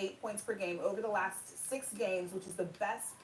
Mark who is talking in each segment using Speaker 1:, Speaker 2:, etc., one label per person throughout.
Speaker 1: 8 points per game over the last 6 games, which is the best.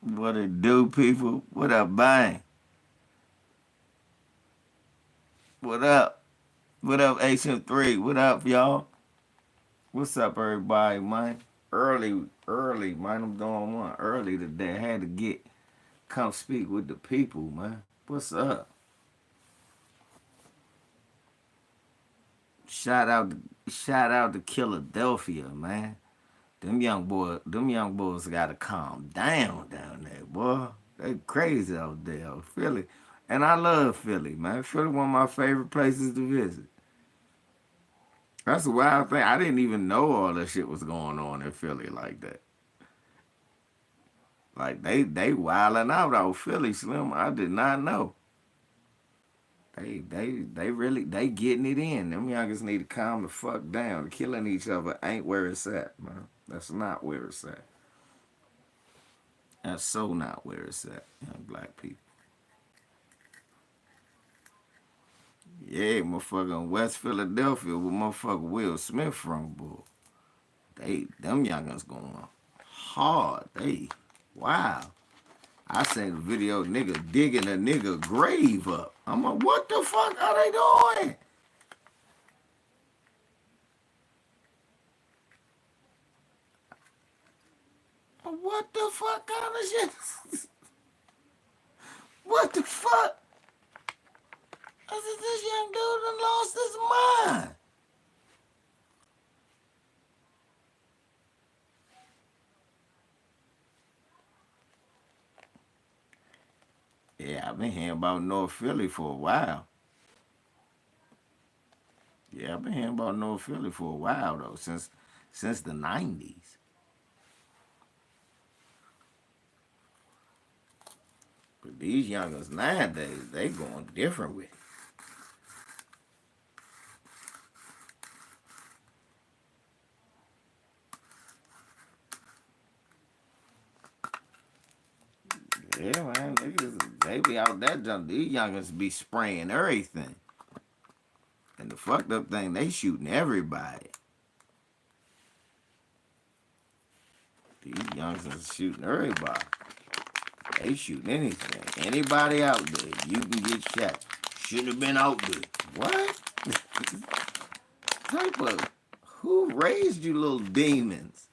Speaker 2: What it do, people? What up, Bang? What up? What up, HM3? What up, y'all? What's up, everybody, man? Early, man. I'm doing one early today. I had to come speak with the people, man. What's up? Shout out, shout out to Philadelphia, man. Them young boys gotta calm down there, boy. They crazy out there, Philly. And I love Philly, man. Philly one of my favorite places to visit. That's a wild thing. I didn't even know all that shit was going on in Philly like that. Like they wilding out Philly, Slim. I did not know. They getting it in. Them youngers need to calm the fuck down. Killing each other ain't where it's at, man. That's not where it's at. That's so not where it's at, young black people. Yeah, motherfucker in West Philadelphia where motherfucker Will Smith from, boy. Them youngins going hard. Wow. I seen a video of nigga digging a nigga grave up. I'm like, what the fuck are they doing? What the fuck kind of shit? What the fuck? I said, this young dude done lost his mind. Yeah, I've been hearing about North Philly for a while. Yeah, I've been hearing about North Philly for a while though, since the '90s. But these youngers nowadays, they going different with it. Yeah, man, they be out that junk. These youngers be spraying everything. And the fucked up thing, they shooting everybody. These youngsters shooting everybody. They shooting anything. Anybody out there, you can get shot. Should have been out there. What? Type of who raised you little demons?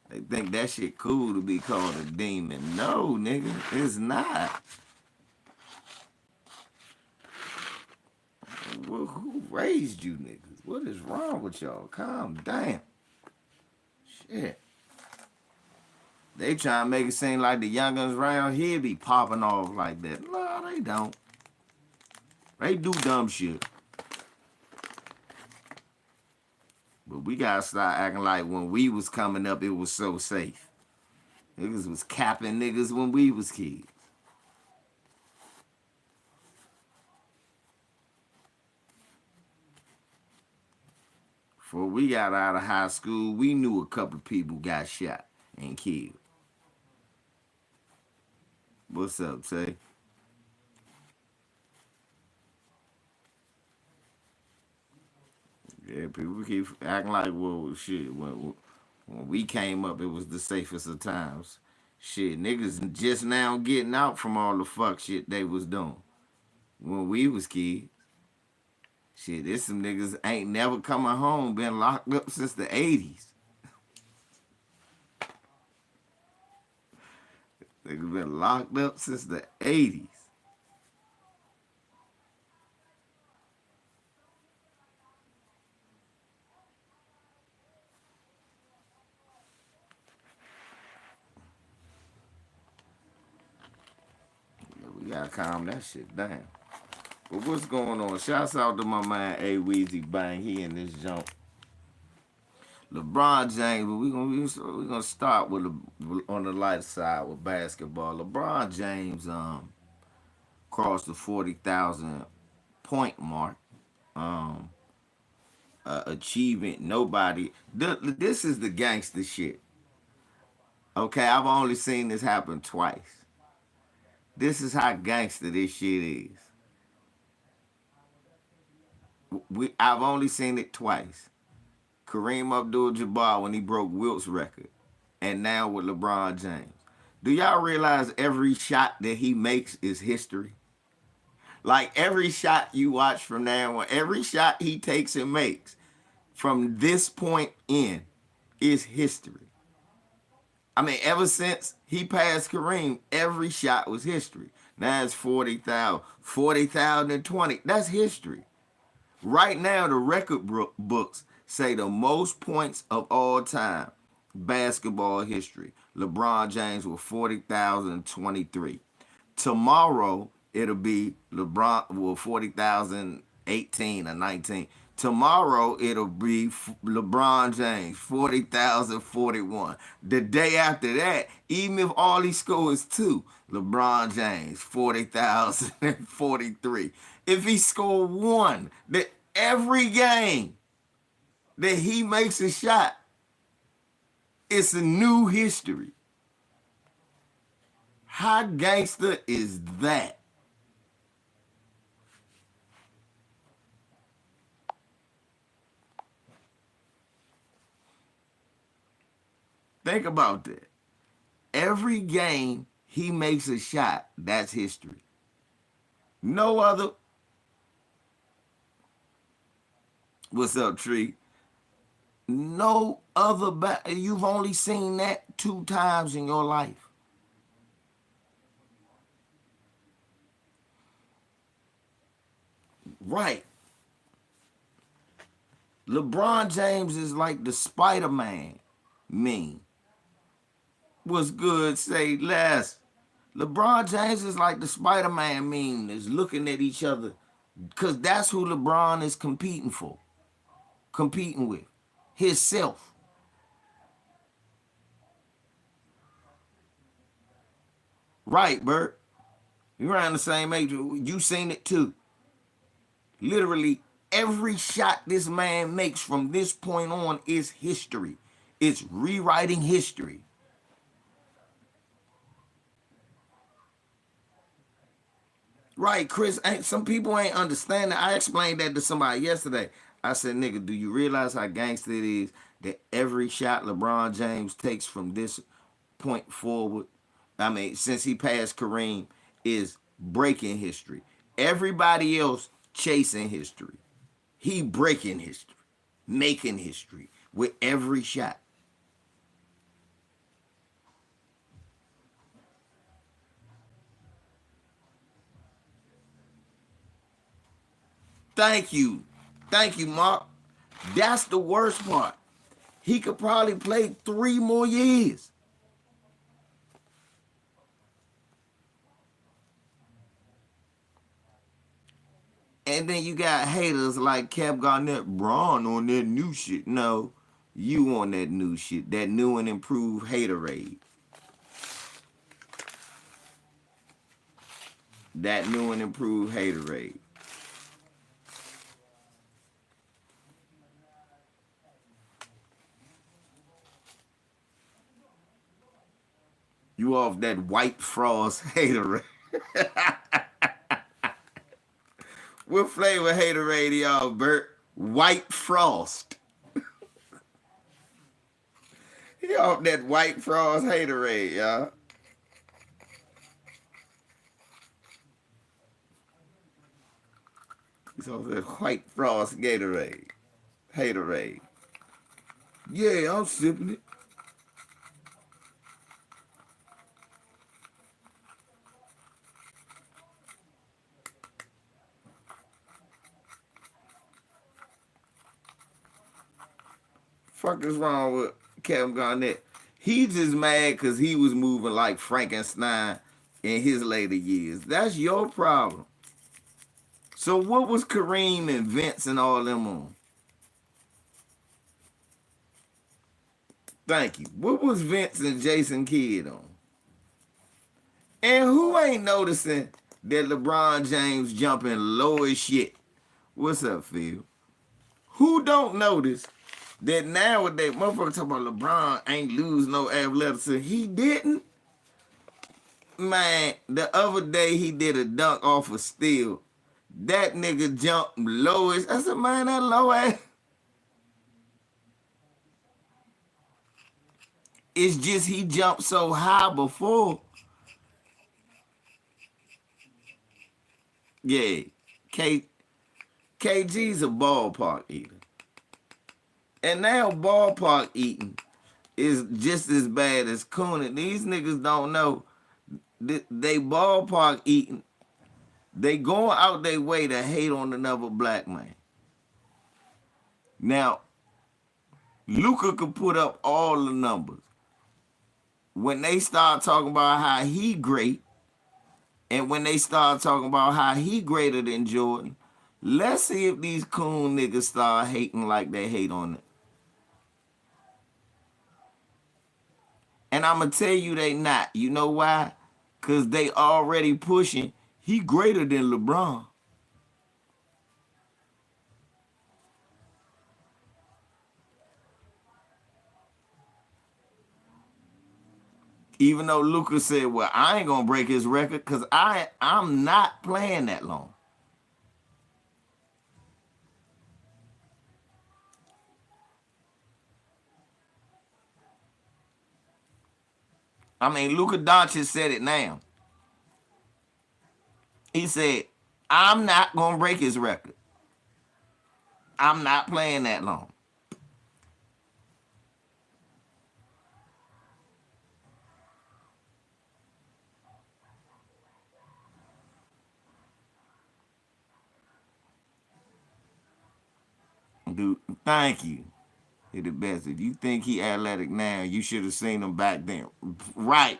Speaker 2: They think that shit cool to be called a demon. No, nigga, it's not. Well, who raised you niggas? What is wrong with y'all? Calm down. Shit. They try to make it seem like the youngins around here be popping off like that. No, they don't. They do dumb shit. But we gotta start acting like when we was coming up, it was so safe. Niggas was capping niggas when we was kids. Before we got out of high school, we knew a couple of people got shot and killed. What's up, Tay? Yeah, people keep acting like, well, shit. When we came up, it was the safest of times. Shit, niggas just now getting out from all the fuck shit they was doing when we was kids. Shit, this some niggas ain't never coming home, been locked up since the 80s. Niggas been locked up since the 80s. We gotta calm that shit down. But what's going on? Shouts out to my man A Weezy Bang. He in this jump. LeBron James, but we gonna start with on the lighter side with basketball. LeBron James crossed the 40,000 point mark. Um, Achievement nobody. This is the gangster shit. Okay, I've only seen this happen twice. This is how gangster this shit is. I've only seen it twice. Kareem Abdul-Jabbar when he broke Wilt's record, and now with LeBron James. Do y'all realize every shot that he makes is history? Like every shot you watch from now on, every shot he takes and makes from this point in is history. I mean, ever since he passed Kareem, every shot was history. Now it's 40,000, 40,000 and 20. That's history. Right now, the record books say the most points of all time basketball history. LeBron James with 40,023. Tomorrow, it'll be LeBron with 40,018 or 19. Tomorrow, it'll be LeBron James, 40,041. The day after that, even if all he scores two, LeBron James, 40,043. If he scored one, that every game that he makes a shot, it's a new history. How gangster is that? Think about that. Every game he makes a shot, that's history. No other. What's up, Tree? No other. You've only seen that 2 times in your life. Right. LeBron James is like the Spider-Man meme. What's good? Say less. LeBron James is like the Spider-Man meme that's looking at each other because that's who LeBron is competing with, himself. Right, Bert? You're around the same age. You seen it too. Literally, every shot this man makes from this point on is history. It's rewriting history. Right, Chris. Some people ain't understanding. I explained that to somebody yesterday. I said, nigga, do you realize how gangster it is that every shot LeBron James takes from this point forward, I mean, since he passed Kareem, is breaking history. Everybody else chasing history. He breaking history, making history with every shot. Thank you. Thank you, Mark. That's the worst part. He could probably play 3 more years. And then you got haters like Cap Garnett, Braun on that new shit. No, you on that new shit, that new and improved haterade. That new and improved haterade. You off that white frost haterade. What flavor haterade y'all, Bert? White frost. He off that white frost haterade, y'all. So that white frost Gatorade. Haterade. Yeah, I'm sipping it. Fuck is wrong with Kevin Garnett? He just mad because he was moving like Frankenstein in his later years. That's your problem. So what was Kareem and Vince and all them on? Thank you. What was Vince and Jason Kidd on? And who ain't noticing that LeBron James jumping low as shit? What's up, Phil? Who don't notice that nowadays motherfuckers talk about LeBron ain't lose no athleticism? He didn't. Man, the other day he did a dunk off a steal. That nigga jumped low as I said, man, that low ass. It's just he jumped so high before. Yeah. K KG's a ballpark eater. And now ballpark eating is just as bad as cooning. These niggas don't know they ballpark eating. They going out their way to hate on another black man. Now, Luka could put up all the numbers. When they start talking about how he great, and when they start talking about how he greater than Jordan, let's see if these coon niggas start hating like they hate on it. And I'ma tell you they not. You know why? Cause they already pushing. He greater than LeBron. Even though Lucas said, "Well, I ain't gonna break his record because I'm not playing that long." I mean, Luka Doncic said it now. He said, "I'm not gonna break his record. I'm not playing that long." Dude, thank you. He the best. If you think he athletic now, you should have seen him back then. Right.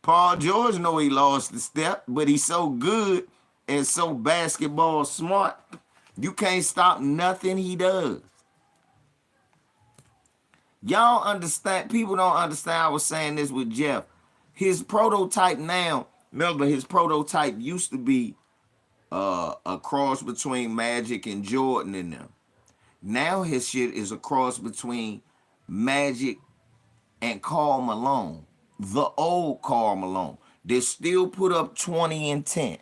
Speaker 2: Paul George know he lost the step, but he's so good and so basketball smart, you can't stop nothing he does. Y'all understand, people don't understand. I was saying this with Jeff. His prototype now, remember his prototype used to be a cross between Magic and Jordan in them. Now his shit is a cross between Magic and Karl Malone, the old Karl Malone. They still put up 20 and 10.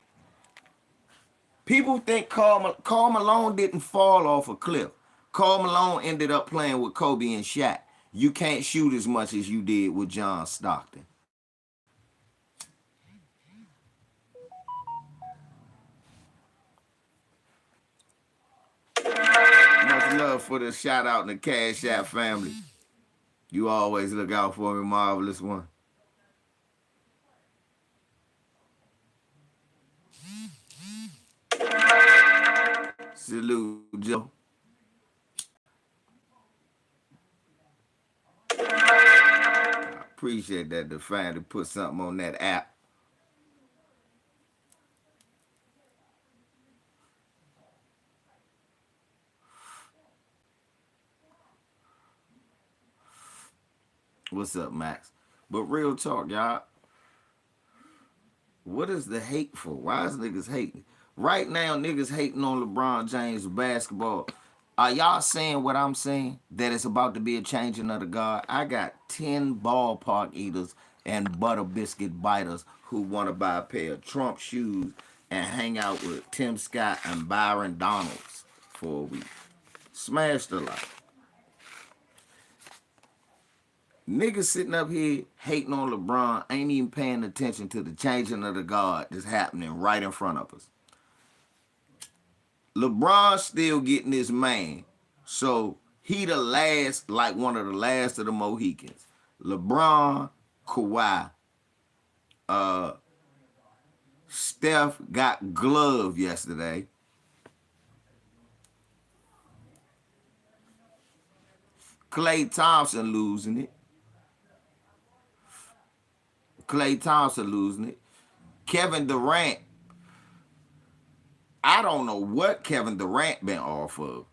Speaker 2: People think Karl Malone didn't fall off a cliff. Karl Malone ended up playing with Kobe and Shaq. You can't shoot as much as you did with John Stockton. Much love for the shout out in the Cash App family. You always look out for me, marvelous one. Salute, Joe. I appreciate that the family put something on that app. What's up, Max? But real talk, y'all. What is the hate for? Why is niggas hating? Right now, niggas hating on LeBron James basketball. Are y'all saying what I'm saying? That it's about to be a changing of the guard? I got 10 ballpark eaters and butter biscuit biters who want to buy a pair of Trump shoes and hang out with Tim Scott and Byron Donalds for a week. Smash the like. Niggas sitting up here hating on LeBron ain't even paying attention to the changing of the guard that's happening right in front of us. LeBron still getting his man. So he the last, like one of the last of the Mohicans. LeBron, Kawhi, uh, Steph got glove yesterday. Klay Thompson losing it. Klay Thompson losing it. Kevin Durant, I don't know what Kevin Durant been off of,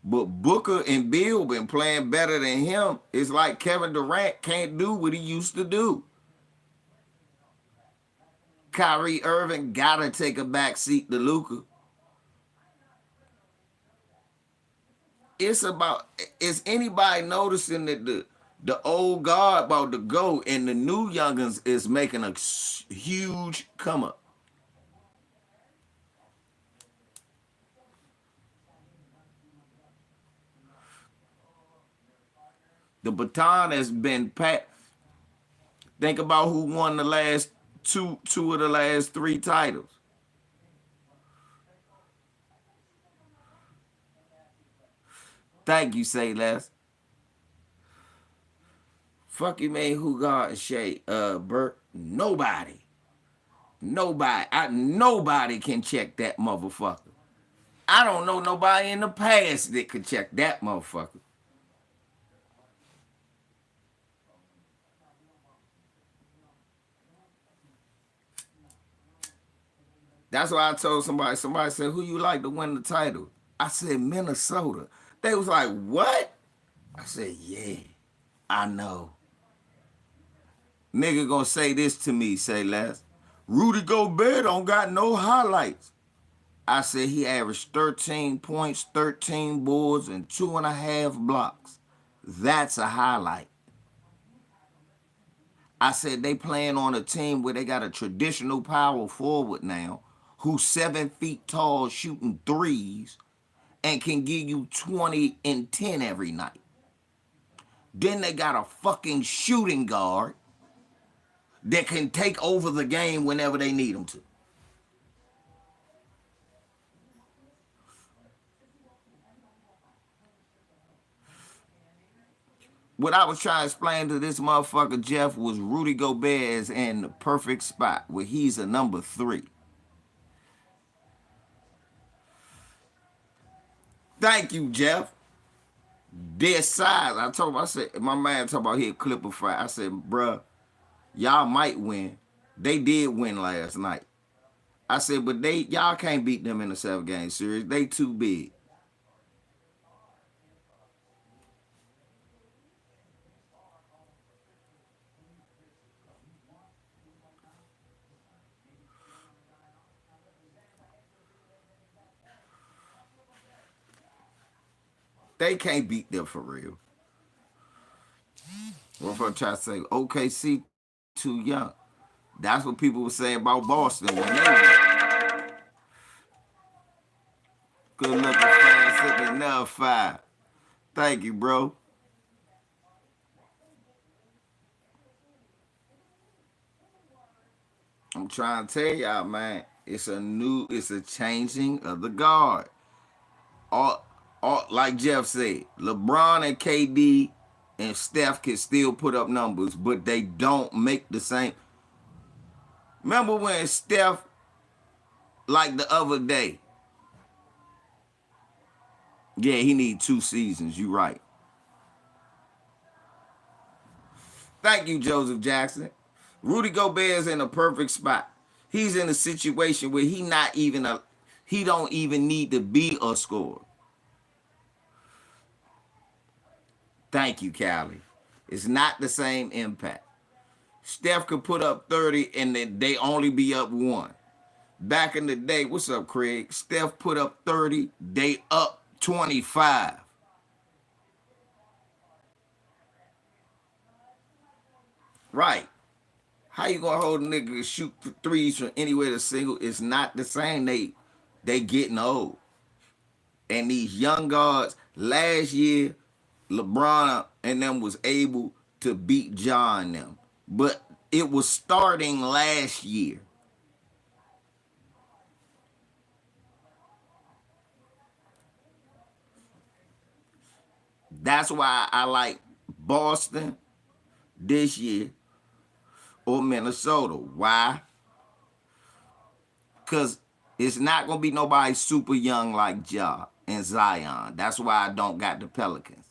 Speaker 2: but Booker and Bill been playing better than him. It's like Kevin Durant can't do what he used to do. Kyrie Irving gotta take a back seat to Luka. It's about, is anybody noticing that the old guard about to go and the new youngins is making a huge come up? The baton has been passed. Think about who won the last two of the last three titles. Thank you, say less. Fuck you, man. Who got Shay? Bert. Nobody. Nobody can check that motherfucker. I don't know nobody in the past that could check that motherfucker. That's why I told somebody. Somebody said, "Who you like to win the title?" I said, "Minnesota." They was like, "What?" I said, "Yeah, I know." Nigga gonna say this to me, say less. Rudy Gobert don't got no highlights. I said he averaged 13 points, 13 boards, and 2.5 blocks. That's a highlight. I said they playing on a team where they got a traditional power forward now who's 7 feet tall shooting threes and can give you 20 and 10 every night. Then they got a fucking shooting guard that can take over the game whenever they need them to. What I was trying to explain to this motherfucker Jeff was Rudy Gobert is in the perfect spot where he's a number 3. Thank you, Jeff. Their size. I told him, I said, my man talking about he a Clipper fight. I said, bruh, y'all might win. They did win last night. I said, but y'all can't beat them in a 7-game series. They too big. They can't beat them for real. What if I try to say OKC too young? That's what people were saying about Boston when they were good looking fast sitting another 5. Thank you, bro. I'm trying to tell y'all, man. It's a changing of the guard. All like Jeff said, LeBron and KD and Steph can still put up numbers, but they don't make the same. Remember when Steph, like the other day, yeah, he need 2 seasons. You right. Thank you, Joseph Jackson. Rudy Gobert is in a perfect spot. He's in a situation where he don't even need to be a scorer. Thank you, Callie. It's not the same impact. Steph could put up 30 and then they only be up 1. Back in the day, what's up, Craig? Steph put up 30, they up 25. Right. How you gonna hold a nigga to shoot threes from anywhere to single? It's not the same. They getting old. And these young guards, last year, LeBron and them was able to beat John them. But it was starting last year. That's why I like Boston this year or Minnesota. Why? Because it's not going to be nobody super young like Ja and Zion. That's why I don't got the Pelicans.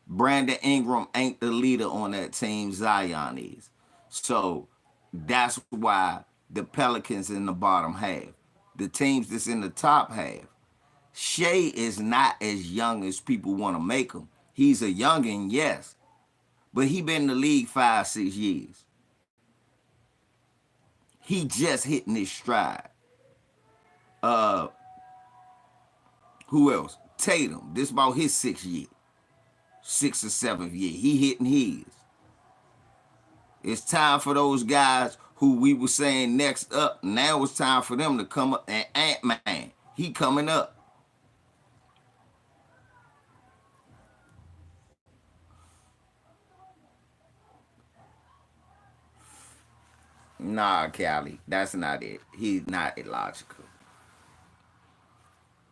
Speaker 2: Brandon Ingram ain't the leader on that team. Zion is. So that's why the Pelicans in the bottom half. The teams that's in the top half. Shea is not as young as people want to make him. He's a youngin', yes, but he been in the league 5, 6 years. He just hitting his stride. Uh, who else? Tatum. This about his 6th year, 6th or 7th year. He hitting his. It's time for those guys who we were saying next up. Now it's time for them to come up. And Ant-Man, he coming up. Nah, Callie, that's not it. He's not illogical.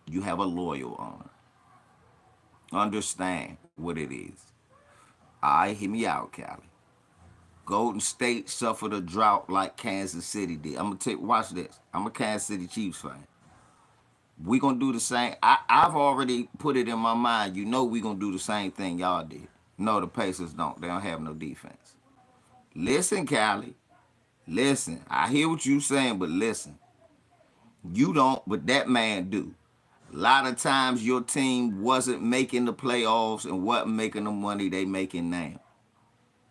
Speaker 2: You have a loyal owner. Understand what it is. All right, hear me out, Callie. Golden State suffered a drought like Kansas City did. I'm gonna watch this. I'm a Kansas City Chiefs fan. We gonna do the same. I've already put it in my mind. You know we gonna do the same thing y'all did. No, the Pacers don't. They don't have no defense. Listen, Callie. Listen. I hear what you saying, but listen. You don't, but that man do. A lot of times your team wasn't making the playoffs and wasn't making the money they making now.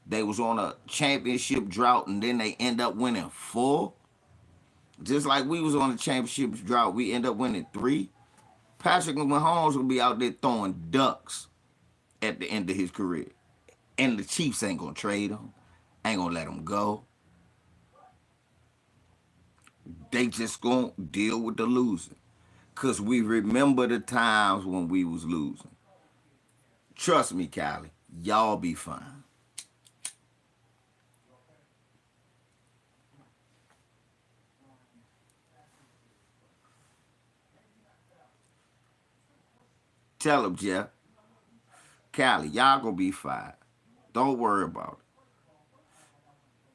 Speaker 2: They was on a championship drought and then they end up winning 4. Just like we was on a championship drought, we end up winning 3. Patrick Mahomes will be out there throwing ducks at the end of his career. And the Chiefs ain't gonna trade him, ain't gonna let him go. They just gonna deal with the losing. Cause we remember the times when we was losing. Trust me, Callie, y'all be fine. Tell him, Jeff. Callie, y'all gonna be fine. Don't worry about it.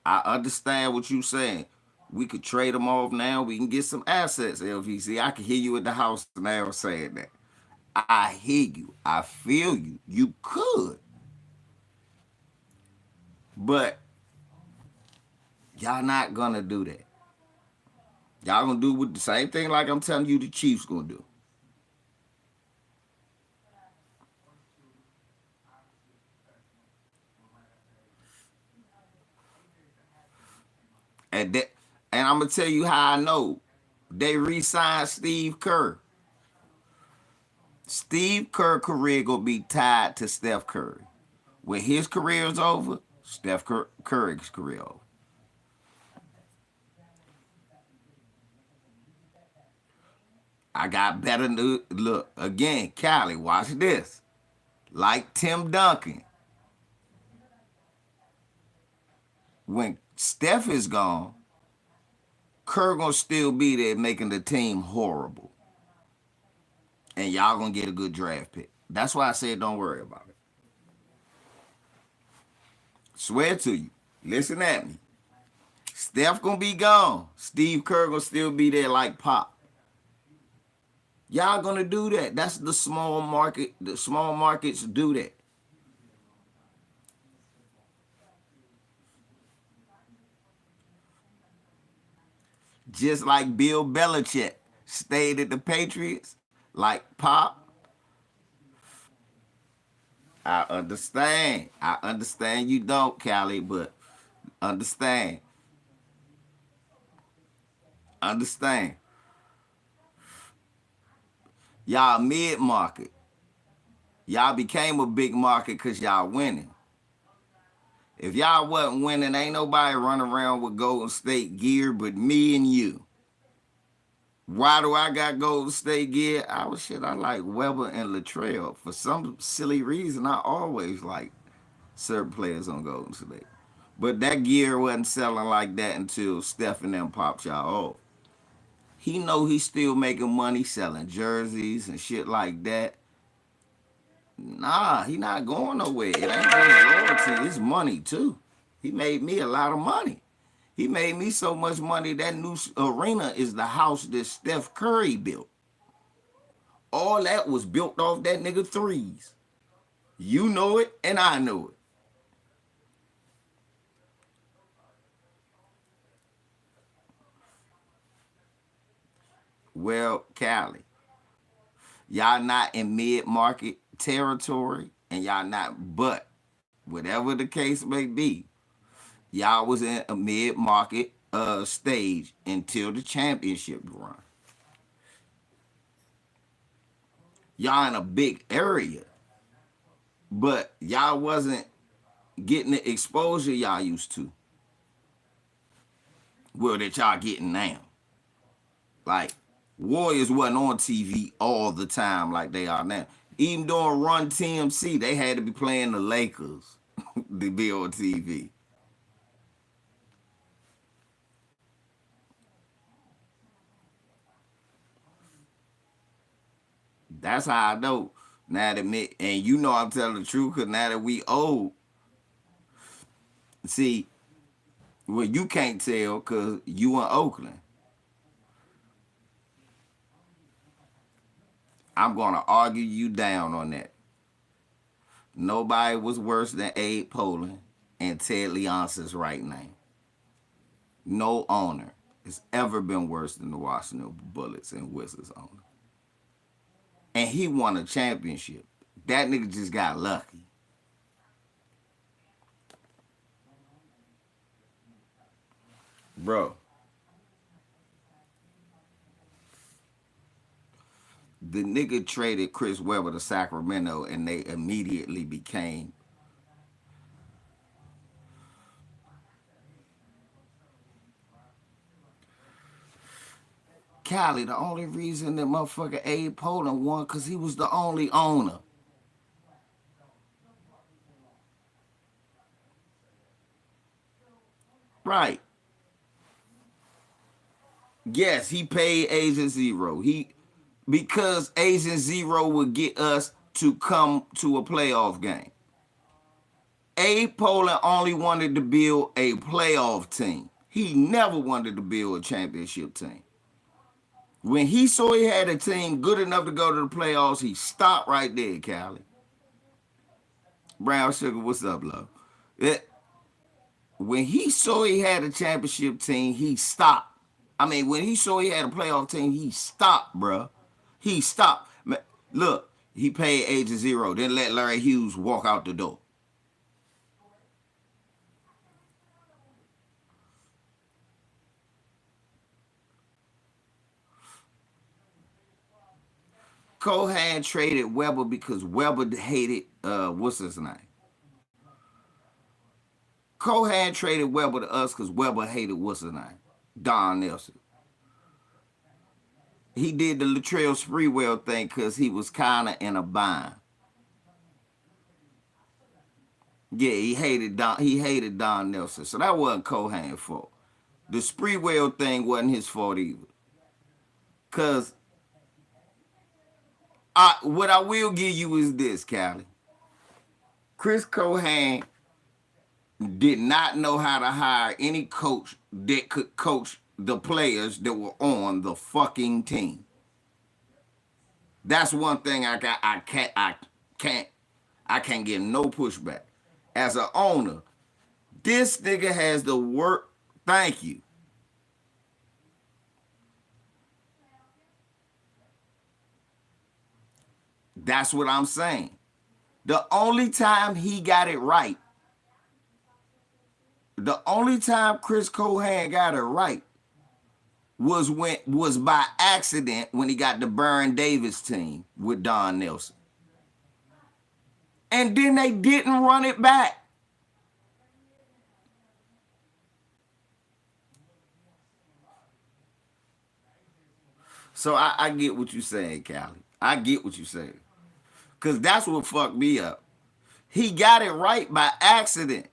Speaker 2: I understand what you saying. We could trade them off now. We can get some assets, LVC. I can hear you at the house now saying that. I hear you. I feel you. You could. But y'all not gonna do that. Y'all gonna do with the same thing like I'm telling you the Chiefs gonna do. And that, and I'm gonna tell you how I know. They re-signed Steve Kerr. Steve Kerr career gonna be tied to Steph Curry. When his career is over, Curry's career over. I got better news. Look, again, Callie, watch this. Like Tim Duncan, when Steph is gone, Kerr gonna still be there making the team horrible. And y'all gonna get a good draft pick. That's why I said don't worry about it. Swear to you. Listen at me. Steph gonna be gone. Steve Kerr gonna still be there like Pop. Y'all gonna do that. That's the small market. The small markets do that. Just like Bill Belichick stayed at the Patriots, like Pop. I understand. I understand you don't, Callie, but understand. Understand. Y'all mid market. Y'all became a big market because y'all winning. If y'all wasn't winning, ain't nobody running around with Golden State gear but me and you. Why do I got Golden State gear? I like Weber and Latrell. For some silly reason, I always like certain players on Golden State. But that gear wasn't selling like that until Steph and them popped y'all off. He know he's still making money selling jerseys and shit like that. Nah, he not going nowhere. It ain't just loyalty, it's money too. He made me a lot of money. He made me so much money that new arena is the house that Steph Curry built. All that was built off that nigga threes. You know it, and I know it. Well, Cali, y'all not in mid-market territory, and y'all not, but whatever the case may be, y'all was in a mid-market stage until the championship run. Y'all in a big area, but y'all wasn't getting the exposure y'all used to. Well, that y'all getting now. Like, Warriors wasn't on TV all the time like they are now. Even during Run TMC, they had to be playing the Lakers to be on TV. That's how I know. Now that me and you know I'm telling the truth, cause now that we old, see, well you can't tell cause you in Oakland. I'm gonna argue you down on that. Nobody was worse than Abe Poland and Ted Leonsis right now. No owner has ever been worse than the Washington Bullets and Wizards owner. And he won a championship. That nigga just got lucky. Bro, the nigga traded Chris Webber to Sacramento and they immediately became. Cali, the only reason that motherfucker Abe Poland won because he was the only owner. Right. Yes, he paid Agent Zero. He because Agent Zero would get us to come to a playoff game. Abe Poland only wanted to build a playoff team. He never wanted to build a championship team. When he saw he had a team good enough to go to the playoffs, he stopped right there, Cali. Brown Sugar, what's up, love? It, when he saw he had a championship team, he stopped. I mean, when he saw he had a playoff team, he stopped, bruh. He stopped. Look, he paid Agent Zero, then let Larry Hughes walk out the door. Cohan traded Weber because Weber hated what's his name? Cohan traded Weber to us because Weber hated what's his name? Don Nelson. He did the Latrell Sprewell thing because he was kind of in a bind. Yeah, he hated Don. He hated Don Nelson, so that wasn't Cohan's fault. The Sprewell thing wasn't his fault either. Cause what I will give you is this, Callie. Chris Cohan did not know how to hire any coach that could coach the players that were on the fucking team. That's one thing I can't get no pushback. As an owner, this nigga has the work. Thank you. That's what I'm saying. The only time he got it right, the only time Chris Cohan got it right was by accident when he got the Baron Davis team with Don Nelson. And then they didn't run it back. So I get what you're saying, Callie. I get what you're saying. Because that's what fucked me up. He got it right by accident.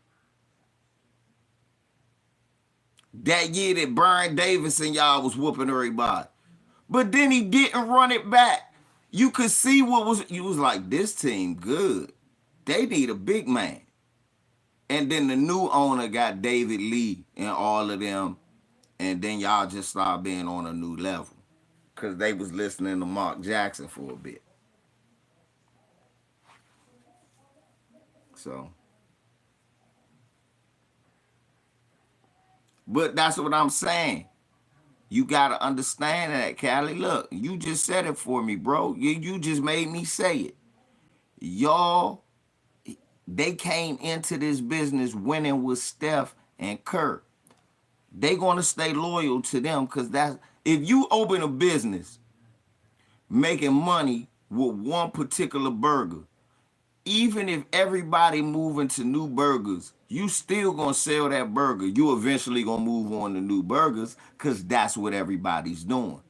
Speaker 2: That year that Baron Davis and y'all was whooping everybody. But then he didn't run it back. You could see what was, you was like, this team good. They need a big man. And then the new owner got David Lee and all of them. And then y'all just started being on a new level. Cause they was listening to Mark Jackson for a bit. So, but that's what I'm saying. You gotta understand that, Callie. Look, you just said it for me, bro. You just made me say it. Y'all, they came into this business winning with Steph and Kerr. They gonna stay loyal to them because that's, if you open a business making money with one particular burger, even if everybody moving to new burgers, you still gonna sell that burger. You eventually gonna move on to new burgers because that's what everybody's doing.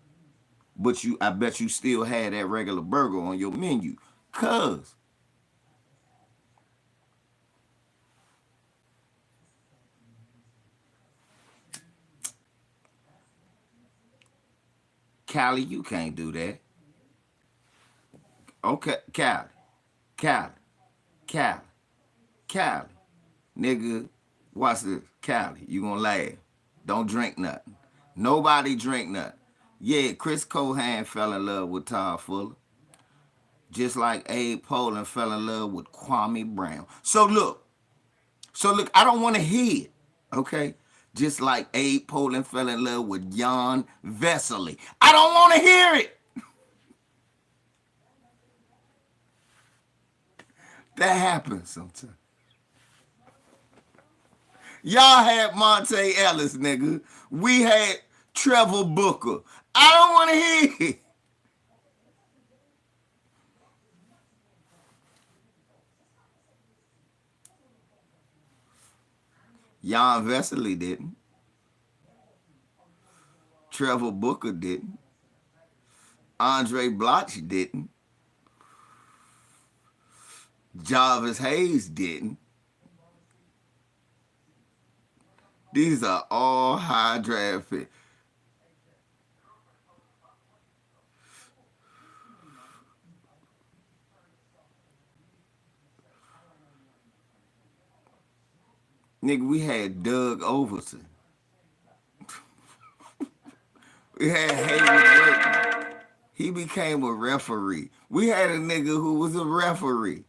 Speaker 2: But I bet you still had that regular burger on your menu. Cause Callie, you can't do that. Okay, Callie, Callie, Callie. Nigga, watch this. Callie, you gonna laugh. Don't drink nothing. Nobody drink nothing. Yeah, Chris Cohan fell in love with Todd Fuller. Just like Abe Poland fell in love with Kwame Brown. So look, I don't want to hear it. Okay? Just like Abe Poland fell in love with Jan Vesely. I don't want to hear it. That happens sometimes. Y'all had Monte Ellis, nigga. We had Trevor Booker. I don't want to hear it. Jan Vesely didn't. Trevor Booker didn't. Andre Bloch didn't. Jarvis Hayes didn't. These are all high draft picks. Nigga, we had Doug Overton. We had Haywood Burton. He became a referee. We had a nigga who was a referee.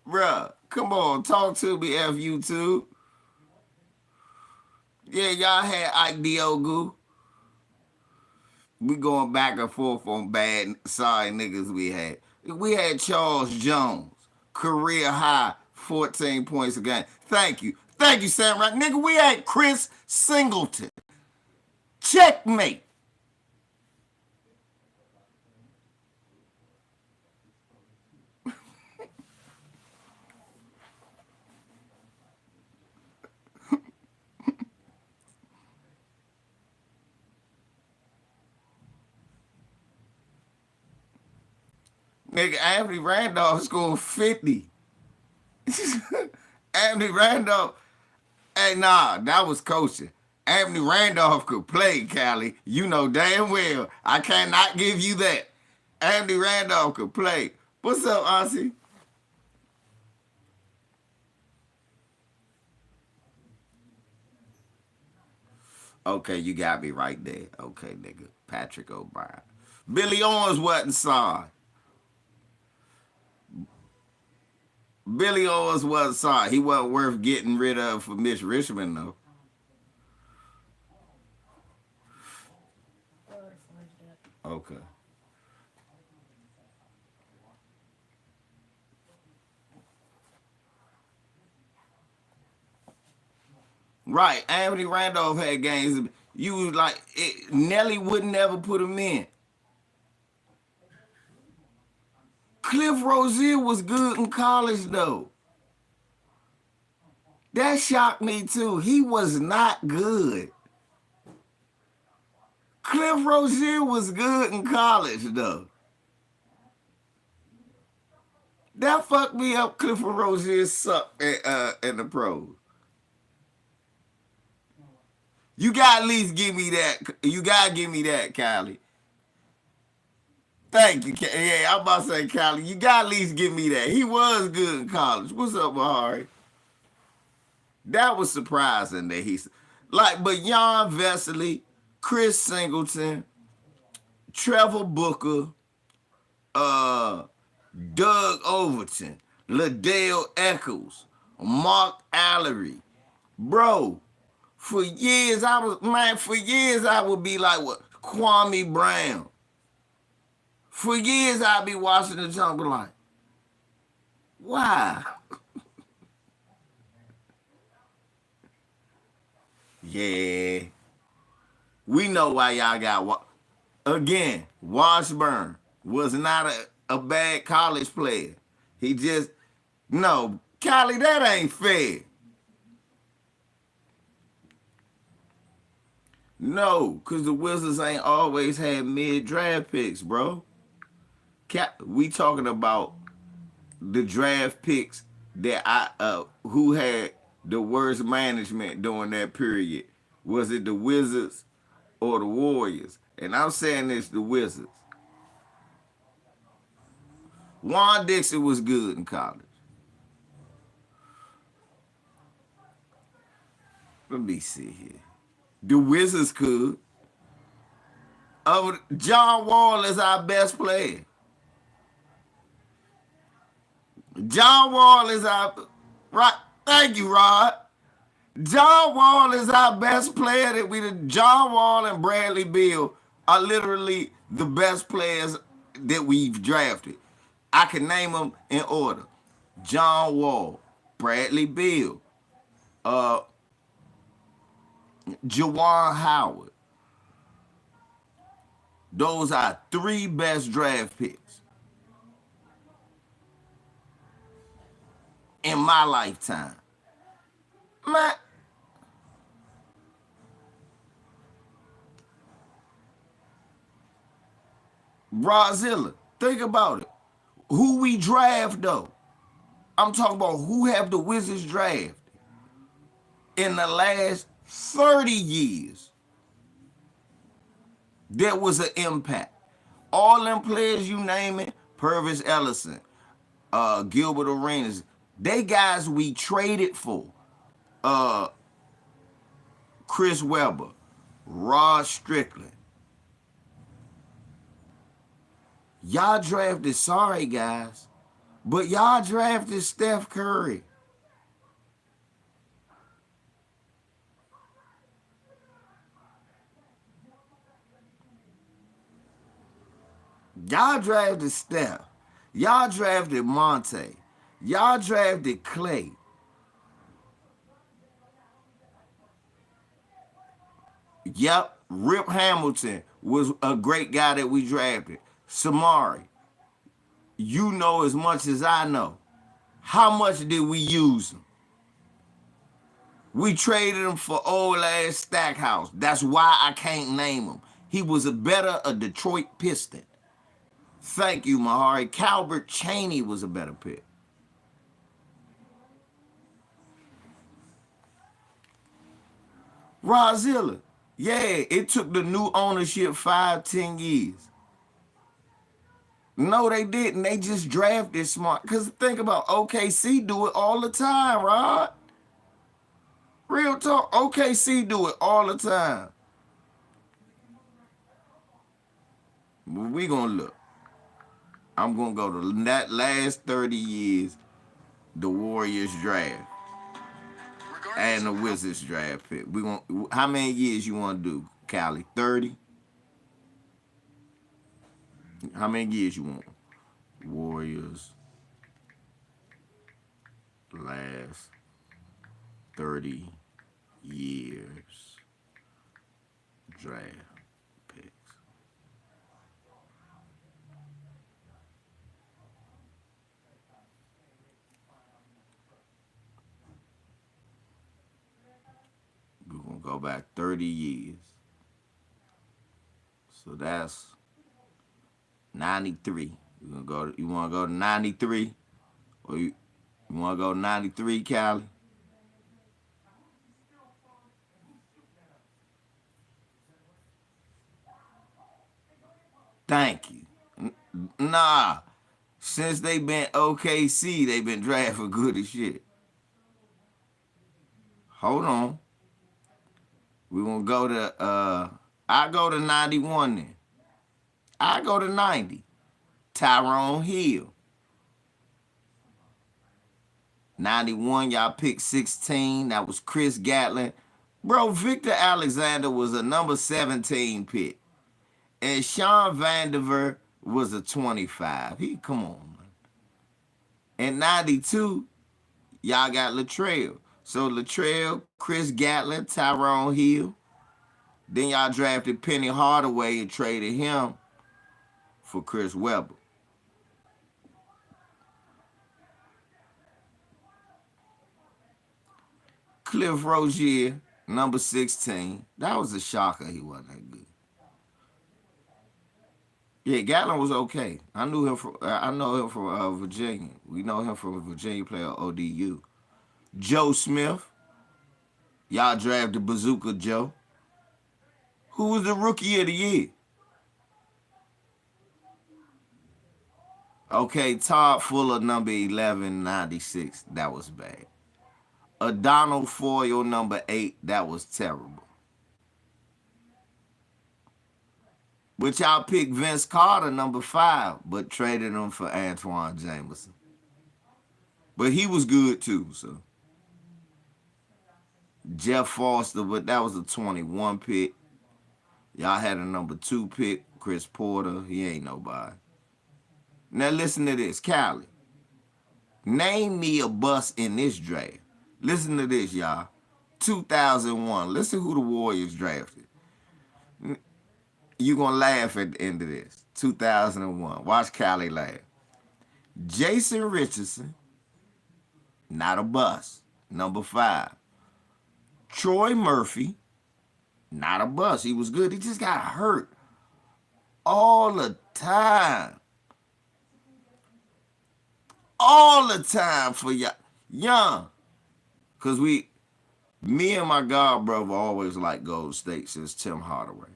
Speaker 2: Bruh, come on, talk to me, FU2. Yeah, y'all had Ike Diogu. We going back and forth on bad, sorry niggas we had. We had Charles Jones, career high, 14 points a game. Thank you. Thank you, Sam Rock. Nigga, we had Chris Singleton. Checkmate. Nigga, Anthony Randolph scored 50. Anthony Randolph, hey, nah, that was coaching. Anthony Randolph could play, Callie. You know damn well. I cannot give you that. Anthony Randolph could play. What's up, Aussie? Okay, you got me right there. Okay, nigga. Patrick O'Brien. Billy Owens wasn't sorry. Billy Owens wasn't sorry. He wasn't worth getting rid of for Mitch Richmond, though. Okay. Right. Anthony Randolph had games. You was like, Nelly would never put him in. Cliff Rozier was good in college, though. That shocked me, too. He was not good. Cliff Rozier was good in college, though. That fucked me up. Clifford Rozier sucked in the pros. You gotta at least give me that. You gotta give me that, Kylie. Thank you. Yeah, I'm about to say, Kylie, you gotta at least give me that. He was good in college. What's up, Mahari? That was surprising that he's like, but Jan Vesely, Chris Singleton, Trevor Booker, uh, Doug Overton, Liddell Eccles, Mark Allery. Bro, for years I would be like what Kwame Brown. For years I'd be watching the jump like, why? Yeah. We know why y'all got again, Washburn was not a bad college player. He just no, Kylie, that ain't fair. No, cause the Wizards ain't always had mid draft picks, bro. We talking about the draft picks that who had the worst management during that period. Was it the Wizards or the Warriors? And I'm saying it's the Wizards. Juan Dixon was good in college. Let me see here. The Wizards could. John Wall is our best player. John Wall is our right. Thank you, Rod. John Wall is our best player that we did. John Wall and Bradley Beal are literally the best players that we've drafted. I can name them in order. John Wall, Bradley Beal, uh, Juwan Howard. Those are three best draft picks in my lifetime. Man, Brazilla, think about it. Who we draft though? I'm talking about who have the Wizards draft in the last 30 years. There was an impact. All them players you name it, Purvis Ellison, Gilbert Arenas, they guys we traded for. Uh, Chris Webber, Rod Strickland. Y'all drafted, sorry guys, but y'all drafted Steph Curry. Y'all drafted Steph. Y'all drafted Monte. Y'all drafted Clay. Yep, Rip Hamilton was a great guy that we drafted. Samari, you know as much as I know. How much did we use him? We traded him for old ass Stackhouse. That's why I can't name him. He was a Detroit Piston. Thank you, Mahari. Calbert Chaney was a better pick. Rozilla. Yeah, it took the new ownership 5-10 years. No, they didn't. They just drafted smart. Because think about OKC do it all the time, Rod. Real talk. OKC do it all the time. But we going to look. I'm going to go to that last 30 years, the Warriors draft and the Wizards draft pick. How many years you want to do, Callie? 30? How many years you want? Warriors last 30 years draft picks. We're going to go back 30 years. So that's 93. You want to go to 93? Or you want to go 93, Cali? Thank you. Nah, since they been OKC, they been drafting good as shit. Hold on. We gonna go to I go to 91 then. I go to 90. Tyrone Hill. 91, y'all picked 16. That was Chris Gatlin. Bro, Victor Alexander was a number 17 pick. And Sean Vandiver was a 25. Come on, man. And 92, y'all got Latrell. So Latrell, Chris Gatlin, Tyrone Hill. Then y'all drafted Penny Hardaway and traded him for Chris Webber. Cliff Rozier, number 16. That was a shocker. He wasn't that good. Yeah, Gatlin was okay. I know him from Virginia. We know him from a Virginia player, ODU. Joe Smith. Y'all drafted Bazooka Joe. Who was the rookie of the year? Okay, Todd Fuller, number 1196. That was bad. Donald Foyle, number 8. That was terrible. But y'all picked Vince Carter, number 5, but traded him for Antoine Jameson. But he was good too, so. Jeff Foster, but that was a 21 pick. Y'all had a number 2 pick, Chris Porter. He ain't nobody. Now listen to this, Cali. Name me a bust in this draft. Listen to this, y'all. 2001. Listen who the Warriors drafted. You gonna laugh at the end of this. 2001. Watch Cali laugh. Jason Richardson, not a bust. Number 5. Troy Murphy, not a bust. He was good. He just got hurt all the time. All the time for y'all. Young. Because me and my god brother always liked Golden State since Tim Hardaway.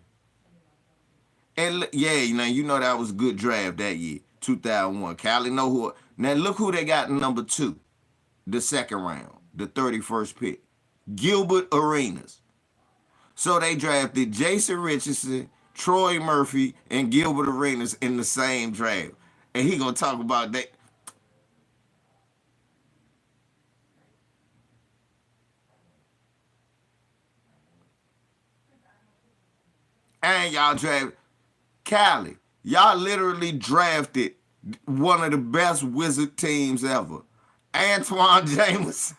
Speaker 2: And yeah, you know that was a good draft that year, 2001. Cali know who. Now look who they got in number 2, the second round, the 31st pick. Gilbert Arenas. So they drafted Jason Richardson, Troy Murphy, and Gilbert Arenas in the same draft. And he gonna talk about that. And y'all drafted Cali. Y'all literally drafted one of the best Wizard teams ever. Antoine Jameson,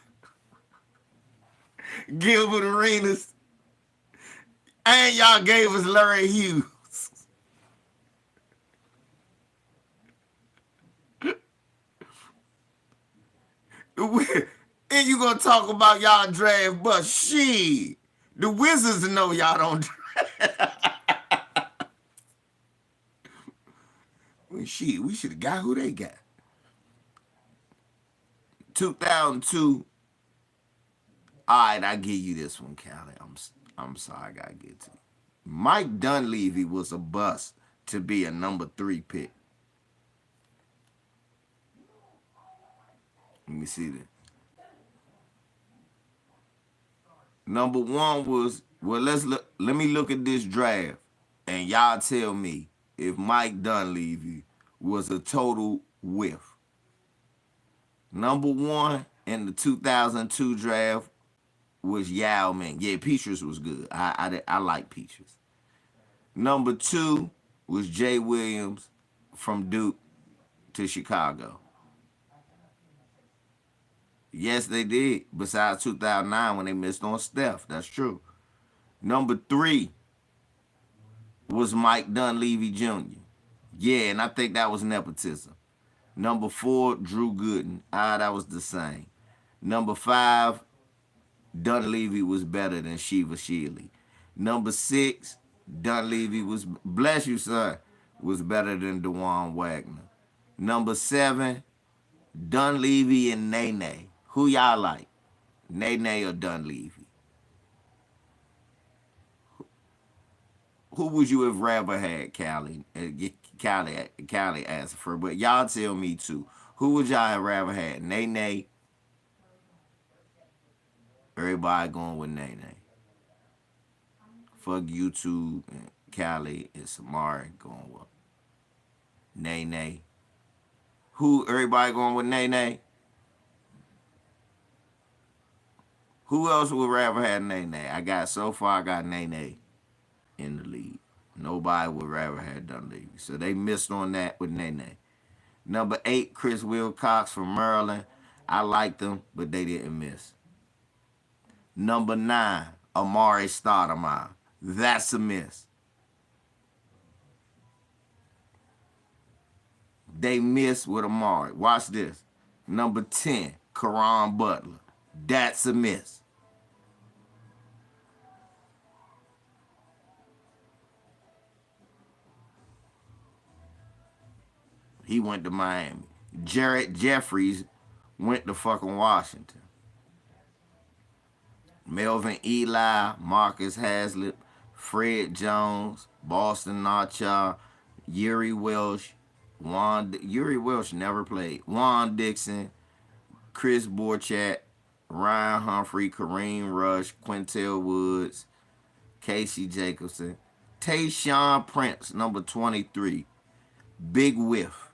Speaker 2: Gilbert Arenas, and y'all gave us Larry Hughes. And you gonna talk about y'all draft but shit. The Wizards know y'all don't draft. Shit, we should have got who they got. 2002. All right, I give you this one, Callie. I'm sorry, I gotta get to you. Mike Dunleavy was a bust to be a number 3 pick. Let me see this. Number 1 was let me look at this draft, and y'all tell me if Mike Dunleavy was a total whiff. Number 1 in the 2002 draft was Yao Ming. Yeah, Peaches was good. I like Peaches. Number 2 was Jay Williams from Duke to Chicago. Yes, they did. Besides 2009 when they missed on Steph. That's true. Number 3 was Mike Dunleavy Jr. Yeah, and I think that was nepotism. Number 4, Drew Gooden. That was the same. Number 5, Dunleavy was better than Shiva Shealy. Number 6, Dunleavy was, bless you, son, was better than DeJuan Wagner. Number 7, Dunleavy and Nene. Who y'all like? Nene or Dunleavy? Who would you have rather had, Callie? Callie answer for, but y'all tell me too. Who would y'all have rather had? Nene. Everybody going with Nene. Fuck YouTube and Callie and Samari going with Nene. Who everybody going with Nene? Who else would rather have Nene? I got Nene in the league. Nobody would rather have Dunleavy. So they missed on that with Nene. Number 8, Chris Wilcox from Maryland. I liked them, but they didn't miss. Number 9, Amari Stoudemire. That's a miss. They missed with Amari. Watch this. Number 10, Karan Butler. That's a miss. He went to Miami. Jarrett Jeffries went to fucking Washington. Melvin Eli, Marcus Hazlitt, Fred Jones, Boston Nachar, Yuri Welsh, Yuri Welsh never played. Juan Dixon, Chris Borchat, Ryan Humphrey, Kareem Rush, Quintel Woods, Casey Jacobson, Tayshaun Prince, number 23. Big whiff.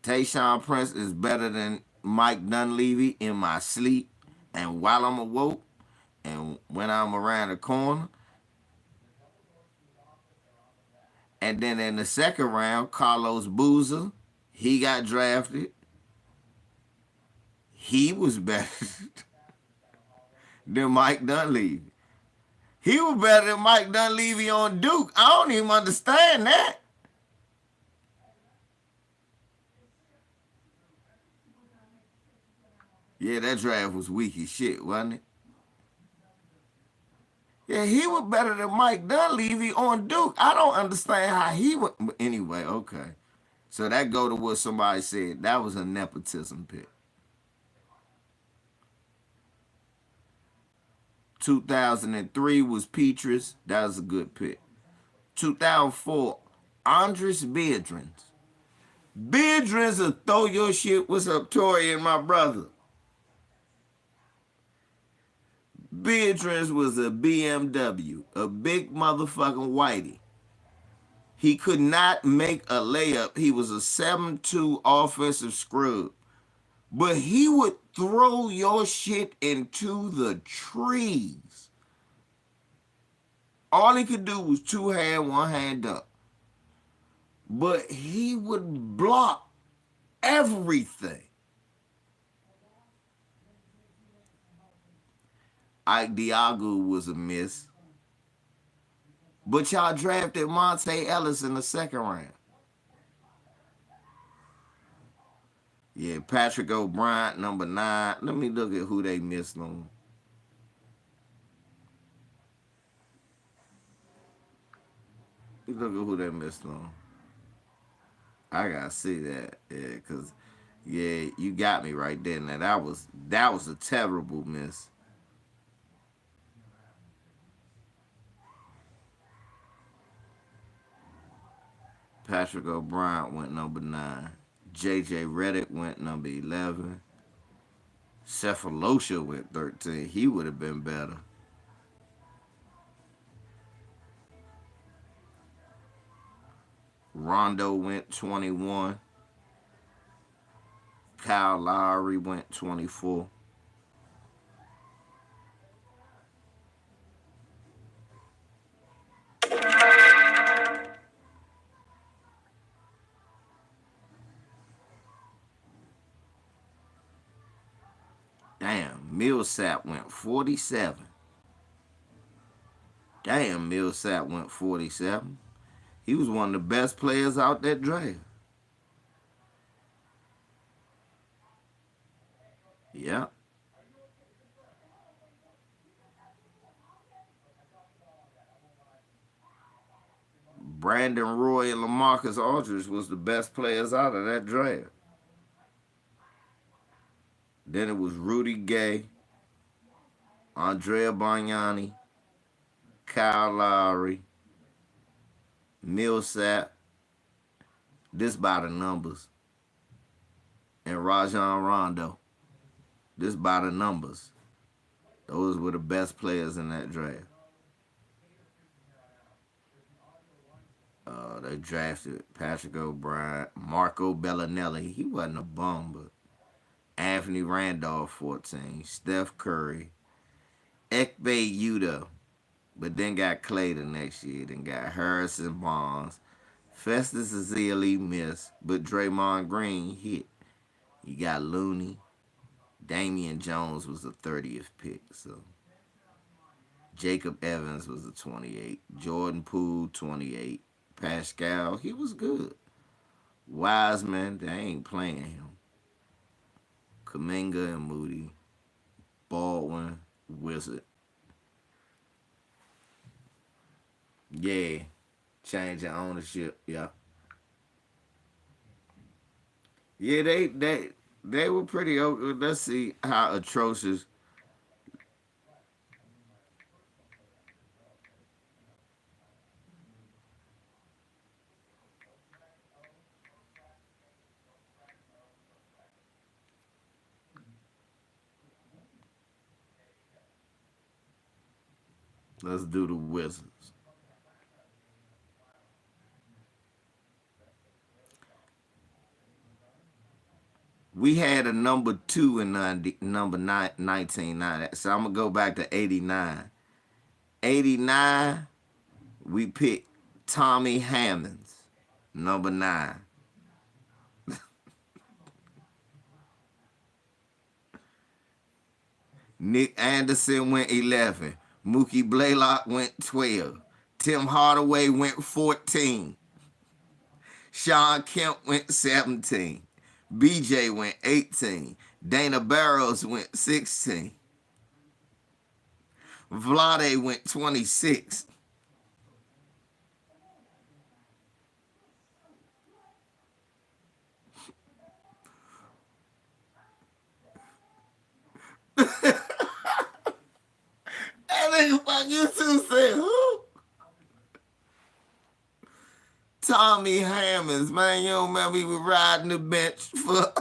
Speaker 2: Tayshaun Prince is better than Mike Dunleavy in my sleep and while I'm awoke and when I'm around the corner. And then in the second round, Carlos Boozer, he got drafted. He was better than Mike Dunleavy. He was better than Mike Dunleavy on Duke. I don't even understand that. Yeah, that draft was weak as shit, wasn't it? Yeah, he was better than Mike Dunleavy on Duke. I don't understand how he would. Anyway, okay. So that go to what somebody said. That was a nepotism pick. 2003 was Petrus. That was a good pick. 2004, Andres Biedrins. Biedrins will throw your shit. What's up, Tori and my brother? Biedrins was a BMW, a big motherfucking whitey. He could not make a layup. He was a 7'2" offensive scrub. But he would throw your shit into the trees. All he could do was two hand, one hand up. But he would block everything. Ike Diago was a miss. But y'all drafted Monte Ellis in the second round. Yeah, Patrick O'Brien, number 9. Let me look at who they missed on. Look at who they missed on. I gotta see that, yeah, cause yeah, you got me right there. Now that was a terrible miss. Patrick O'Brien went number 9. J.J. Redick went number 11. Cephalosha went 13. He would have been better. Rondo went 21. Kyle Lowry went 24. Damn, Millsap went 47. Damn, Millsap went 47. He was one of the best players out that draft. Yeah. Brandon Roy and LaMarcus Aldridge was the best players out of that draft. Then it was Rudy Gay, Andrea Bargnani, Kyle Lowry, Millsap, this by the numbers, and Rajon Rondo, this by the numbers. Those were the best players in that draft. They drafted Patrick O'Brien, Marco Bellinelli. He wasn't a bum, but Anthony Randolph, 14. Steph Curry, Ekpe Udoh, but then got Clay the next year. Then got Harrison Barnes. Festus Ezeli missed, but Draymond Green hit. You got Looney. Damian Jones was the 30th pick, so Jacob Evans was the 28. Jordan Poole, 28. Pascal, he was good. Wiseman, they ain't playing him. Kuminga and Moody. Baldwin, Wizard. Yeah, change of ownership. Yeah, yeah. They were pretty. Let's see how atrocious. Let's do the Wizards. We had a number 2 in 1990. So I'm gonna go back to 89. 89, we picked Tommy Hammonds, number 9. Nick Anderson went 11. Mookie Blaylock went 12. Tim Hardaway went 14. Sean Kemp went 17. BJ went 18. Dana Barrows went 16. Vlade went 26. That nigga fuck you too said who? Tommy Hammonds, man, you don't remember he was riding the bench for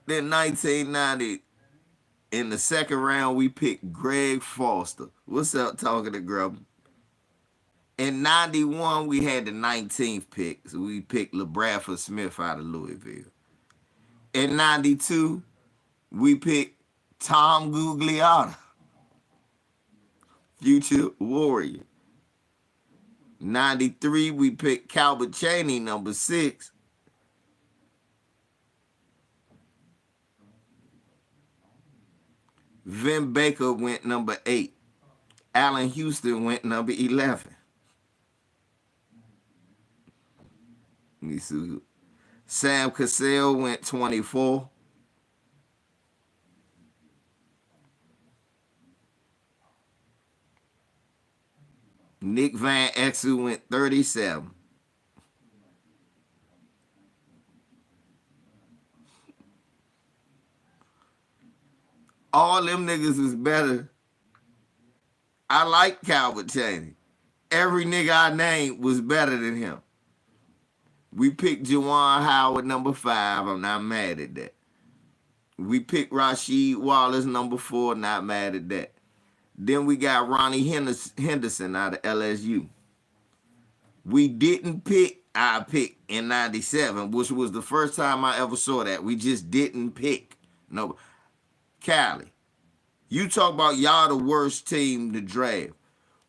Speaker 2: then 1990 in the second round we picked Greg Foster. What's up talking to Grub? In 91 we had the 19th pick, so we picked LeBradford Smith out of Louisville. In 92 we picked Tom Gugliotta, future Warrior. 93 we picked Calbert Chaney, number 6. Vin Baker went number 8. Allen Houston went number 11. Let me see. Sam Cassell went 24. Nick Van Exel went 37. All them niggas is better. I like Calvert Chaney. Every nigga I named was better than him. We picked Juwan Howard, number 5. I'm not mad at that. We picked Rasheed Wallace, number 4. Not mad at that. Then we got Ronnie Henderson out of LSU. We didn't pick our pick in 97, which was the first time I ever saw that. We just didn't pick. No. Cali, you talk about y'all the worst team to draft.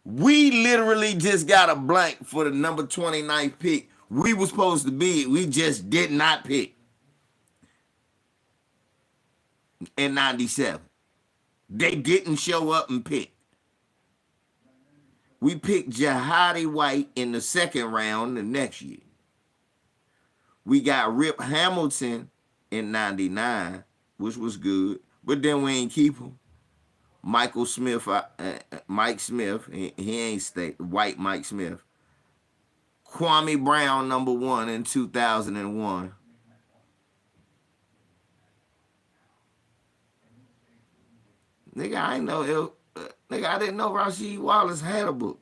Speaker 2: We literally just got a blank for the number 29th pick. We were supposed to be, we just did not pick in 97. They didn't show up and pick. We picked Jahadi White in the second round the next year. We got Rip Hamilton in 99, which was good, but then we ain't keep him. Michael Smith, Mike Smith, he ain't state white Mike Smith. Kwame Brown, number 1 in 2001. Nigga, I ain't know. Nigga, I didn't know Rasheed Wallace had a book.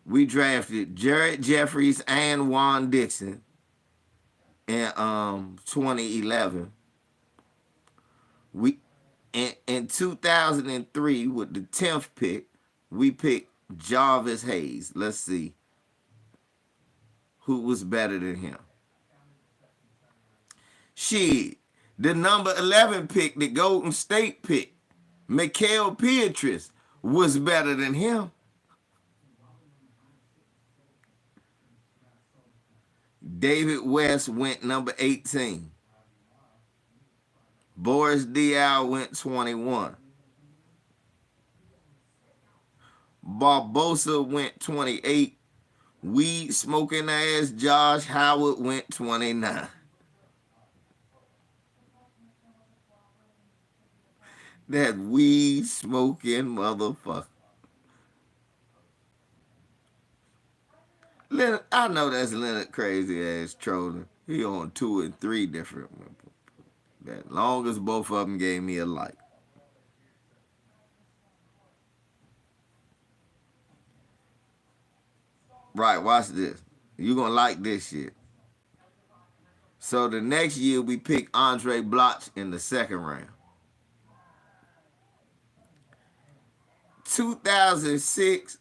Speaker 2: We drafted Jared Jeffries and Juan Dixon in 2011. We in 2003 with the 10th pick, we picked Jarvis Hayes. Let's see who was better than him. Shit, the number 11 pick, the Golden State pick, Mikael Pietrus, was better than him. David West went number 18. Boris Diaw went 21. Barbosa went 28. Weed smoking ass Josh Howard went 29. That weed smoking motherfucker. Leonard, I know that's Leonard crazy ass trolling. He on 2 and 3 different ones. That long as both of them gave me a like. Right, watch this. You gonna like this shit. So the next year we picked Andre Bloch in the 2nd round. 2006.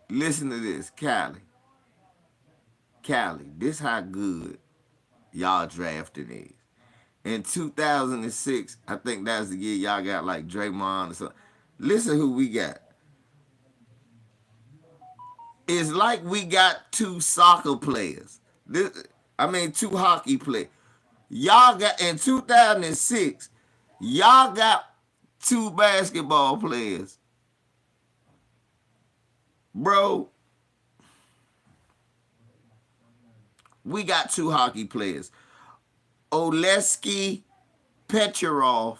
Speaker 2: Listen to this, Cali. Cali, this how good y'all drafting is. In 2006, I think that's the year y'all got like Draymond or something. Listen who we got. It's like we got 2 soccer players. Two hockey players. Y'all got, in 2006, y'all got 2 basketball players. Bro, we got 2 hockey players. Oleksiy Petrov.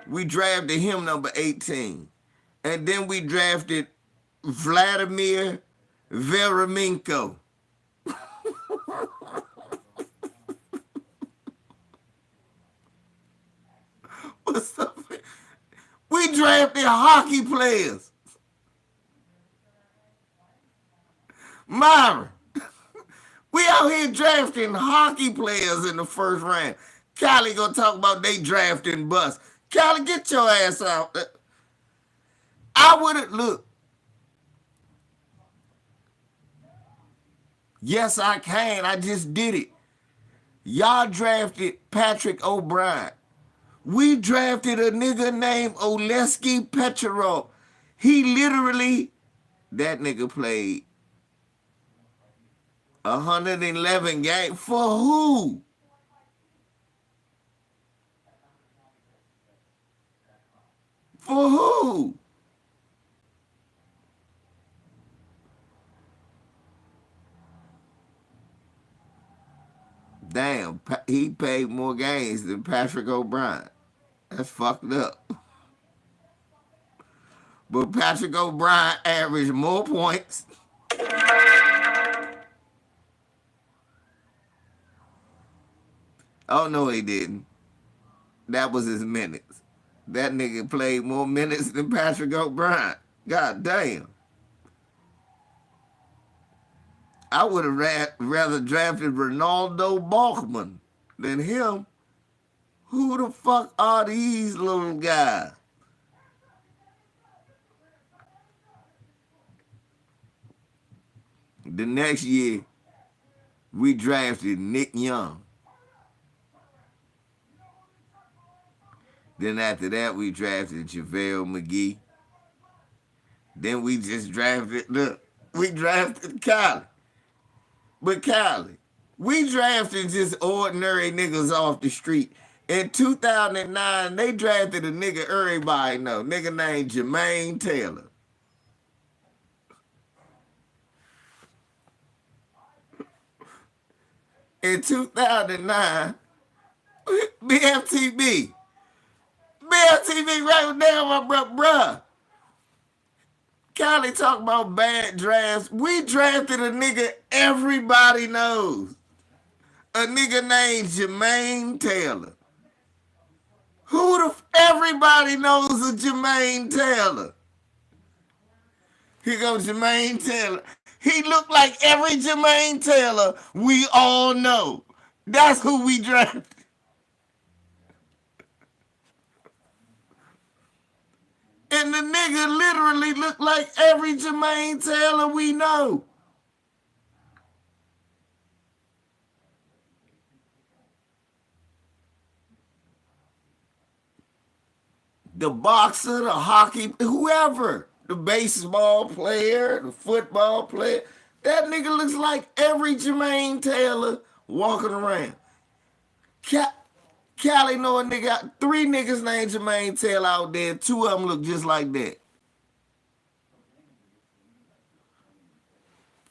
Speaker 2: We drafted him number 18. And then we drafted Vladimir Veremenko. What's up? We drafted hockey players. Myron, we out here drafting hockey players in the 1st round. Callie gonna talk about they drafting bust. Callie, get your ass out. I wouldn't look. Yes, I can. I just did it. Y'all drafted Patrick O'Brien. We drafted a nigga named Oleksiy Petrov. He literally, that nigga played 111 games. For who? For who? Damn, he played more games than Patrick O'Brien. That's fucked up. But Patrick O'Brien averaged more points. Oh, no, he didn't. That was his minutes. That nigga played more minutes than Patrick O'Brien. God damn. I would have rather drafted Ronaldo Balkman than him. Who the fuck are these little guys? The next year, we drafted Nick Young. Then after that, we drafted JaVale McGee. Then we just drafted, we drafted Kylie. But Kylie, we drafted just ordinary niggas off the street. In 2009, they drafted a nigga everybody know, nigga named Jermaine Taylor. In 2009, BFTB. BFTB right there, my bruh. Kylie talk about bad drafts. We drafted a nigga everybody knows. A nigga named Jermaine Taylor. Everybody knows a Jermaine Taylor. Here goes Jermaine Taylor. He looked like every Jermaine Taylor we all know. That's who we drafted. And the nigga literally looked like every Jermaine Taylor we know. The boxer, the hockey, whoever. The baseball player, the football player. That nigga looks like every Jermaine Taylor walking around. Cali know a nigga, 3 niggas named Jermaine Taylor out there. 2 of them look just like that.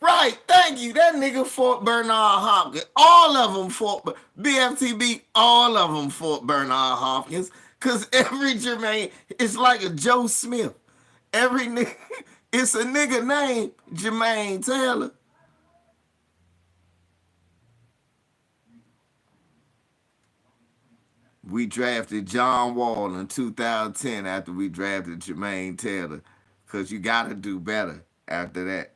Speaker 2: Right, thank you. That nigga fought Bernard Hopkins. All of them fought BFTB. All of them fought Bernard Hopkins. Cause every Jermaine, it's like a Joe Smith. Every nigga, it's a nigga named Jermaine Taylor. We drafted John Wall in 2010 after we drafted Jermaine Taylor. Cause you gotta do better after that.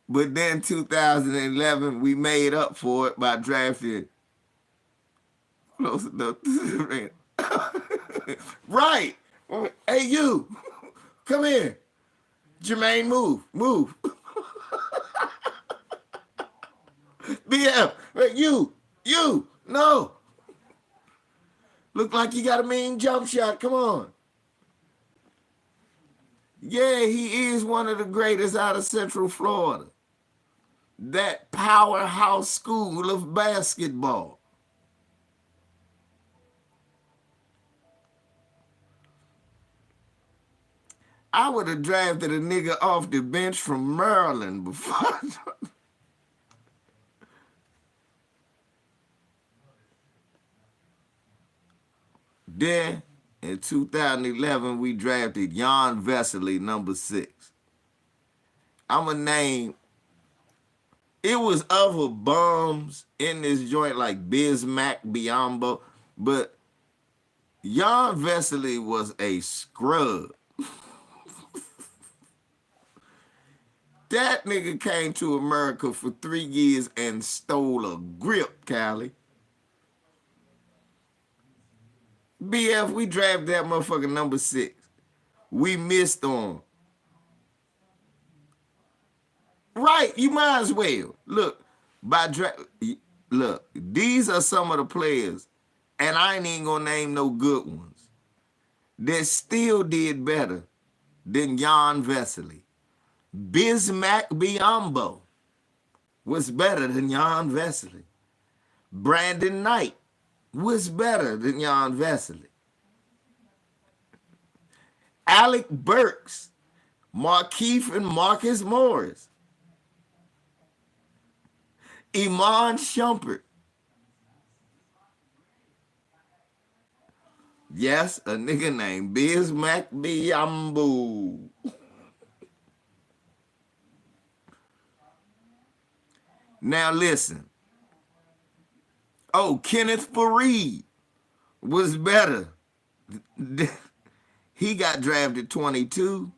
Speaker 2: But then 2011, we made up for it by drafting close enough to the right. Hey, you, come here. Jermaine, move. BF, you, no. Look like you got a mean jump shot. Come on. Yeah, he is one of the greatest out of Central Florida. That powerhouse school of basketball. I would have drafted a nigga off the bench from Maryland before. Then, in 2011, we drafted Jan Vesely, number 6. I'm a name. It was other bums in this joint like Bismack, Biombo, but Jan Vesely was a scrub. That nigga came to America for 3 years and stole a grip, Cali. BF, we drafted that motherfucker number 6. We missed on. Right, you might as well. Look, look, these are some of the players, and I ain't even gonna name no good ones, that still did better than Jan Vesely. Bismack Biombo was better than Jan Vesely. Brandon Knight was better than Jan Vesely. Alec Burks, Markeith and Marcus Morris. Iman Shumpert. Yes, a nigga named Bismack Biombo. Now listen. Oh, Kenneth Fareed was better. He got drafted 22.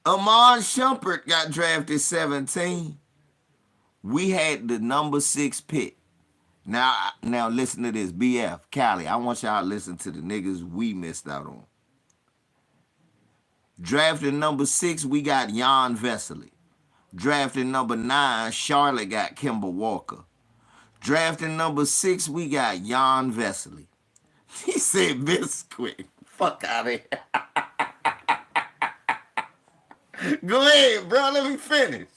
Speaker 2: Amon Shumpert got drafted 17. We had the number 6 pick. Now listen to this, BF, Cali. I want y'all to listen to the niggas we missed out on. Drafted number 6, we got Jan Vesely. Drafted number 9, Charlotte got Kemba Walker. Drafted number 6, we got Jan Vesely. He said Biscuit. Fuck out of here. Go ahead, bro. Let me finish.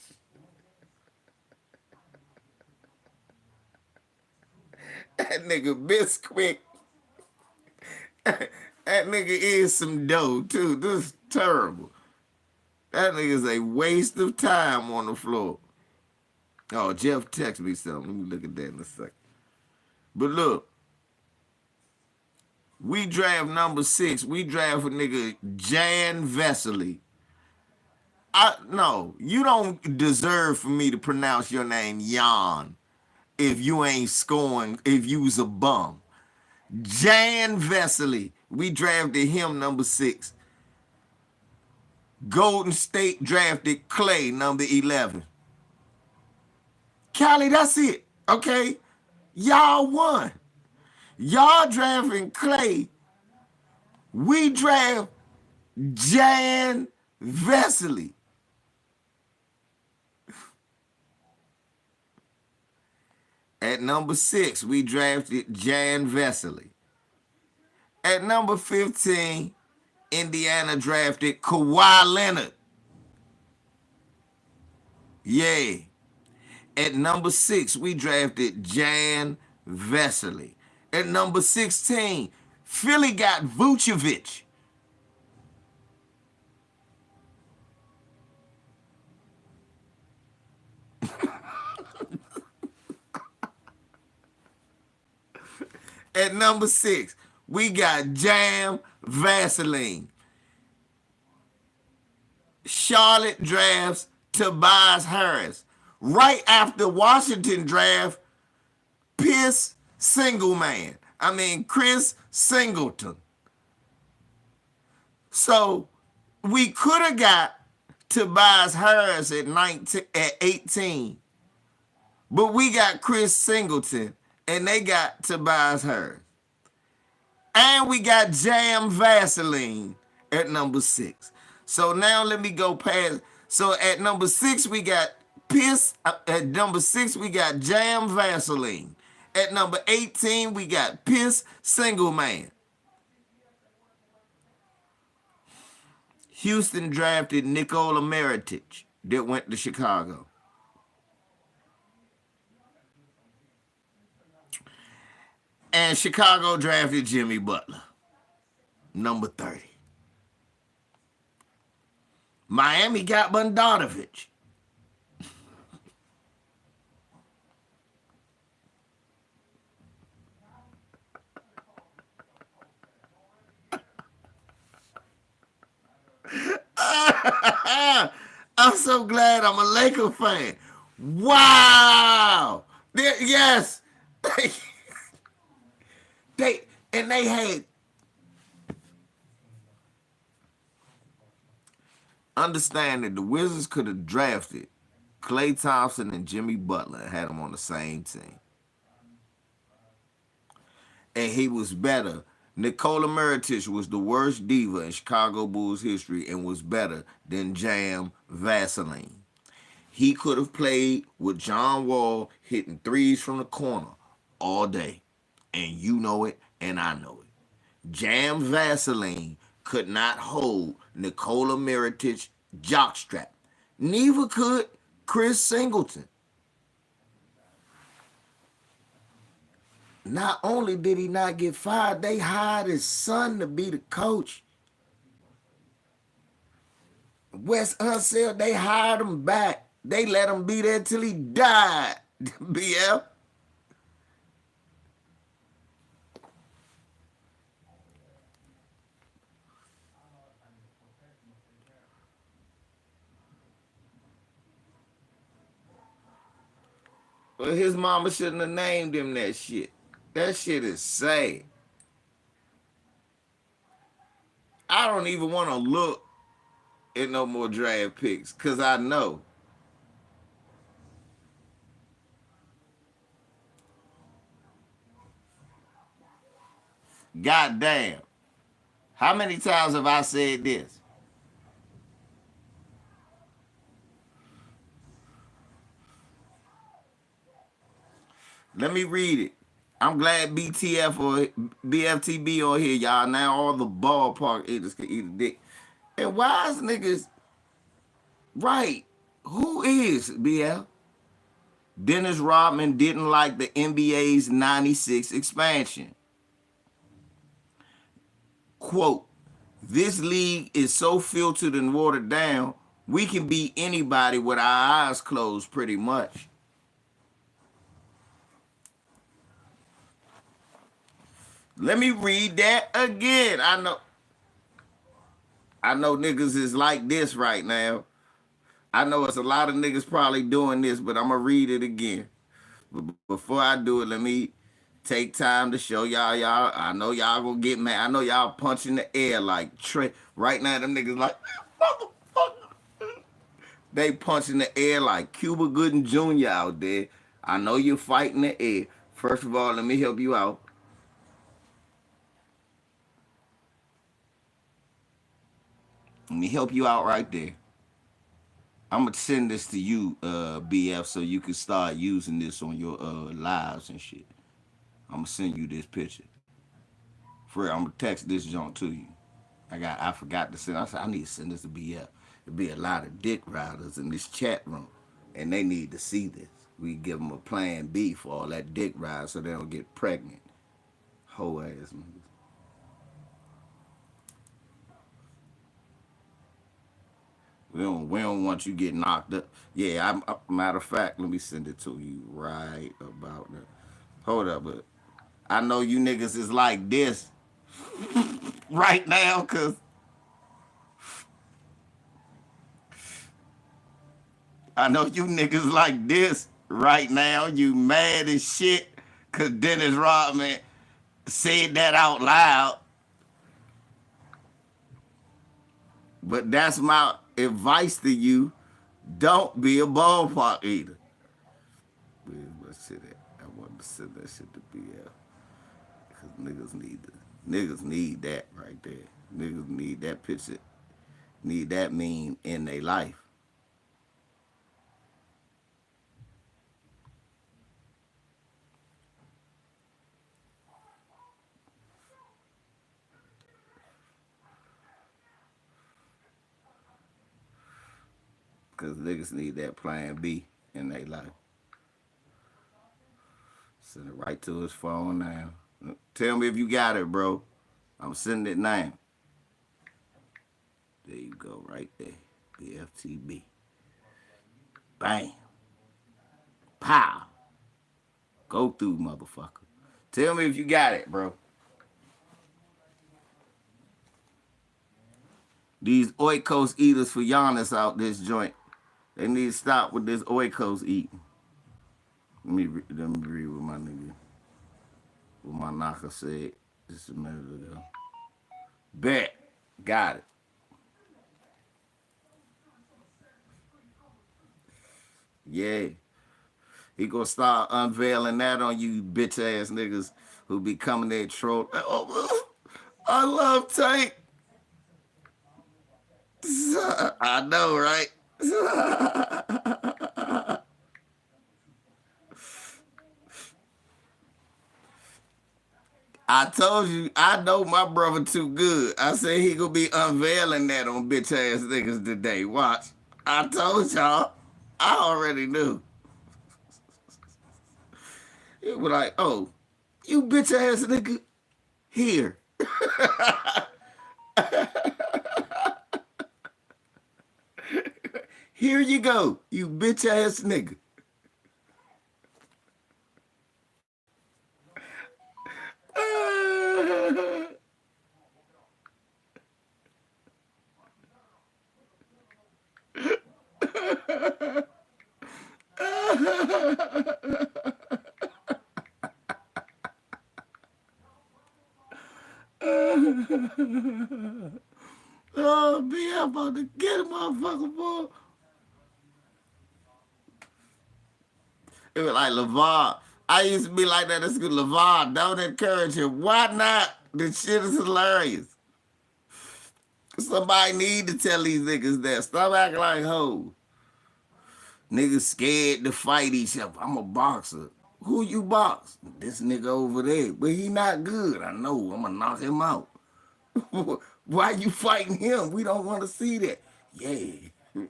Speaker 2: That nigga Biscuit. That nigga is some dough, too. This is terrible. That nigga's a waste of time on the floor. Oh, Jeff texted me something. Let me look at that in a second. But look, we draft number 6. We draft a nigga Jan Vesely. No, you don't deserve for me to pronounce your name Jan if you ain't scoring, if you's a bum. Jan Vesely. We drafted him number 6. Golden State drafted Clay number 11. Cali, that's it. Okay? Y'all won. Y'all drafting Clay. We draft Jan Vesely. At number 6, we drafted Jan Vesely. At number 15, Indiana drafted Kawhi Leonard. Yay. At number 6, we drafted Jan Vesely. At number 16, Philly got Vucevic. At number 6, we got Jam Vaseline. Charlotte drafts Tobias Harris. Right after Washington draft Chris Singleton. So we could have got Tobias Harris at 18, but we got Chris Singleton, and they got Tobias Harris. And we got Jam Vaseline at number 6. So now let me go past. So at number 6, we got At number 6, we got Jam Vaseline. At number 18, we got Piss Single Man. Houston drafted Nikola Mirotic that went to Chicago. And Chicago drafted Jimmy Butler, number 30. Miami got Bogdanovich. I'm so glad I'm a Laker fan. Wow. Yes. They had understand that the Wizards could have drafted Klay Thompson and Jimmy Butler and had them on the same team. And he was better. Nikola Mirotic was the worst diva in Chicago Bulls history and was better than Jam Vaseline. He could have played with John Wall hitting threes from the corner all day. And you know it, and I know it. Jam Vaseline could not hold Nikola Mirotic jockstrap. Neither could Chris Singleton. Not only did he not get fired, they hired his son to be the coach. Wes Unseld, they hired him back. They let him be there till he died. BL. Well, his mama shouldn't have named him that shit. That shit is sad. I don't even want to look at no more draft picks because I know. God damn. How many times have I said this? Let me read it. I'm glad BTF or BFTB on here, y'all. Now all the ballpark eaters can eat a dick. And why is niggas right? Who is BL? Dennis Rodman didn't like the NBA's 96 expansion. Quote, this league is so filtered and watered down, We can beat anybody with our eyes closed, pretty much. Let me read that again. I know niggas is like this right now. I know it's a lot of niggas probably doing this, but I'm gonna read it again. But before I do it, let me take time to show y'all. I know y'all gonna get mad. I know y'all punching the air like right now. Them niggas like motherfucker. They punching the air like Cuba Gooding Jr. out there. I know you're fighting the air. First of all, let me help you out. Let me help you out right there. I'm gonna send this to you, BF, so you can start using this on your lives and shit. I'm gonna send you this picture. For real, I'm gonna text this junk to you. I forgot to send. I said I need to send this to BF. There'll be a lot of dick riders in this chat room, and they need to see this. We give them a plan B for all that dick ride, so they don't get pregnant. Whole ass niggas. We don't want you getting knocked up. Yeah, matter of fact, let me send it to you right about that. Hold up, but I know you niggas is like this right now, cause I know you niggas like this right now. You mad as shit, cause Dennis Rodman said that out loud. But that's my advice to you. Don't be a ballpark eater. Where's my shit at? I want to send that shit to BL. Cause niggas need that right there. Niggas need that picture, need that meme in their life. Cause niggas need that plan B in their life. Send it right to his phone now. Tell me if you got it, bro. I'm sending it now. There you go, right there. BFTB. Bam. Pow. Go through, motherfucker. Tell me if you got it, bro. These oikos eaters for Giannis out this joint. They need to stop with this oikos eating. Let me read what my nigga, what my knocker said just a minute ago. Bet. Got it. Yeah. He gonna start unveiling that on you bitch ass niggas who be coming there troll. Oh, I love Tank. I know, right? I told you, I know my brother too good. I said he gonna be unveiling that on bitch ass niggas today. Watch. I told y'all. I already knew. It was like, oh, you bitch ass nigga, here. Here you go, you bitch ass nigga. Oh, be about to get a motherfucker, boy. It was like LeVar. I used to be like that. It's good. LeVar, don't encourage him. Why not? This shit is hilarious. Somebody need to tell these niggas that. Stop acting like hoes. Niggas scared to fight each other. I'm a boxer. Who you box? This nigga over there. But he not good. I know. I'm gonna knock him out. Why you fighting him? We don't want to see that. Yeah.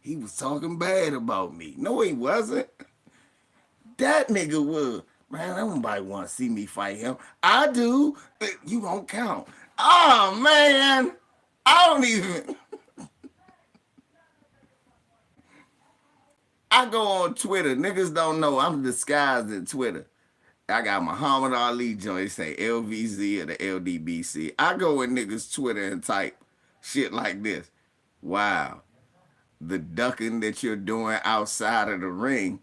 Speaker 2: He was talking bad about me. No, he wasn't. That nigga was. Man, nobody want to see me fight him. I do. You don't count. Oh, man. I don't even. I go on Twitter. Niggas don't know I'm disguised in Twitter. I got Muhammad Ali joint, say LVZ or the LDBC. I go in niggas' Twitter and type shit like this. Wow, the ducking that you're doing outside of the ring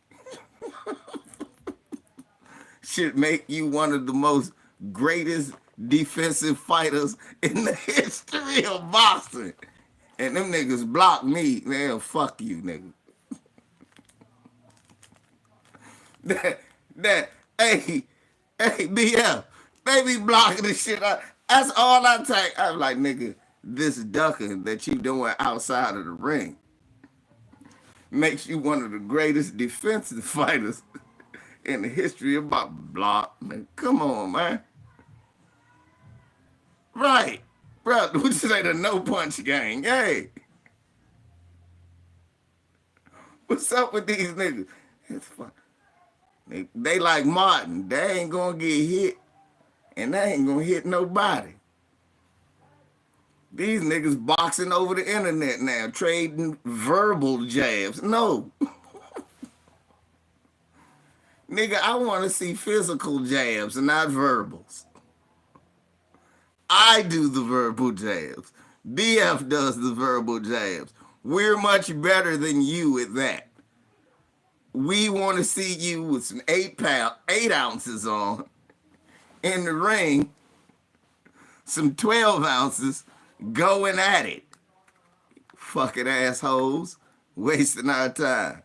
Speaker 2: should make you one of the most greatest defensive fighters in the history of boxing. And them niggas block me. Man, fuck you, nigga. That, that, hey, BF, they be blocking the shit out. That's all I take. I'm like, nigga, this ducking that you doing outside of the ring makes you one of the greatest defensive fighters in the history of block. Man, come on, man. Right. Bro, we just say the no punch gang. Hey, what's up with these niggas? It's fun. They like Martin. They ain't gonna get hit, and they ain't gonna hit nobody. These niggas boxing over the internet now, trading verbal jabs. No. Nigga, I want to see physical jabs and not verbals. I do the verbal jabs. BF does the verbal jabs. We're much better than you at that. We want to see you with some 8 ounces on in the ring, some 12 ounces going at it. Fucking assholes, wasting our time.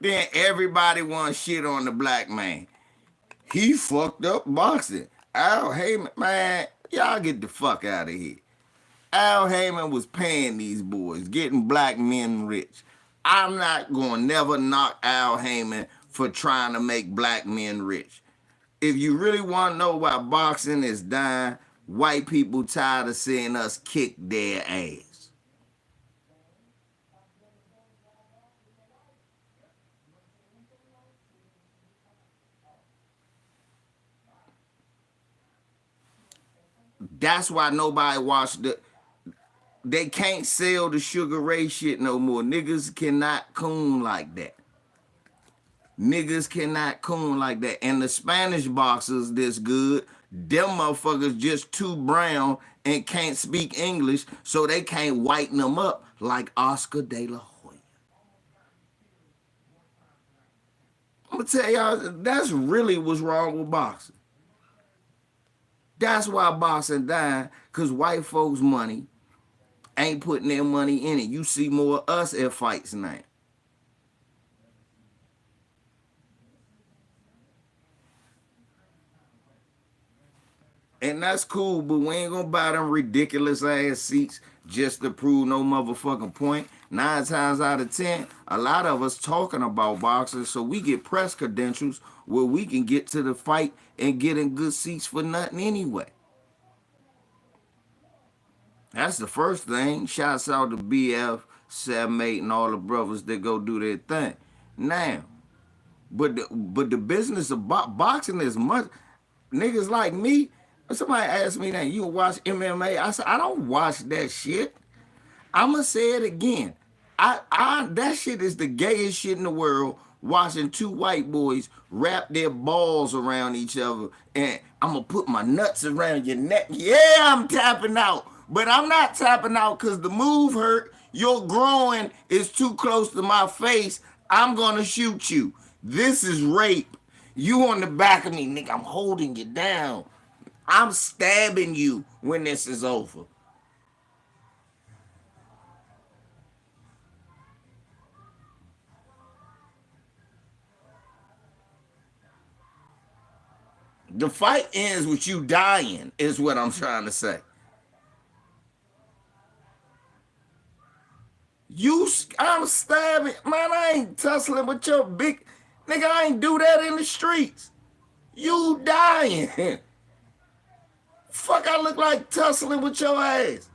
Speaker 2: Then everybody wants shit on the black man. He fucked up boxing. Al Heyman, man, y'all get the fuck out of here. Al Heyman was paying these boys, getting black men rich. I'm not gonna never knock Al Heyman for trying to make black men rich. If you really want to know why boxing is dying, white people tired of seeing us kick their ass. That's why nobody watched the. They can't sell the Sugar Ray shit no more. Niggas cannot coon like that. Niggas cannot coon like that. And the Spanish boxers this good, them motherfuckers just too brown and can't speak English, so they can't whiten them up like Oscar De La Hoya. I'm gonna tell y'all, that's really what's wrong with boxing. That's why boxing died, because white folks' money ain't putting their money in it. You see more of us at fights now. And that's cool, but we ain't gonna buy them ridiculous ass seats just to prove no motherfucking point. 9 times out of 10, a lot of us talking about boxing, so we get press credentials where we can get to the fight and get in good seats for nothing anyway. That's the first thing. Shouts out to BF, 7-8, and all the brothers that go do their thing. Now, but the business of boxing is much. Niggas like me, somebody asked me that, you watch MMA? I said, I don't watch that shit. I'ma say it again. I that shit is the gayest shit in the world. Watching 2 white boys wrap their balls around each other, and I'm gonna put my nuts around your neck. Yeah, I'm tapping out, but I'm not tapping out because the move hurt. Your groin is too close to my face. I'm gonna shoot you. This is rape. You on the back of me, nigga. I'm holding you down. I'm stabbing you when this is over. The fight ends with you dying, is what I'm trying to say. I'm stabbing. Man, I ain't tussling with your big. Nigga, I ain't do that in the streets. You dying. Fuck, I look like tussling with your ass.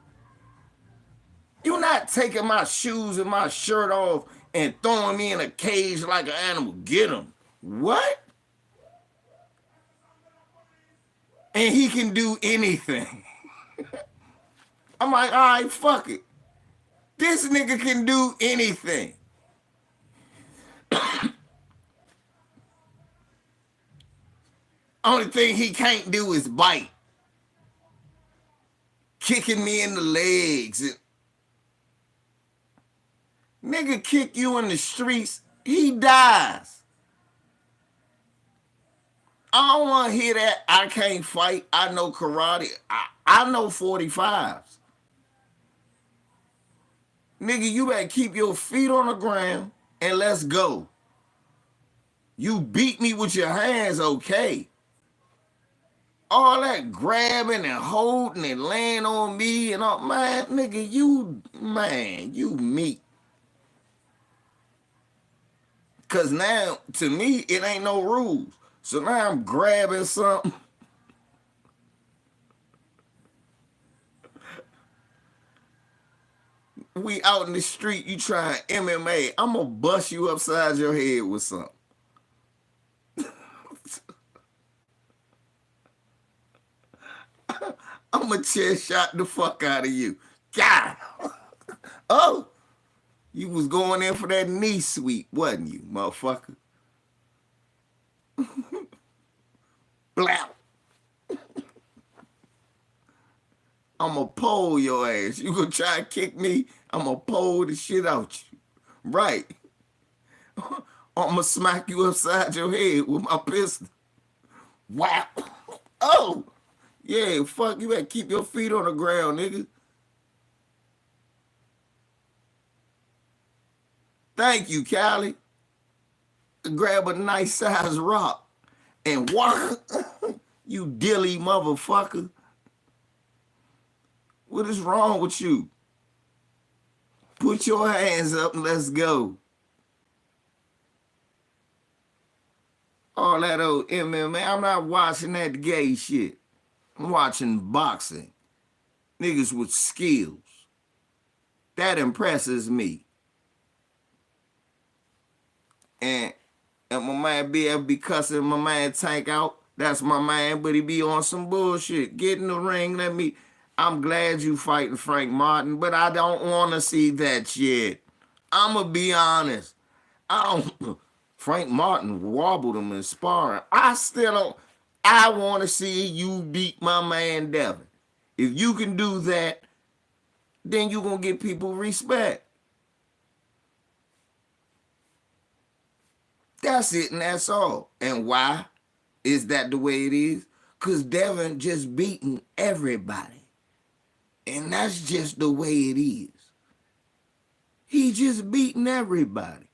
Speaker 2: You not taking my shoes and my shirt off and throwing me in a cage like an animal. Get him. What? And he can do anything. I'm like, all right, fuck it. This nigga can do anything. Only thing he can't do is bite. Kicking me in the legs. Nigga kick you in the streets, he dies. I don't want to hear that. I can't fight. I know karate. I know 45s. Nigga, you better keep your feet on the ground and let's go. You beat me with your hands, okay. All that grabbing and holding and laying on me and all, man, nigga, you meat. Cause now, to me, it ain't no rules. So now I'm grabbing something. We out in the street, you trying MMA. I'm gonna bust you upside your head with something. I'm gonna chest shot the fuck out of you. God. Oh, you was going in for that knee sweep, wasn't you, motherfucker? Blow. I'm gonna pole your ass. You gonna try to kick me? I'm gonna pole the shit out you. Right. I'm gonna smack you upside your head with my pistol. Wow. Oh. Yeah, fuck, you better keep your feet on the ground, nigga. Thank you, Callie. Grab a nice size rock and walk. You dilly motherfucker. What is wrong with you? Put your hands up and let's go. All that old MMA, I'm not watching that gay shit. I'm watching boxing. Niggas with skills. That impresses me. And my man BF be cussing my man Tank out. That's my man, but he be on some bullshit. Get in the ring, I'm glad you fighting Frank Martin, but I don't want to see that shit. I'ma be honest. Frank Martin wobbled him in sparring. I still don't. I want to see you beat my man Devin. If you can do that, then you going to get people respect. That's it and that's all. And why is that the way it is? Because Devin just beating everybody. And that's just the way it is. He just beating everybody.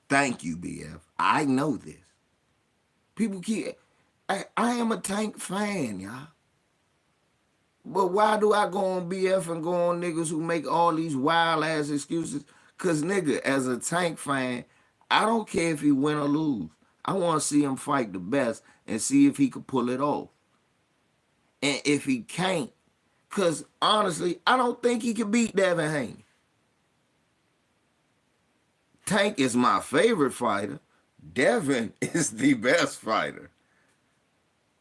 Speaker 2: Thank you, BF. I know this. People keep... I am a Tank fan, y'all. But why do I go on BF and go on niggas who make all these wild-ass excuses? Because, nigga, as a Tank fan, I don't care if he win or lose. I want to see him fight the best and see if he can pull it off. And if he can't, because, honestly, I don't think he can beat Devin Haney. Tank is my favorite fighter. Devin is the best fighter.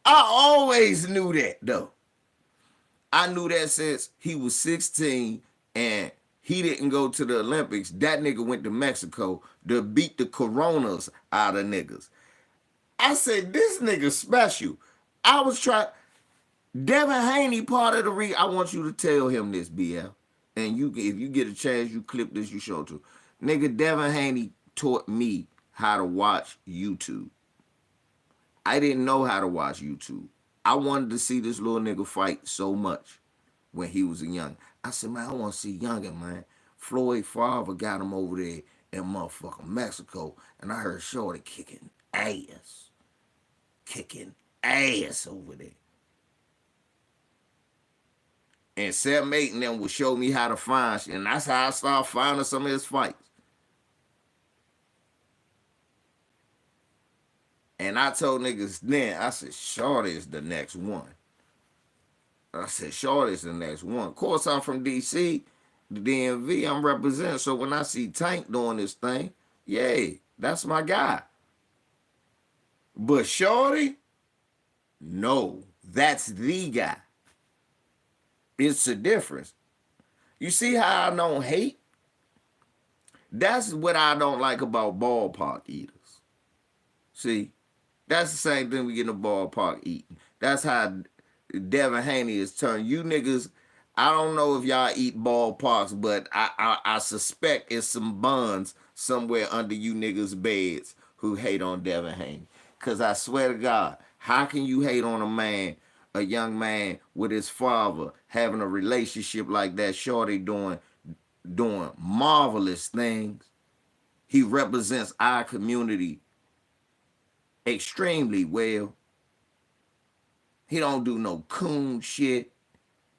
Speaker 2: I always knew that, though. I knew that since he was 16 and he didn't go to the Olympics. That nigga went to Mexico to beat the coronas out of niggas. I said, this nigga special. I was trying... Devin Haney, part of the reason... I want you to tell him this, BL. And if you get a chance, you clip this, you show it to. Nigga, Devin Haney taught me how to watch YouTube. I didn't know how to watch YouTube. I wanted to see this little nigga fight so much when he was a young. I said, man, I want to see Youngin, man. Floyd Favre got him over there in motherfucking Mexico, and I heard Shorty kicking ass. Kicking ass over there. And 7-8 and them would show me how to find shit, and that's how I started finding some of his fights. And I told niggas then, I said, Shorty is the next one. I said, Shorty is the next one. Of course, I'm from D.C., the DMV, I'm representing. So when I see Tank doing this thing, yay, that's my guy. But Shorty, no, that's the guy. It's a difference. You see how I don't hate? That's what I don't like about ballpark eaters. See, that's the same thing we get in the ballpark eating. That's how Devin Haney is turned. You niggas, I don't know if y'all eat ballparks, but I suspect it's some buns somewhere under you niggas' beds who hate on Devin Haney. Cause I swear to God, how can you hate on a young man with his father having a relationship like that, Shorty doing marvelous things. He represents our community extremely well. He don't do no coon shit.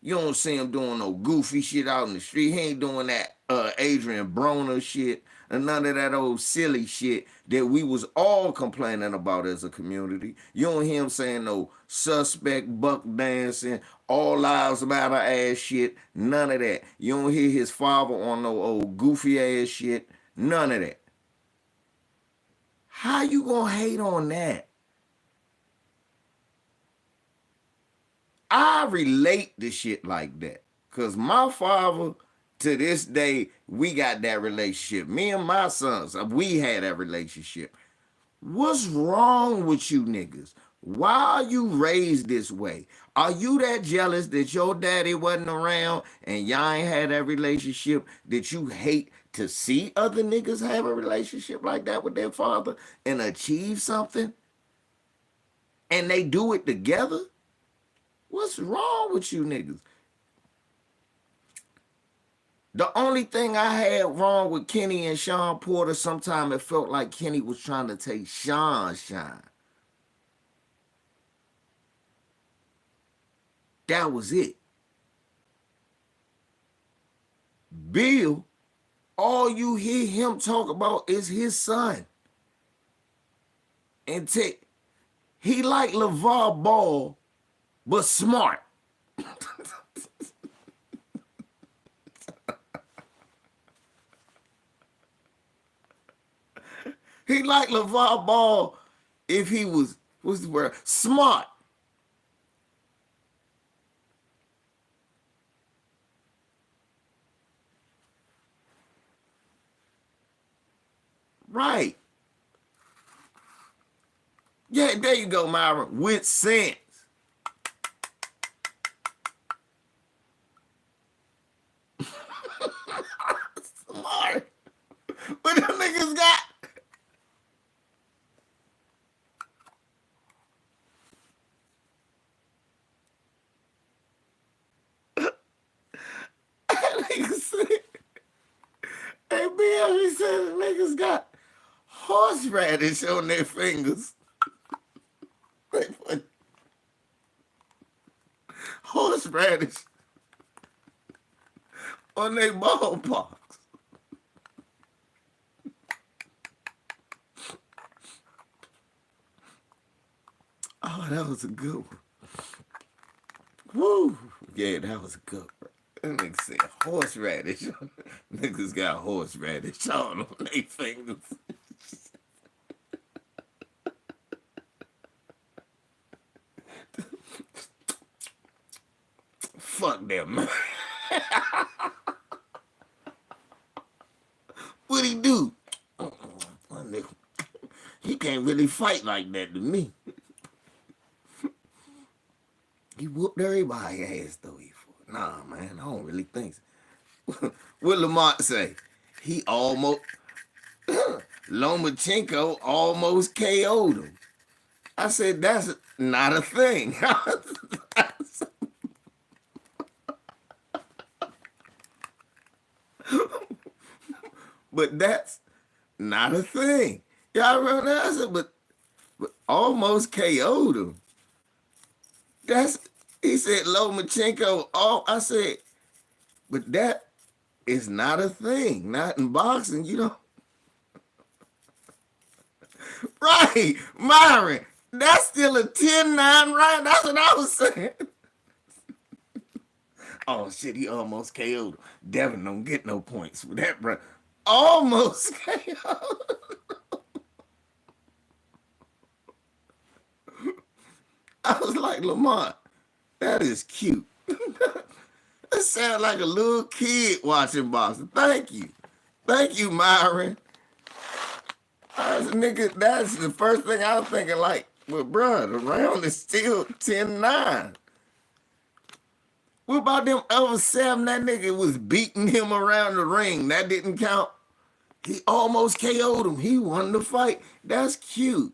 Speaker 2: You don't see him doing no goofy shit out in the street. He ain't doing that Adrian Broner shit and none of that old silly shit that we was all complaining about as a community. You don't hear him saying no suspect buck dancing, all lives matter ass shit. None of that. You don't hear his father on no old goofy ass shit. None of that. How you gonna hate on that? I relate to shit like that. Cause my father, to this day, we got that relationship. Me and my sons, we had that relationship. What's wrong with you niggas? Why are you raised this way? Are you that jealous that your daddy wasn't around and y'all ain't had that relationship that you hate to see other niggas have a relationship like that with their father and achieve something? And they do it together? What's wrong with you niggas? The only thing I had wrong with Kenny and Sean Porter, sometimes it felt like Kenny was trying to take Sean's shine. That was it. Bill, all you hear him talk about is his son. And he like LeVar Ball, but smart. He like LeVar Ball if he was, what's the word? Smart. Right. Yeah, there you go, Myra. With sense. Smart. What them niggas got? Niggas said, hey, Bill, he said niggas got horseradish on their fingers. They put horseradish on their ballparks. Oh, that was a good one. Woo. Yeah, that was a good one. That nigga said horseradish. Niggas got horseradish on their fingers. Fuck them. What'd he do? He can't really fight like that to me. He whooped everybody's ass though. Nah, man, I don't really think so. What Lamont say? He almost Lomachenko almost KO'd him. I said that's not a thing. But that's not a thing. Y'all remember that? I said, but almost KO'd him. That's he said Lomachenko. Oh, I said, but that is not a thing. Not in boxing, you know. Right, Myron. That's still a 10-9 round. That's what I was saying. Oh shit, he almost KO'd him. Devin don't get no points for that, bro. Almost KO'd. I was like, Lamont, that is cute. It sounds like a little kid watching boxing. Thank you. Thank you, Myron. I was, nigga, that's the first thing I was thinking, like, well, bruh, the round is still 10-9. What about them other 7 that nigga was beating him around the ring? That didn't count. He almost KO'd him. He won the fight. That's cute.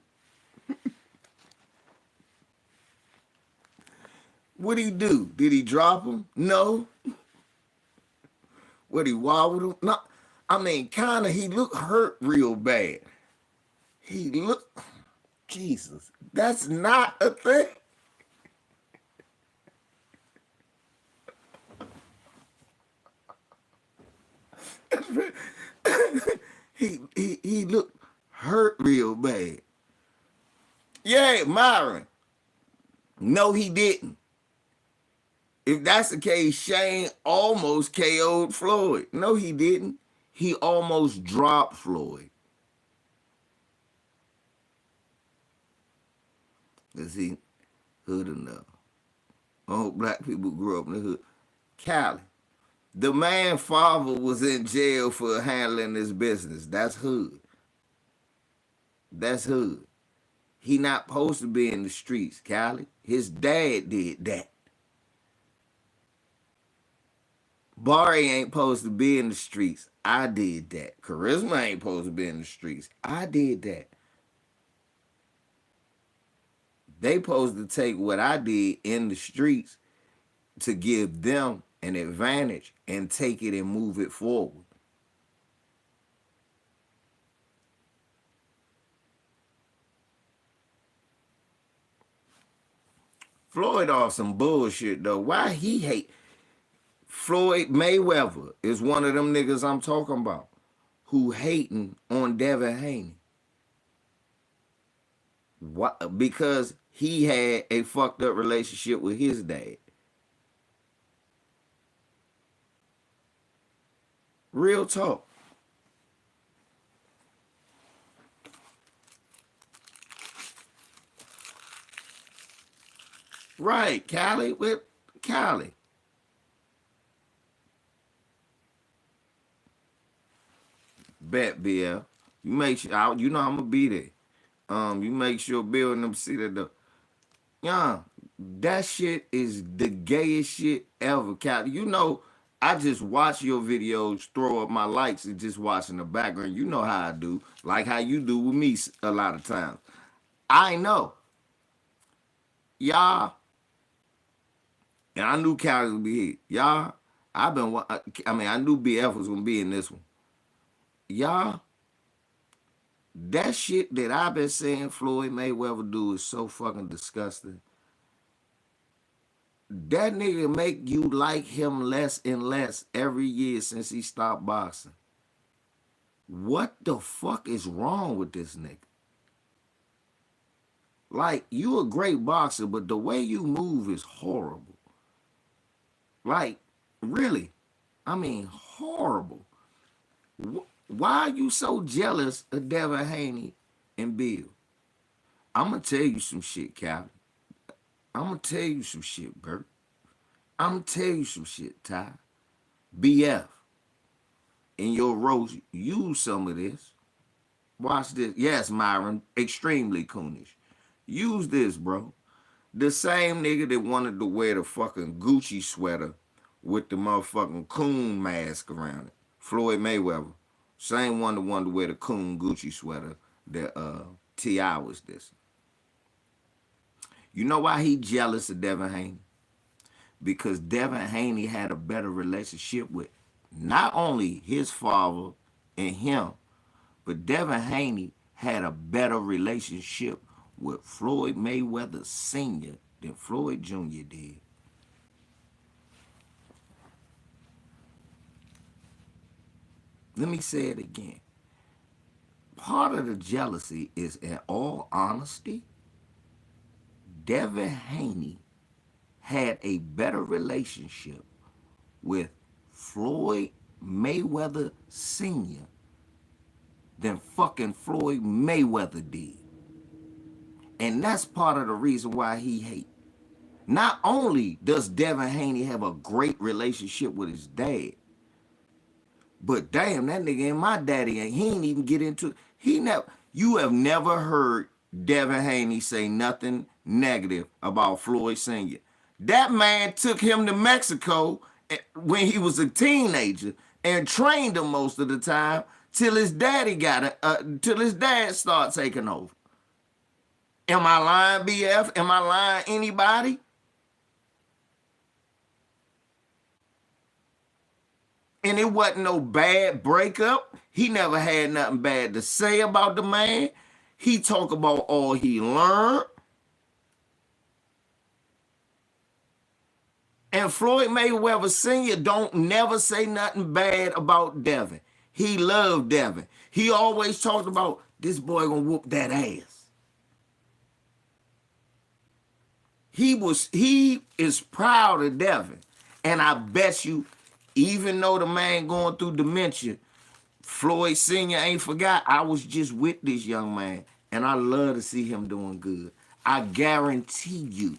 Speaker 2: What'd he do? Did he drop him? No. Would he wobbled him? No. I mean, kind of, he looked hurt real bad. He looked, Jesus, that's not a thing. he looked hurt real bad. Yeah, Myron. No, he didn't. If that's the case, Shane almost KO'd Floyd. No, he didn't. He almost dropped Floyd. Cause he hood enough. All black people grew up in the hood. Cali. The man father was in jail for handling his business. That's hood. That's hood. He not supposed to be in the streets, Cali. His dad did that. Barry ain't supposed to be in the streets. I did that. Charisma ain't supposed to be in the streets. I did that. They supposed to take what I did in the streets to give them an advantage and take it and move it forward. Floyd off some bullshit though. Why he hate Floyd Mayweather is one of them niggas I'm talking about who hating on Devin Haney. What? Because he had a fucked up relationship with his dad. Real talk. Right, Cali with Cali. Bet, BL. You make sure, you know I'm gonna be there. You make sure Bill and them see that yeah, that shit is the gayest shit ever, Cali. You know, I just watch your videos, throw up my likes, and just watch in the background. You know how I do, like how you do with me a lot of times. I know, y'all, and I knew Cali would be here. Y'all, I knew BF was gonna be in this one. Y'all, that shit that I've been saying Floyd Mayweather do is so fucking disgusting. That nigga make you like him less and less every year since he stopped boxing. What the fuck is wrong with this nigga? Like, you a great boxer, but the way you move is horrible. Like, really. I mean, horrible. Why are you so jealous of Devin Haney and Bill? I'm going to tell you some shit, Calvin. I'm going to tell you some shit, Bert. I'm going to tell you some shit, Ty. BF. In your roast, use some of this. Watch this. Yes, Myron, extremely coonish. Use this, bro. The same nigga that wanted to wear the fucking Gucci sweater with the motherfucking coon mask around it. Floyd Mayweather. Same one that wanted to wear the coon Gucci sweater that T.I. was this. You know why he jealous of Devin Haney? Because Devin Haney had a better relationship with not only his father and him, but Devin Haney had a better relationship with Floyd Mayweather Sr. than Floyd Jr. did. Let me say it again. Part of the jealousy is, in all honesty, Devin Haney had a better relationship with Floyd Mayweather Sr. than fucking Floyd Mayweather did. And that's part of the reason why he hate. Not only does Devin Haney have a great relationship with his dad, but damn, that nigga and my daddy, and he ain't even get into. He never. You have never heard Devin Haney say nothing negative about Floyd Senior. That man took him to Mexico when he was a teenager and trained him most of the time till his daddy till his dad started taking over. Am I lying, BF? Am I lying, anybody? And it wasn't no bad breakup. He never had nothing bad to say about the man. He talked about all he learned. And Floyd Mayweather Sr. don't never say nothing bad about Devin. He loved Devin. He always talked about this boy gonna whoop that ass. He is proud of Devin. And I bet you, even though the man going through dementia, Floyd Sr. ain't forgot. I was just with this young man, and I love to see him doing good. I guarantee you,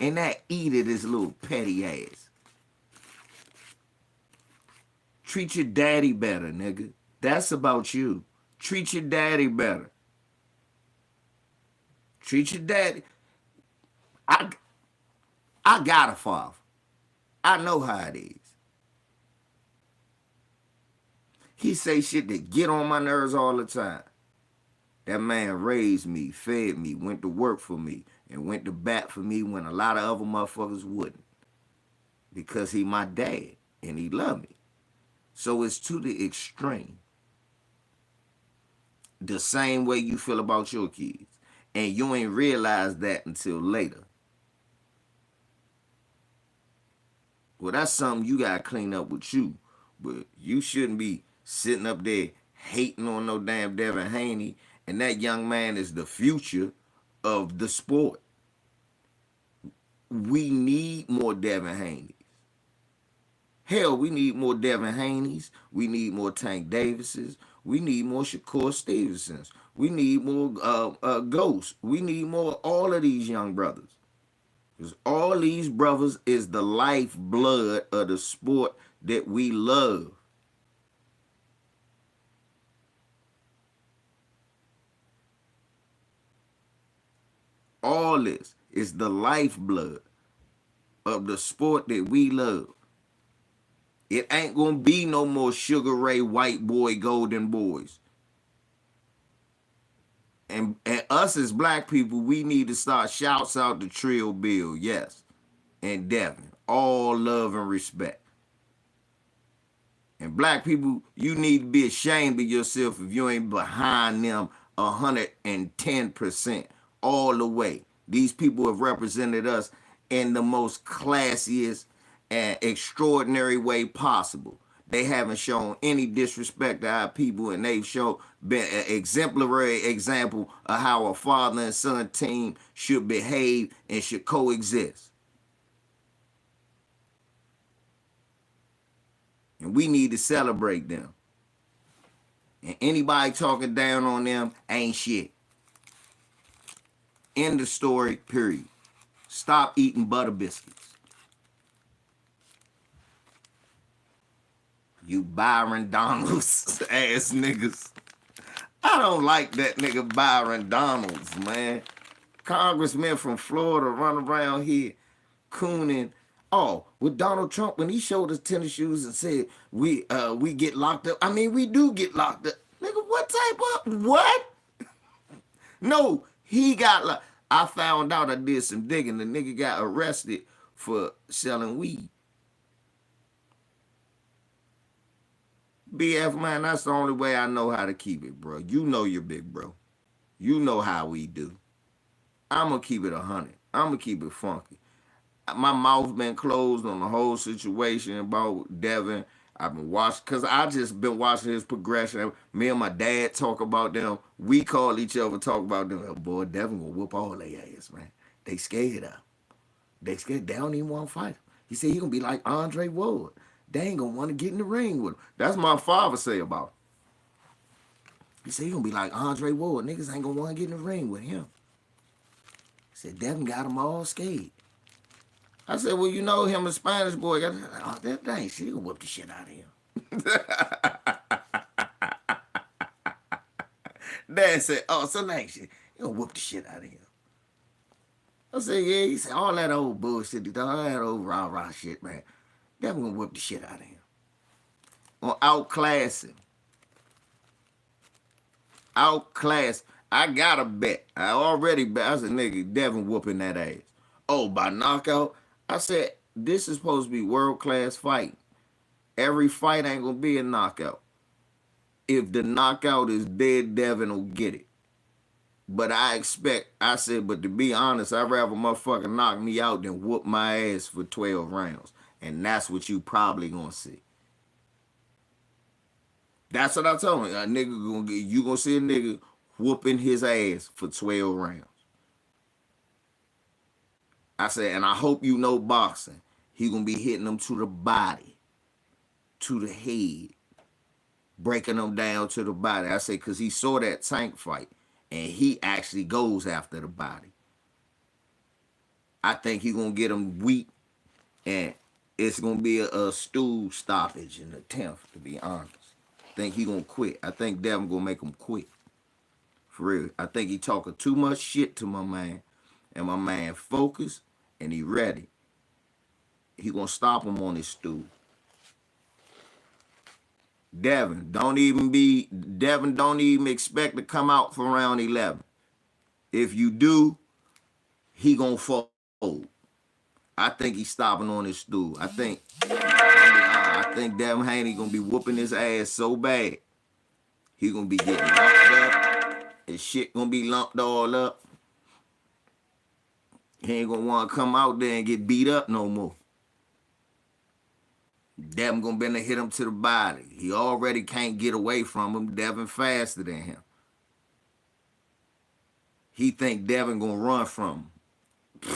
Speaker 2: and that eated his little petty ass. Treat your daddy better, nigga. That's about you. Treat your daddy better. Treat your daddy. I got a father. I know how it is. He say shit that get on my nerves all the time. That man raised me, fed me, went to work for me, and went to bat for me when a lot of other motherfuckers wouldn't. Because he my dad, and he love me. So it's to the extreme. The same way you feel about your kids. And you ain't realize that until later. Well, that's something you gotta clean up with you. But you shouldn't be sitting up there hating on no damn Devin Haney. And that young man is the future of the sport. We need more Devin Haneys. Hell, we need more Devin Haneys. We need more Tank Davises. We need more Shakur Stevensons. We need more Ghosts. We need more all of these young brothers. Because all these brothers is the lifeblood of the sport that we love. All this is the lifeblood of the sport that we love. It ain't gonna be no more Sugar Ray white boy golden boys. And us as black people, we need to start shouts out to Trill Bill, yes, and Devin. All love and respect. And black people, you need to be ashamed of yourself if you ain't behind them 110% all the way. These people have represented us in the most classiest and extraordinary way possible. They haven't shown any disrespect to our people, and they've been an exemplary example of how a father and son team should behave and should coexist. And we need to celebrate them. And anybody talking down on them ain't shit. End of story, period. Stop eating butter biscuits. You Byron Donalds ass niggas. I don't like that nigga Byron Donalds, man. Congressman from Florida run around here cooning. Oh, with Donald Trump, when he showed us tennis shoes and said we get locked up. I mean, we do get locked up. Nigga, what type of what? No, he got locked. I found out, I did some digging. The nigga got arrested for selling weed. BF, man, that's the only way I know how to keep it, bro. You know you're big, bro. You know how we do. I'm going to keep it 100. I'm going to keep it funky. My mouth been closed on the whole situation about Devin. I've been watching, because I just been watching his progression. Me and my dad talk about them. We call each other, talk about them. Oh, boy, Devin will whoop all their ass, man. They scared of him. They scared. They don't even want to fight him. He said he going to be like Andre Ward. They ain't going to want to get in the ring with him. That's my father say about him. He said, he gonna be like Andre Ward. Niggas ain't gonna want to get in the ring with him. He said, Devin got them all scared. I said, well, you know him, a Spanish boy. Oh, that ain't shit. He gonna whoop the shit out of him. Dad said, oh, so like shit. He gonna whoop the shit out of him. I said, yeah. He said, all that old bullshit, all that old rah-rah shit, man. Devin gonna whip the shit out of him. Gonna outclass him. Outclass. I got a bet. I already bet. I said, nigga, Devin whooping that ass. Oh, by knockout? I said, this is supposed to be world-class fight. Every fight ain't gonna be a knockout. If the knockout is dead, Devin will get it. But I said, but to be honest, I'd rather motherfucker knock me out than whoop my ass for 12 rounds. And that's what you probably gonna see. That's what I told him. A nigga you gonna see a nigga whooping his ass for 12 rounds. I said, and I hope you know boxing. He gonna be hitting them to the body, to the head, breaking them down to the body. I said, because he saw that Tank fight, and he actually goes after the body. I think he gonna get him weak, and it's gonna be a stool stoppage in the 10th, to be honest. I think he gonna quit. I think Devin gonna make him quit. For real. I think he talking too much shit to my man, and my man focused, and he ready. He gonna stop him on his stool. Devin don't even expect to come out for round 11. If you do, he gonna fold. I think he's stopping on his stool. I think Devin Haney gonna be whooping his ass so bad. He gonna be getting lumped up. His shit gonna be lumped all up. He ain't gonna want to come out there and get beat up no more. Devin gonna be able to hit him to the body. He already can't get away from him. Devin faster than him. He think Devin gonna run from him.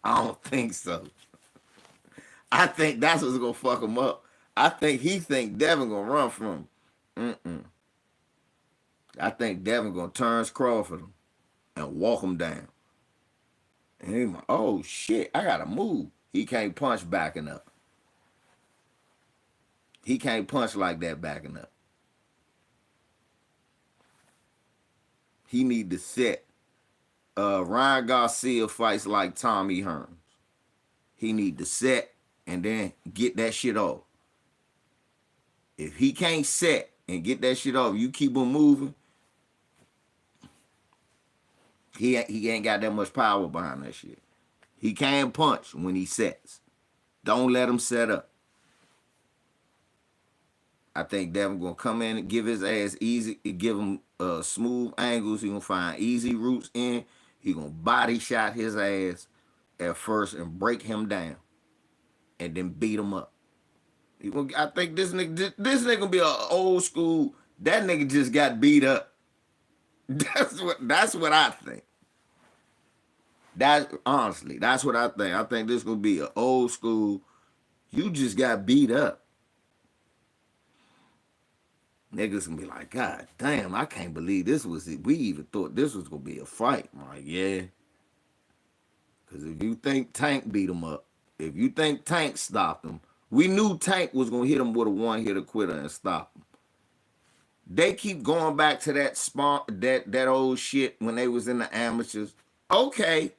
Speaker 2: I don't think so. I think that's what's gonna fuck him up. I think he think Devin gonna run from him. I think Devin gonna turn Crawford and walk him down. And he's like, oh shit, I gotta move. He can't punch backing up. He can't punch like that backing up. He need to set. Ryan Garcia fights like Tommy Hearns. He need to set and then get that shit off. If he can't set and get that shit off, you keep him moving. He ain't got that much power behind that shit. He can punch when he sets. Don't let him set up. I think Devin gonna come in and give his ass easy, give him smooth angles. He gonna find easy routes in. He gonna body shot his ass at first and break him down, and then beat him up. I think this nigga gonna be an old school. That nigga just got beat up. That's what I think. Honestly, that's what I think. I think this gonna be an old school. You just got beat up. Niggas gonna be like, God damn, I can't believe this was it. We even thought this was gonna be a fight. I'm like, yeah. Cause if you think Tank beat him up, if you think Tank stopped him, we knew Tank was gonna hit him with a one-hitter quitter and stop him. They keep going back to that old shit when they was in the amateurs. Okay.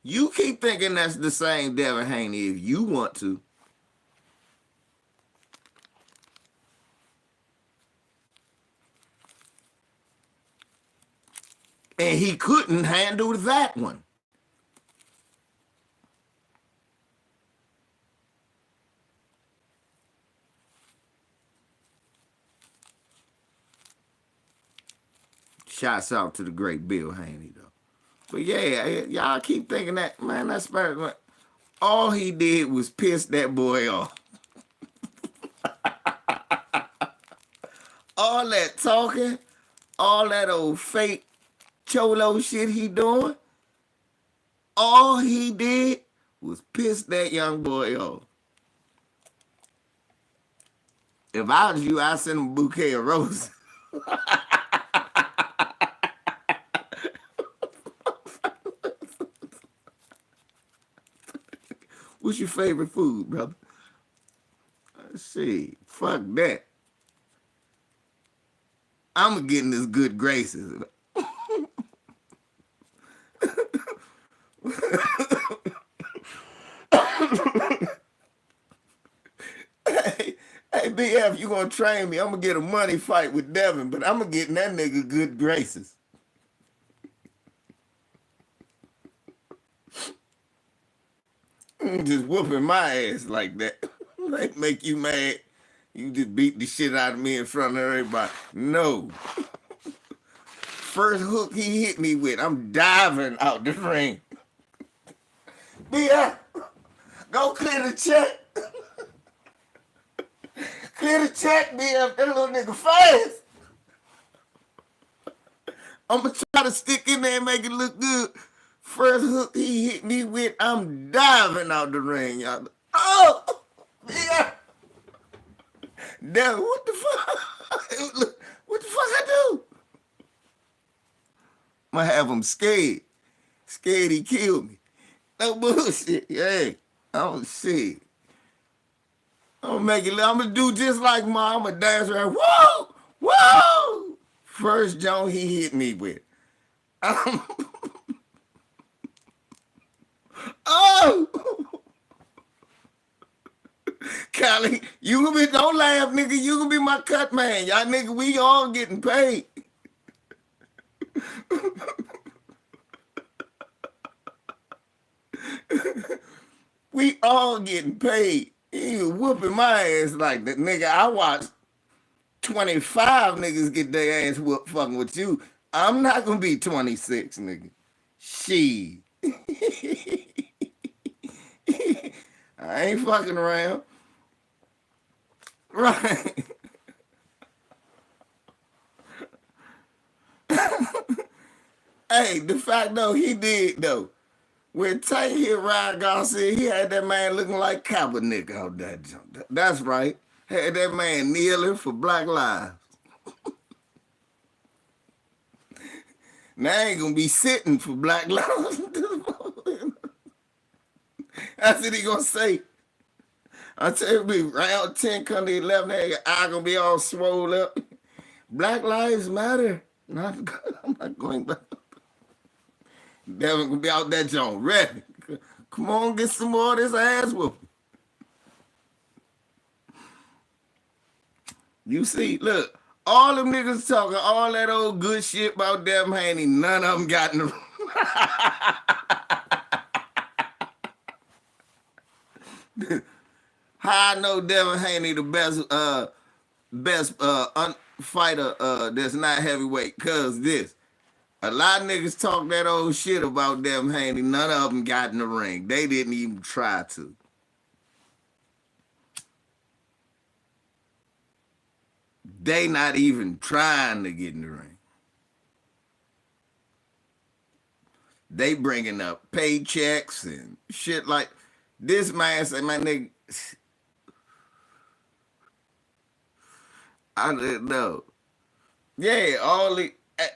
Speaker 2: You keep thinking that's the same Devin Haney if you want to. And he couldn't handle that one. Shouts out to the great Bill Haney, though. But yeah, y'all keep thinking that, man, that's better. All he did was piss that boy off. All that talking, all that old fake cholo shit he doing, all he did was piss that young boy off. If I was you, I'd send him a bouquet of roses. What's your favorite food, brother? Let's see. Fuck that. I'm getting his good graces. Hey, hey, BF, you gonna train me? I'm gonna get a money fight with Devin, but I'm gonna get in that nigga good graces. Just whooping my ass like that. Like make you mad. You just beat the shit out of me in front of everybody. No. First hook he hit me with, I'm diving out the ring. BF, go clear the check. Clear the check, BF. That little nigga fast. I'm gonna try to stick in there and make it look good. First hook he hit me with, I'm diving out the ring, y'all. Oh, yeah. Damn, what the fuck? What the fuck I do? I'm gonna have him scared. Scared he killed me. No bullshit. Hey, I'm shit. I'm gonna make it. I'm gonna do just like Ma. I'm gonna dance around. Whoa, whoa. First Joan he hit me with. Oh, Callie, you gonna be, don't laugh, nigga. You gonna be my cut man. Y'all nigga, we all getting paid. We all getting paid. You whooping my ass like that, nigga. I watched 25 niggas get their ass whooped fucking with you. I'm not gonna be 26, nigga. She. I ain't fucking around. Right. Hey, the fact though, he did though. When Tank hit Ryan Garcia, he had that man looking like Kaepernick out that jump. That's right. Had that man kneeling for Black Lives. Now I ain't gonna be sitting for Black Lives. That's what he gonna say. I tell you, round 10 come to 11, I gonna be all swole up. Black Lives Matter. Not, I'm not going back. Devin gonna be out that joint ready. Come on, get some more of this ass whooping. You see, look, all them niggas talking all that old good shit about Devin Haney, none of them got in the How I know Devin Haney the best fighter that's not heavyweight? Cause this. A lot of niggas talk that old shit about Devin Haney. None of them got in the ring. They didn't even try to. They not even trying to get in the ring. They bringing up paychecks and shit like this man say, my nigga, I didn't know. Yeah,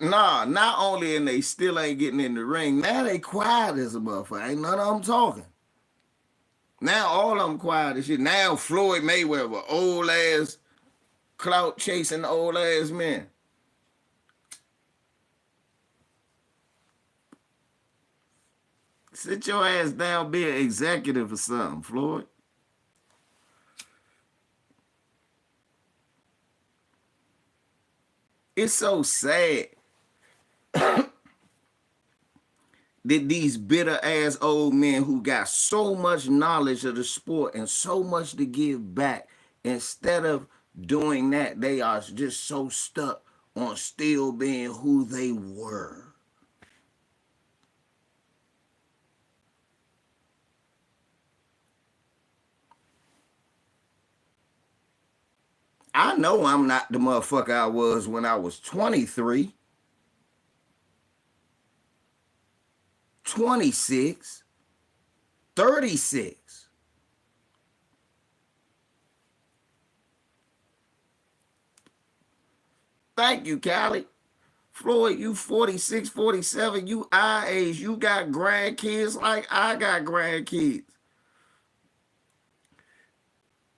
Speaker 2: not only and they still ain't getting in the ring, now they quiet as a motherfucker. Ain't none of them talking. Now all of them quiet as shit. Now Floyd Mayweather, old ass, clout chasing old ass man. Sit your ass down, be an executive or something, Floyd. It's so sad that these bitter ass old men who got so much knowledge of the sport and so much to give back, instead of doing that, they are just so stuck on still being who they were. I know I'm not the motherfucker I was when I was 23, 26, 36. Thank you, Callie. Floyd, you 46, 47, you our age. You got grandkids like I got grandkids.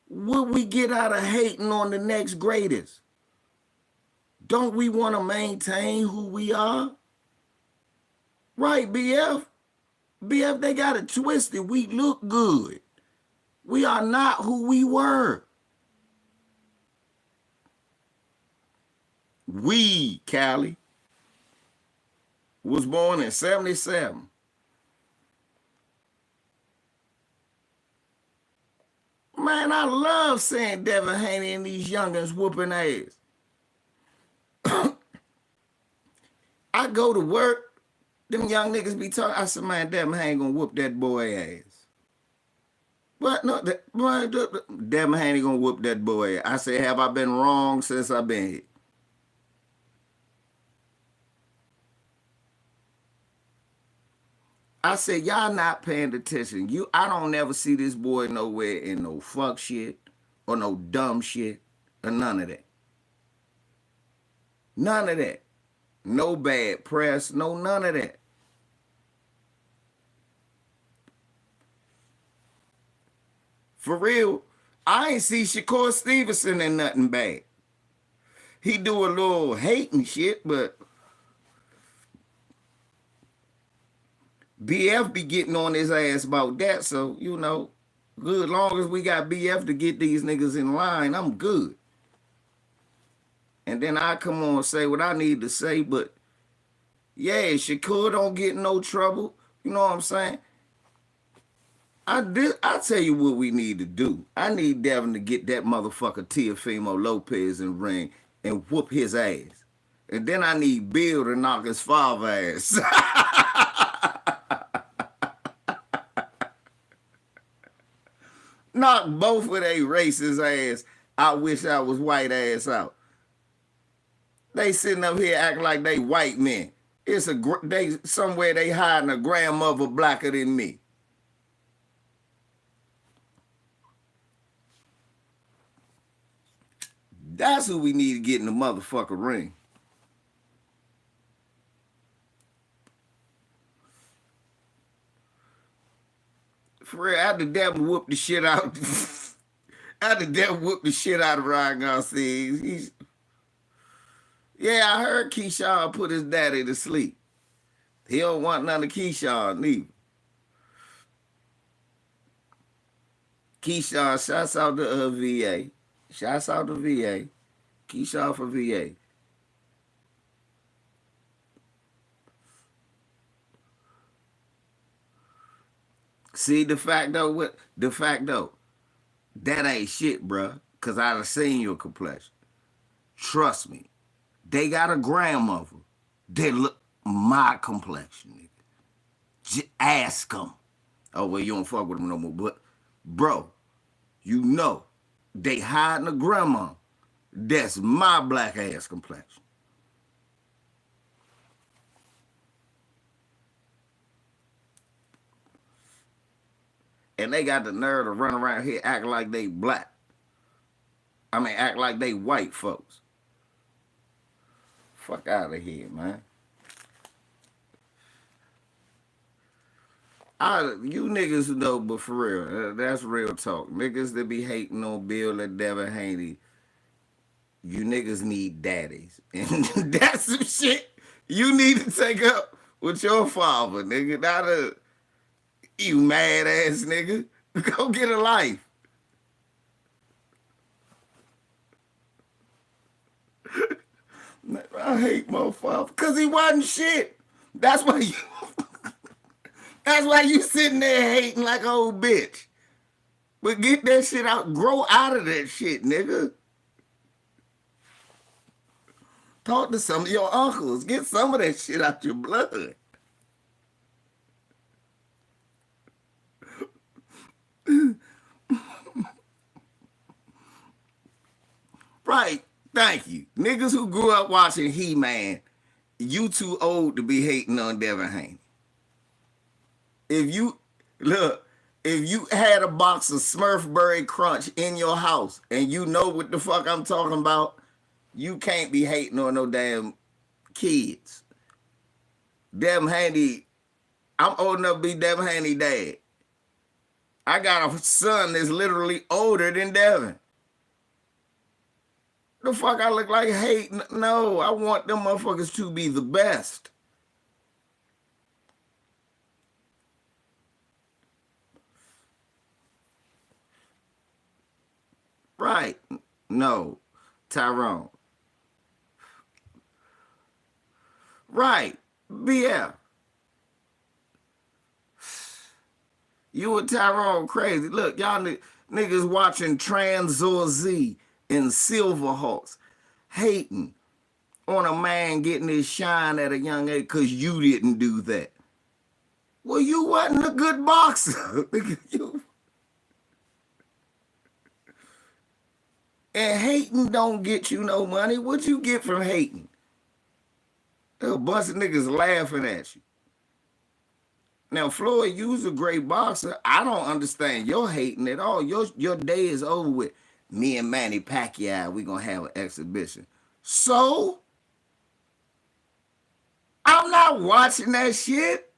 Speaker 2: What we get out of hating on the next greatest? Don't we want to maintain who we are? Right, BF? BF, they got it twisted. We look good. We are not who we were. We, Callie, was born in 77. Man, I love seeing Devin Haney and these youngins whooping ass. I go to work, them young niggas be talking. I said, man, Devin Haney gonna whoop that boy ass. But no, Devin Haney gonna whoop that boy ass. I said, have I been wrong since I've been here? I said, y'all not paying attention. I don't never see this boy nowhere in no fuck shit or no dumb shit or none of that. None of that. No bad press, no none of that. For real, I ain't see Shakur Stevenson in nothing bad. He do a little hating shit, but BF be getting on his ass about that. So, you know, good. Long as we got BF to get these niggas in line, I'm good. And then I come on and say what I need to say, but yeah, Shakur don't get in no trouble. You know what I'm saying? I tell you what we need to do. I need Devin to get that motherfucker Teofimo Lopez in ring and whoop his ass. And then I need Bill to knock his father ass. Knock both of they racist ass. I wish I was white ass out. They sitting up here acting like they white men. They somewhere they hiding a grandmother blacker than me. That's who we need to get in the motherfucker ring. For real, after Devin whooped the shit out. After Devin whooped the shit out of Ryan Garcia, yeah, I heard Keyshawn put his daddy to sleep. He don't want none of Keyshawn neither. Keyshawn, shouts out to VA. Shouts out to VA. Keyshawn for VA. See the fact though, that ain't shit, bruh. Cause I done seen your complexion. Trust me. They got a grandmother that look my complexion, nigga. Ask them. Oh, well, you don't fuck with them no more. But, bro, you know, they hiding a grandma that's my black ass complexion. And they got the nerve to run around here acting like they black. I mean, act like they white folks. Fuck out of here, man. You niggas know, but for real, that's real talk. Niggas that be hating on Bill and Devin Haney, you niggas need daddies. And that's some shit you need to take up with your father, nigga. Not you mad ass nigga. Go get a life. I hate my father because he wasn't shit. That's why you sitting there hating like an old bitch. But get that shit out. Grow out of that shit, nigga. Talk to some of your uncles. Get some of that shit out your blood. Right. Thank you. Niggas who grew up watching He-Man, you too old to be hating on Devin Haney. If you had a box of Smurfberry Crunch in your house and you know what the fuck I'm talking about, You can't be hating on no damn kids. Devin Haney, I'm old enough to be Devin Haney dad. I got a son that's literally older than Devin. The fuck I look like hating? No, I want them motherfuckers to be the best. Right. No. Tyrone. Right. BF. You and Tyrone crazy. Look, y'all niggas watching Tranzor Z and Silverhawks hating on a man getting his shine at a young age because you didn't do that. Well, you wasn't a good boxer. And hating don't get you no money. What you get from hating? A bunch of niggas laughing at you. Now, Floyd, you's a great boxer. I don't understand your hating at all. Your day is over with. Me and Manny Pacquiao, we gonna have an exhibition. So, I'm not watching that shit.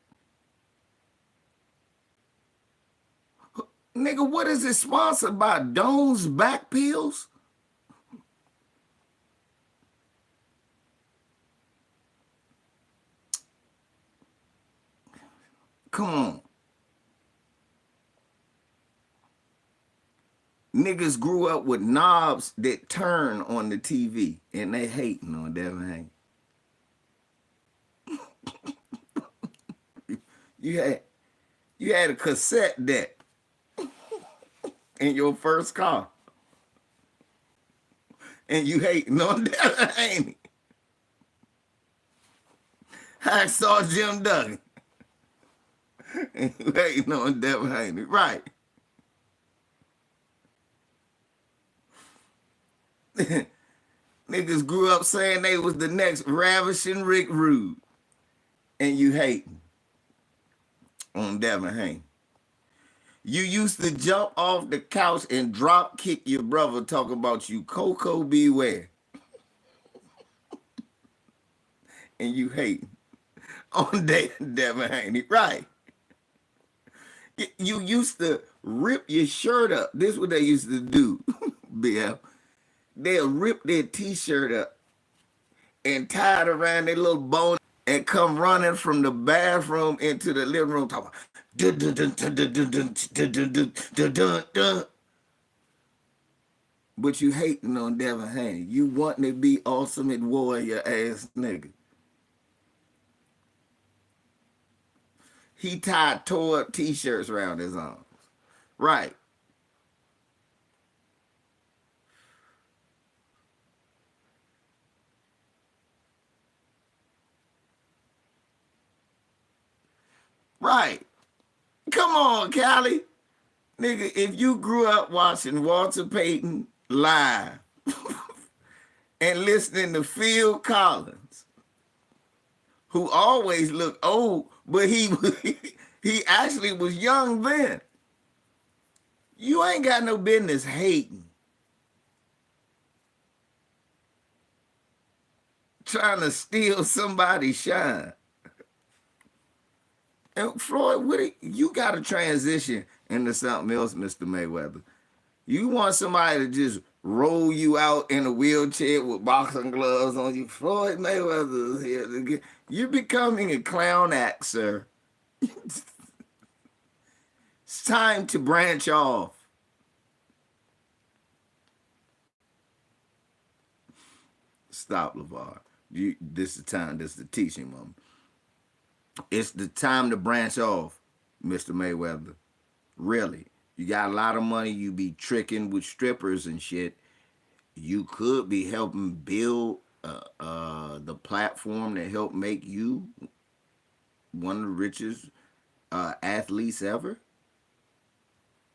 Speaker 2: Nigga, what is it sponsored by? Dome's back pills? Come on. Niggas grew up with knobs that turn on the TV and they hating on Devin Haney. You had a cassette deck in your first car. And you hating on Devin Haney. I saw Jim Duggan. And you hating on Devin Haney. Right. Niggas grew up saying they was the next ravishing Rick Rude. And you hating on Devin Haney. You used to jump off the couch and drop kick your brother talking about you Coco beware. And you hating on Devin Haney. Right. You used to rip your shirt up. This is what they used to do, BF. They'll rip their t-shirt up and tie it around their little bone and come running from the bathroom into the living room talking dun, dun, dun, dun, dun, dun, dun, dun, dun, dun, dun, dun. But you hating on Devin Haney. You wanting to be ultimate warrior ass nigga. He tied tore up t-shirts around his arms. Right. Right. Come on, Callie. Nigga, if you grew up watching Walter Payton live and listening to Phil Collins, who always looked old, but he he actually was young then. You ain't got no business hating. Trying to steal somebody's shine. And Floyd, you got to transition into something else, Mr. Mayweather. You want somebody to just roll you out in a wheelchair with boxing gloves on you. Floyd Mayweather is here. You're becoming a clown act, sir. It's time to branch off. Stop, LeVar. This is the time. This is the teaching moment. It's the time to branch off, Mr. Mayweather. Really. You got a lot of money. You be tricking with strippers and shit. You could be helping build the platform that helped make you one of the richest athletes ever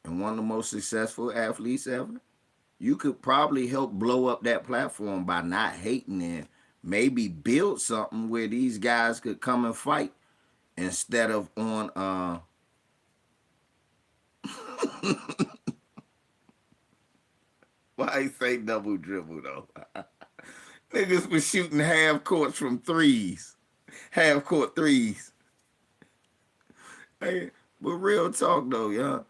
Speaker 2: and one of the most successful athletes ever. You could probably help blow up that platform by not hating and maybe build something where these guys could come and fight instead of on why I say double dribble though? Niggas was shooting half courts from threes, half court threes. Hey, but real talk though, y'all.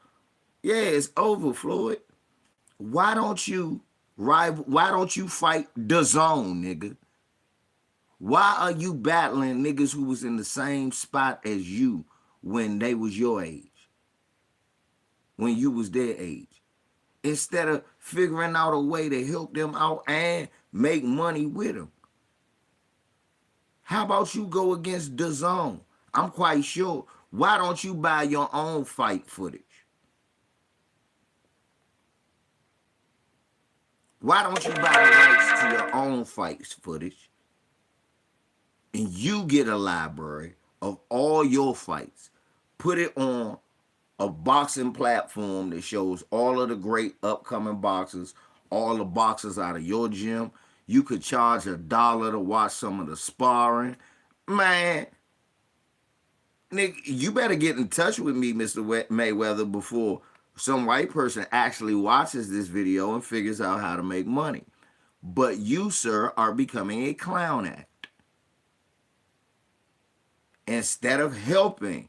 Speaker 2: Yeah, it's over, Floyd. Why don't you Why don't you fight the zone, nigga? Why are you battling niggas who was in the same spot as you when they was your age, when you was their age? Instead of figuring out a way to help them out and make money with them. How about you go against the zone? I'm quite sure. Why don't you buy your own fight footage? Why don't you buy the rights to your own fights footage and you get a library of all your fights? Put it on a boxing platform that shows all of the great upcoming boxers, all the boxers out of your gym. You could charge $1 to watch some of the sparring. Man, Nick, you better get in touch with me, Mr. Mayweather, before some white person actually watches this video and figures out how to make money. But you, sir, are becoming a clown act. Instead of helping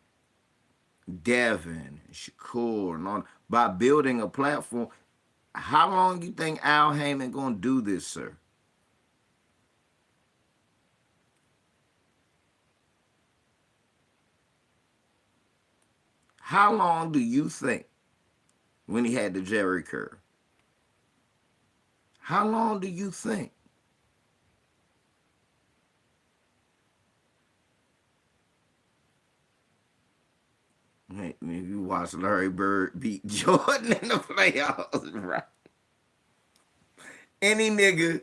Speaker 2: Devin, Shakur, and all, by building a platform, how long you think Al Heyman gonna do this, sir? How long do you think when he had the Jerry curve? How long do you think? If you watch Larry Bird beat Jordan in the playoffs, right? Any nigga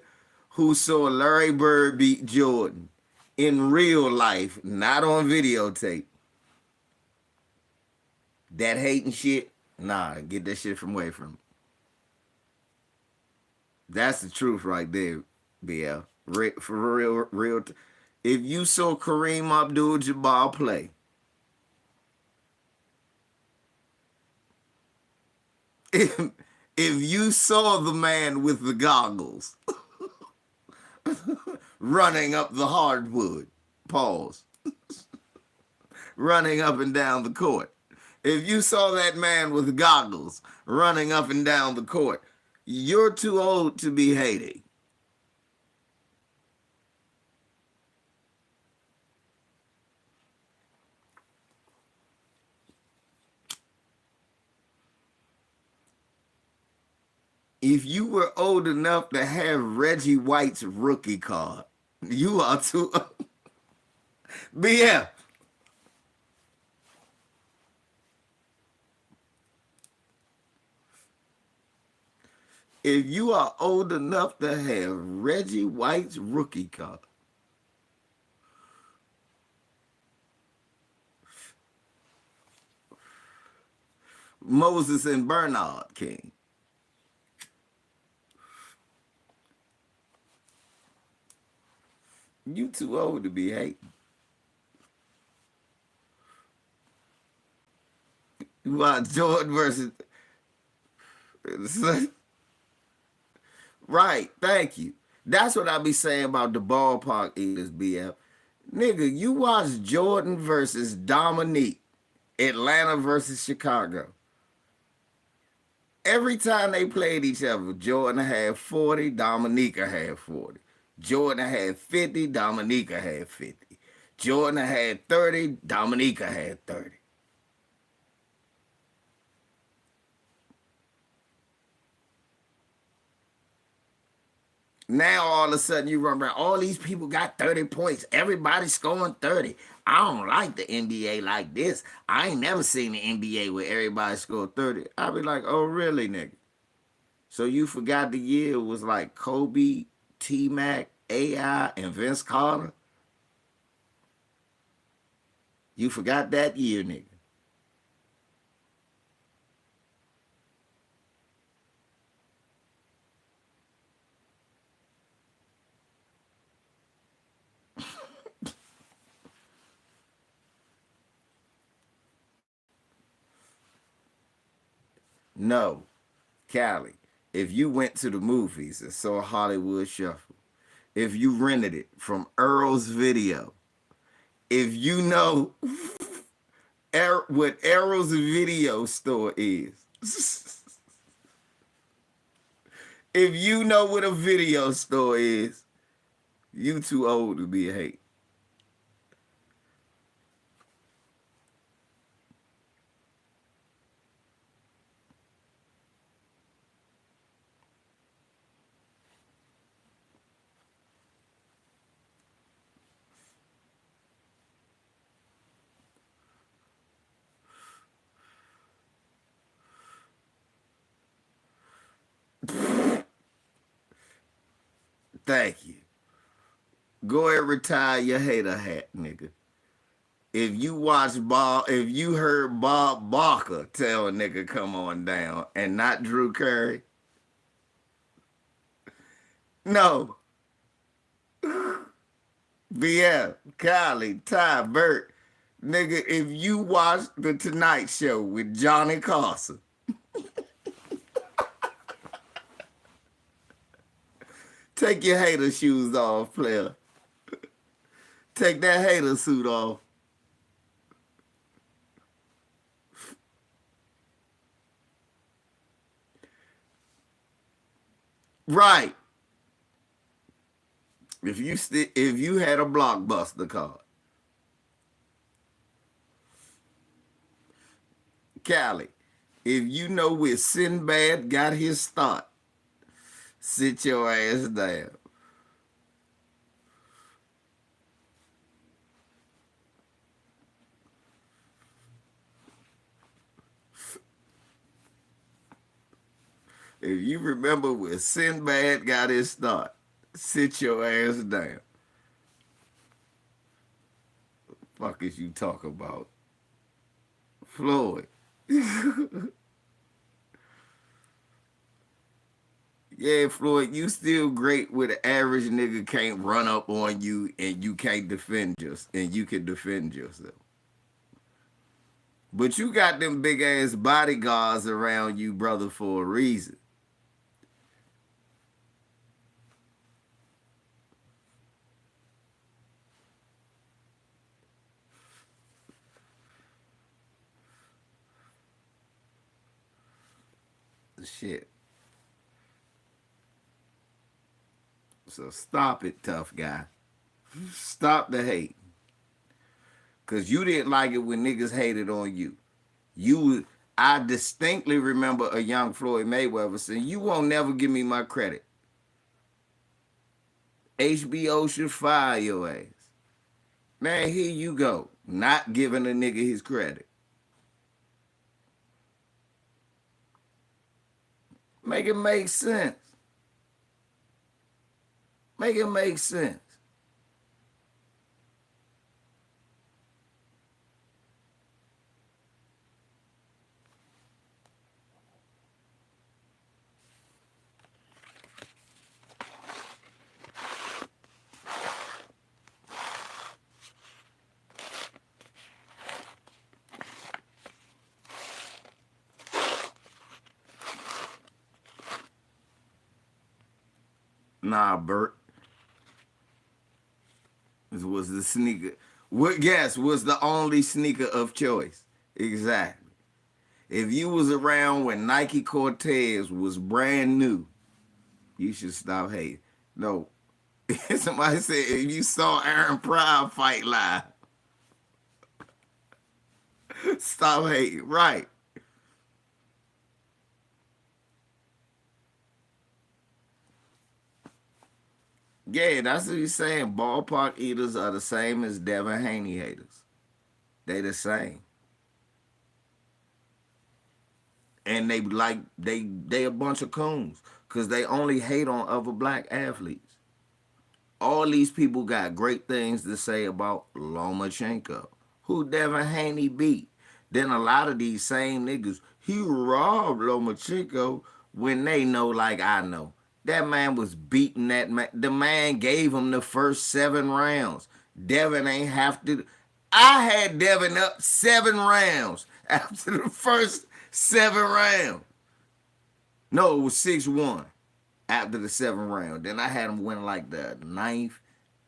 Speaker 2: who saw Larry Bird beat Jordan in real life, not on videotape, that hating shit, nah, get that shit from away from me. That's the truth right there, BL. For real. If you saw Kareem Abdul-Jabbar play, if, if you saw the man with the goggles running up the hardwood, pause, running up and down the court, if you saw that man with goggles running up and down the court, you're too old to be hating. If you were old enough to have Reggie White's rookie card, you are too. BF. If you are old enough to have Reggie White's rookie card, Moses and Bernard King, you too old to be hating. You want Jordan versus. Right, thank you. That's what I be saying about the ballpark eaters, BF. Nigga, you watch Jordan versus Dominique, Atlanta versus Chicago. Every time they played each other, Jordan had 40, Dominica had 40. Jordan had 50, Dominica had 50. Jordan had 30, Dominica had 30. Now all of a sudden you run around, all these people got 30 points. Everybody's scoring 30. I don't like the NBA like this. I ain't never seen the NBA where everybody scored 30. I be like, oh really, nigga? So you forgot the year was like Kobe, T Mac, AI, and Vince Carter? You forgot that year, nigga. No, Callie. If you went to the movies and saw Hollywood Shuffle, if you rented it from Earl's Video. If you know what Earl's Video Store is, if you know what a video store is, you too old to be a hate. Thank you. Go ahead, retire your hater hat, nigga. If you heard Bob Barker tell a nigga come on down and not Drew Curry, no. BF, Kylie, Ty, Burt, nigga, if you watch The Tonight Show with Johnny Carson, take your hater shoes off, player. Take that hater suit off. Right. If you had a Blockbuster card, Callie, if you know where Sinbad got his start, sit your ass down. If you remember where Sinbad got his start, sit your ass down. Fuck is you talk about? Floyd. Yeah, Floyd, you still great with an average nigga can't run up on you and you can't defend yourself and you can defend yourself. But you got them big ass bodyguards around you, brother, for a reason. Shit. So stop it, tough guy. Stop the hate. Cause you didn't like it when niggas hated on you. I distinctly remember a young Floyd Mayweather saying, "You won't never give me my credit. HBO should fire your ass." Man, here you go, not giving a nigga his credit. Make it make sense. Make it make sense. Nah, Bert. This was the sneaker. What guess was the only sneaker of choice? Exactly. If you was around when Nike Cortez was brand new, you should stop hating. No. Somebody said if you saw Aaron Pryor fight live, stop hating. Right. Yeah, that's what he's saying. Ballpark eaters are the same as Devin Haney haters. They the same. And they a bunch of coons. Cause they only hate on other black athletes. All these people got great things to say about Lomachenko, who Devin Haney beat. Then a lot of these same niggas, he robbed Lomachenko when they know like I know. That man was beating that man. The man gave him the first 7 rounds. Devin ain't have to. I had Devin up 7 rounds after the first 7 rounds. No, it was 6-1. after the 7th round. Then I had him win like the 9th,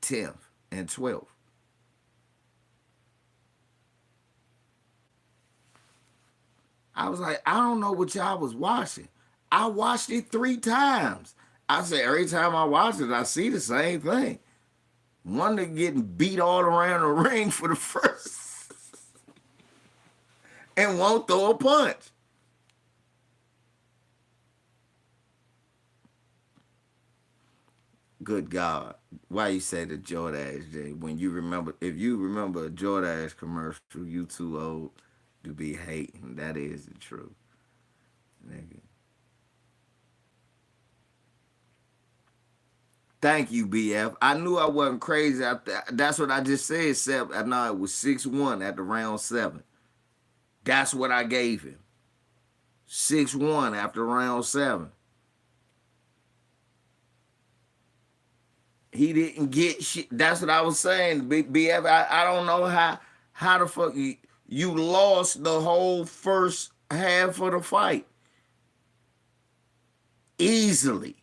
Speaker 2: 10th, and 12th. I was like, I don't know what y'all was watching. I watched it 3 times. I said, every time I watch it, I see the same thing. One nigga getting beat all around the ring for the first and won't throw a punch. Good God. Why you say the Jordache, Jay? When you remember, if you remember a Jordache commercial, you too old to be hating. That is the truth, nigga. Thank you, BF. I knew I wasn't crazy. That's what I just said. I know it was 6-1 at the round 7. That's what I gave him. 6-1 after round 7. He didn't get shit. That's what I was saying. BF, I don't know how the fuck you lost the whole first half of the fight easily.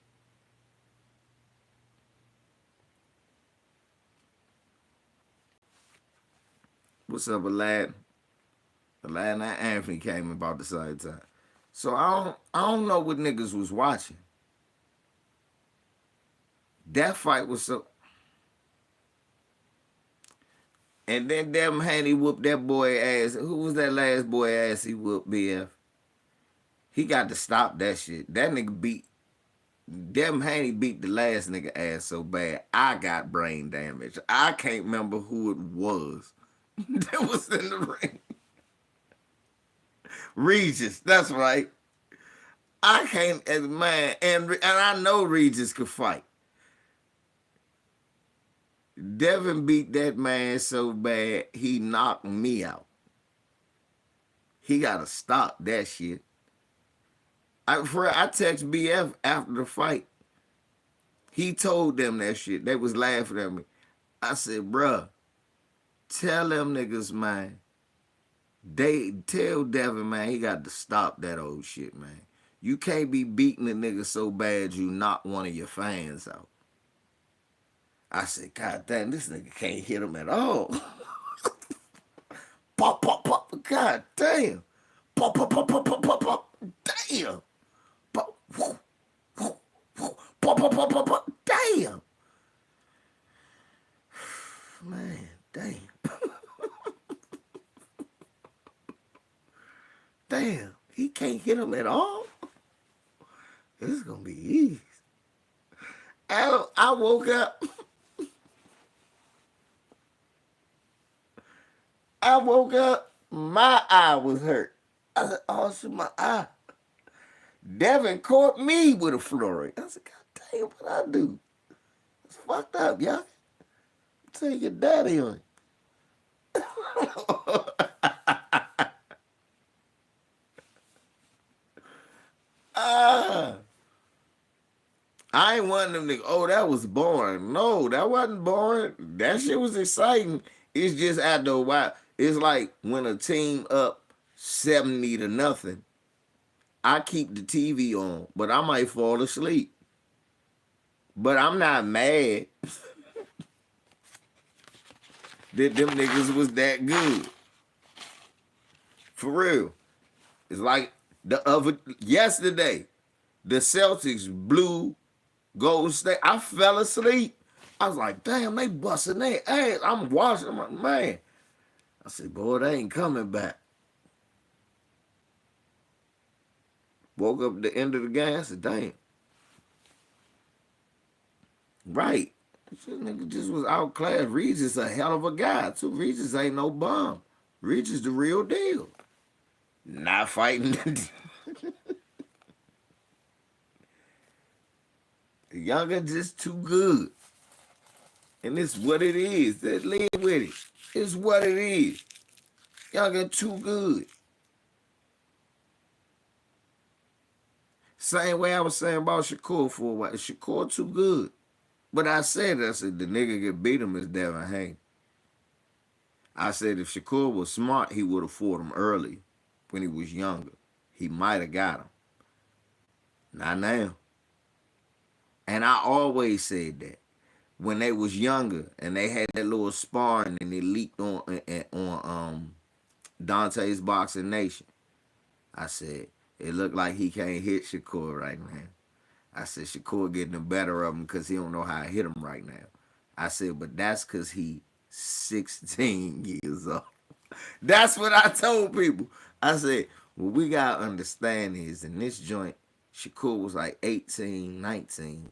Speaker 2: What's up, Aladdin? Aladdin and Anthony came about the same time. So I don't know what niggas was watching. That fight was so. And then Devin Haney whooped that boy ass. Who was that last boy ass he whooped, BF? He got to stop that shit. That nigga beat. Devin Haney beat the last nigga ass so bad, I got brain damage. I can't remember who it was that was in the ring. Regis, that's right. I can't, man, and I know Regis could fight. Devin beat that man so bad, he knocked me out. He got to stop that shit. I text BF after the fight. He told them that shit. They was laughing at me. I said, bruh, tell them niggas, man. They tell Devin, man, he got to stop that old shit, man. You can't be beating a nigga so bad you knock one of your fans out. I said, God damn, this nigga can't hit him at all. Pop, pop, pop. God damn. Pop, pop, pop, pop, pop, pop, pop. Damn. Pop, whoo, whoo, whoo. Pop, pop, pop, pop, pop. Damn. Man, damn. Damn. He can't hit him at all. This is going to be easy. I woke up. I woke up. My eye was hurt. I said, oh, shit, my eye. Devin caught me with a flurry. I said, God damn, what I do? It's fucked up, y'all. Tell your daddy on it. Ah. I ain't one of them niggas, oh, that was boring. No, that wasn't boring. That shit was exciting. It's just after a while. It's like when a team up 70-0, I keep the TV on, but I might fall asleep. But I'm not mad that them niggas was that good. For real. It's like yesterday, the Celtics blew Golden State. I fell asleep. I was like, damn, they busting their ass. I'm watching. I'm like, man. I said, boy, they ain't coming back. Woke up at the end of the game. I said, damn. Right. This nigga just was outclassed. Regis a hell of a guy, too. Regis ain't no bum. Regis the real deal. Not fighting. The younger just too good. And it's what it is. Just live with it. It's what it is. Younger too good. Same way I was saying about Shakur for a while. Shakur too good. But I said the nigga get beat him is Devin Haney. I said if Shakur was smart, he would have fought him early when he was younger. He might have got him. Not now. And I always said that when they was younger and they had that little sparring and they leaked on Dante's Boxing Nation. I said it looked like he can't hit Shakur right now. I said Shakur getting the better of him because he don't know how to hit him right now. I said, but that's because he 16 years old. That's what I told people. I said, what we got to understand is in this joint, Shakur was like 18, 19,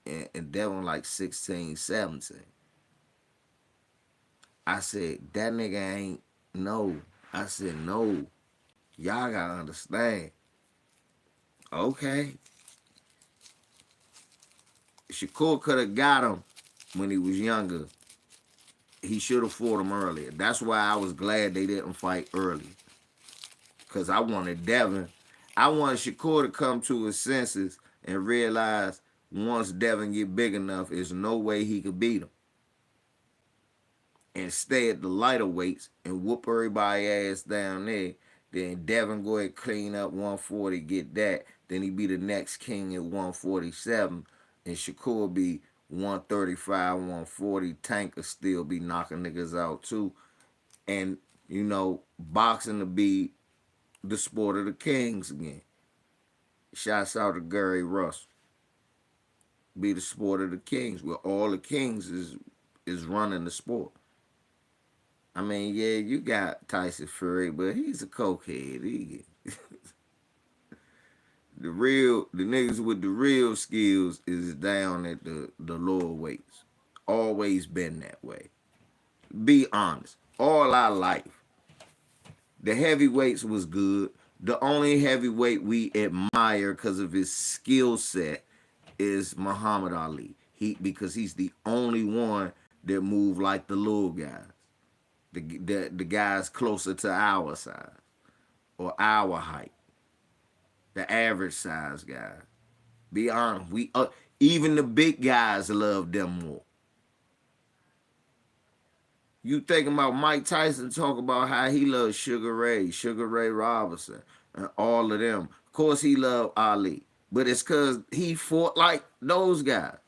Speaker 2: and Devin like 16, 17. I said, that nigga ain't no. I said, no. Y'all got to understand. Okay. Shakur could have got him when he was younger. He should have fought him earlier. That's why I was glad they didn't fight early. Because I wanted Devin. I wanted Shakur to come to his senses and realize once Devin get big enough, there's no way he could beat him. And stay at the lighter weights and whoop everybody ass down there. Then Devin go ahead clean up 140, get that. Then he be the next king at 147. And Shakur be 135, 140. Tank will still be knocking niggas out too. And, you know, boxing to be the sport of the kings again. Shouts out to Gary Russell. Be the sport of the kings, where all the kings is running the sport. I mean, yeah, you got Tyson Fury, but he's a cokehead. The niggas with the real skills is down at the lower weights. Always been that way. Be honest. All our life, the heavyweights was good. The only heavyweight we admire because of his skill set is Muhammad Ali. Because he's the only one that move like the little guys. The guys closer to our size or our height, the average size guy. Be honest, we even the big guys love them more. You thinking about Mike Tyson talk about how he loves Sugar Ray Robinson, and all of them. Of course, he loved Ali, but it's because he fought like those guys.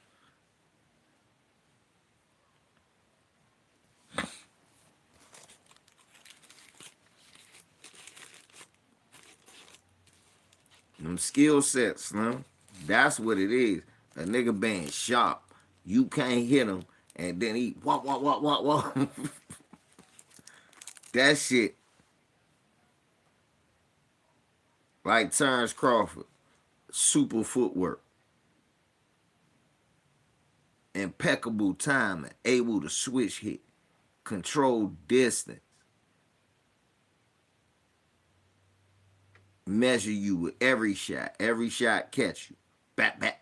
Speaker 2: Them skill sets, man. That's what it is. A nigga being sharp. You can't hit him, and then he walk. That shit, like Terrence Crawford, super footwork, impeccable timing, able to switch hit, control distance, measure you with every shot catch you, bat.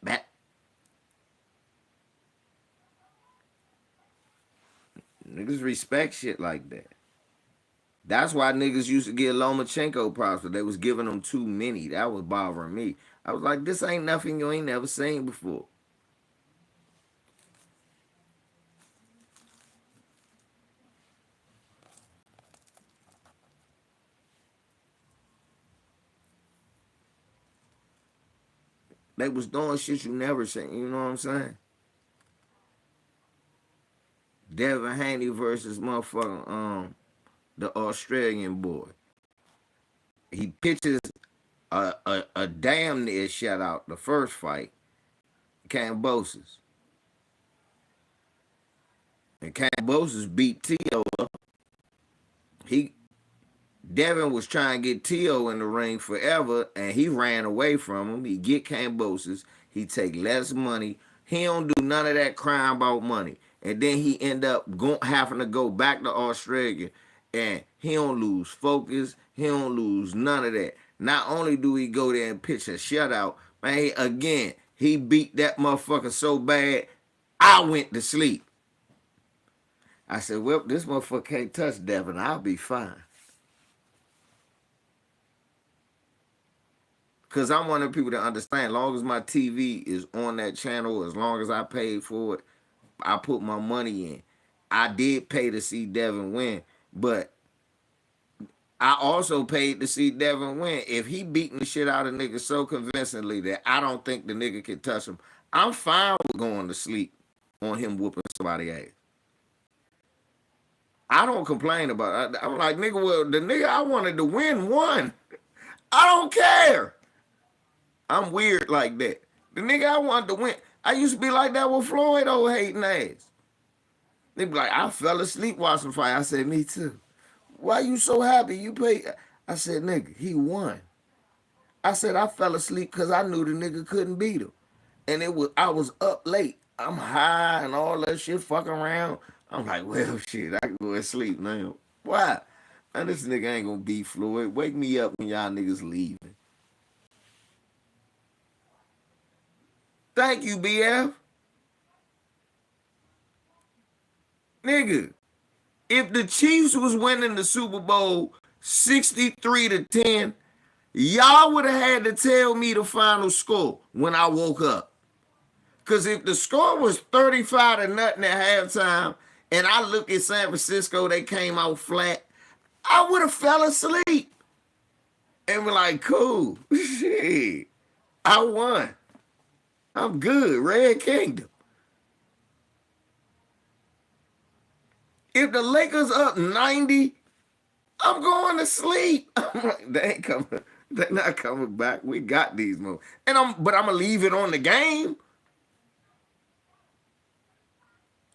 Speaker 2: Niggas respect shit like that. That's why niggas used to get Lomachenko props, but they was giving them too many. That was bothering me. I was like, this ain't nothing you ain't never seen before. They was doing shit you never seen. You know what I'm saying? Devin Haney versus motherfucking the Australian boy. He pitches a damn near shutout the first fight. Cambosis. And Cambosis beat Tio up. He Devin was trying to get Tio in the ring forever, and he ran away from him. He get Cambosis. He take less money. He don't do none of that crying about money. And then he end up having to go back to Australia, and he don't lose focus. He don't lose none of that. Not only do he go there and pitch a shutout, man, again, he beat that motherfucker so bad, I went to sleep. I said, well, this motherfucker can't touch Devin. I'll be fine. Because I'm one of the people that understand, as long as my TV is on that channel, as long as I paid for it, I put my money in. I did pay to see Devin win, but I also paid to see Devin win. If he beating the shit out of niggas so convincingly that I don't think the nigga can touch him, I'm fine with going to sleep on him whooping somebody ass. I don't complain about it. I'm like, nigga, well, the nigga I wanted to win won. I don't care. I'm weird like that. The nigga I wanted to win. I used to be like that with Floyd, old hating ass. They be like, I fell asleep watching the fight. I said, me too. Why you so happy? You paid. I said, nigga, he won. I said, I fell asleep because I knew the nigga couldn't beat him. And I was up late. I'm high and all that shit fucking around. I'm like, well, shit, I can go to sleep now. Why? Man, this nigga ain't gonna beat Floyd. Wake me up when y'all niggas leaving. Thank you, BF. Nigga, if the Chiefs was winning the Super Bowl 63-10, y'all would have had to tell me the final score when I woke up. Because if the score was 35-0 at halftime, and I look at San Francisco, they came out flat, I would have fell asleep. And be like, cool, shit, I won. I'm good, Red Kingdom. If the Lakers up 90, I'm going to sleep. I'm like, they ain't coming. They're not coming back. We got these moves. But I'm gonna leave it on the game.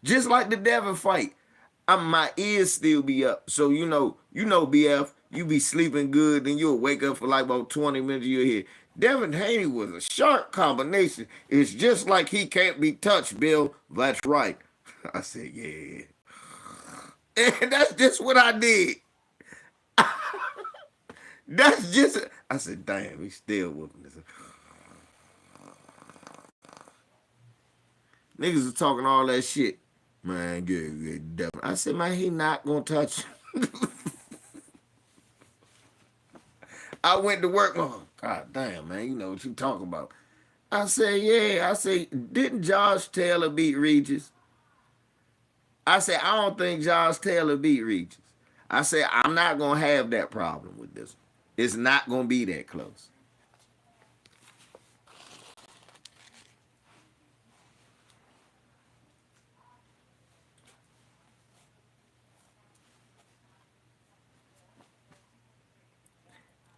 Speaker 2: Just like the Devin fight. My ears still be up. So BF, you be sleeping good, then you'll wake up for like about 20 minutes, you'll hear. Devin Haney was a sharp combination. It's just like he can't be touched, Bill. That's right. I said, yeah. And that's just what I did. That's just, I said, damn, he's still whooping this. Niggas are talking all that shit. Man, good, Devin. I said, man, he not gonna touch you. I went to work. Oh, God damn, man, you know what you talking about. I said, yeah. I said, didn't Josh Taylor beat Regis? I said, I don't think Josh Taylor beat Regis. I said, I'm not going to have that problem with this one. It's not going to be that close.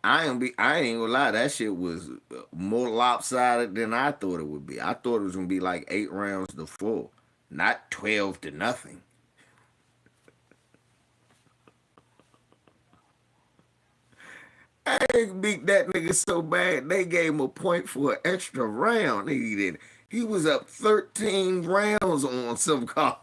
Speaker 2: I ain't gonna lie, that shit was more lopsided than I thought it would be. I thought it was gonna be like 8-4, not 12-0. I ain't beat that nigga so bad they gave him a point for an extra round. He did. He was up 13 rounds on some cards.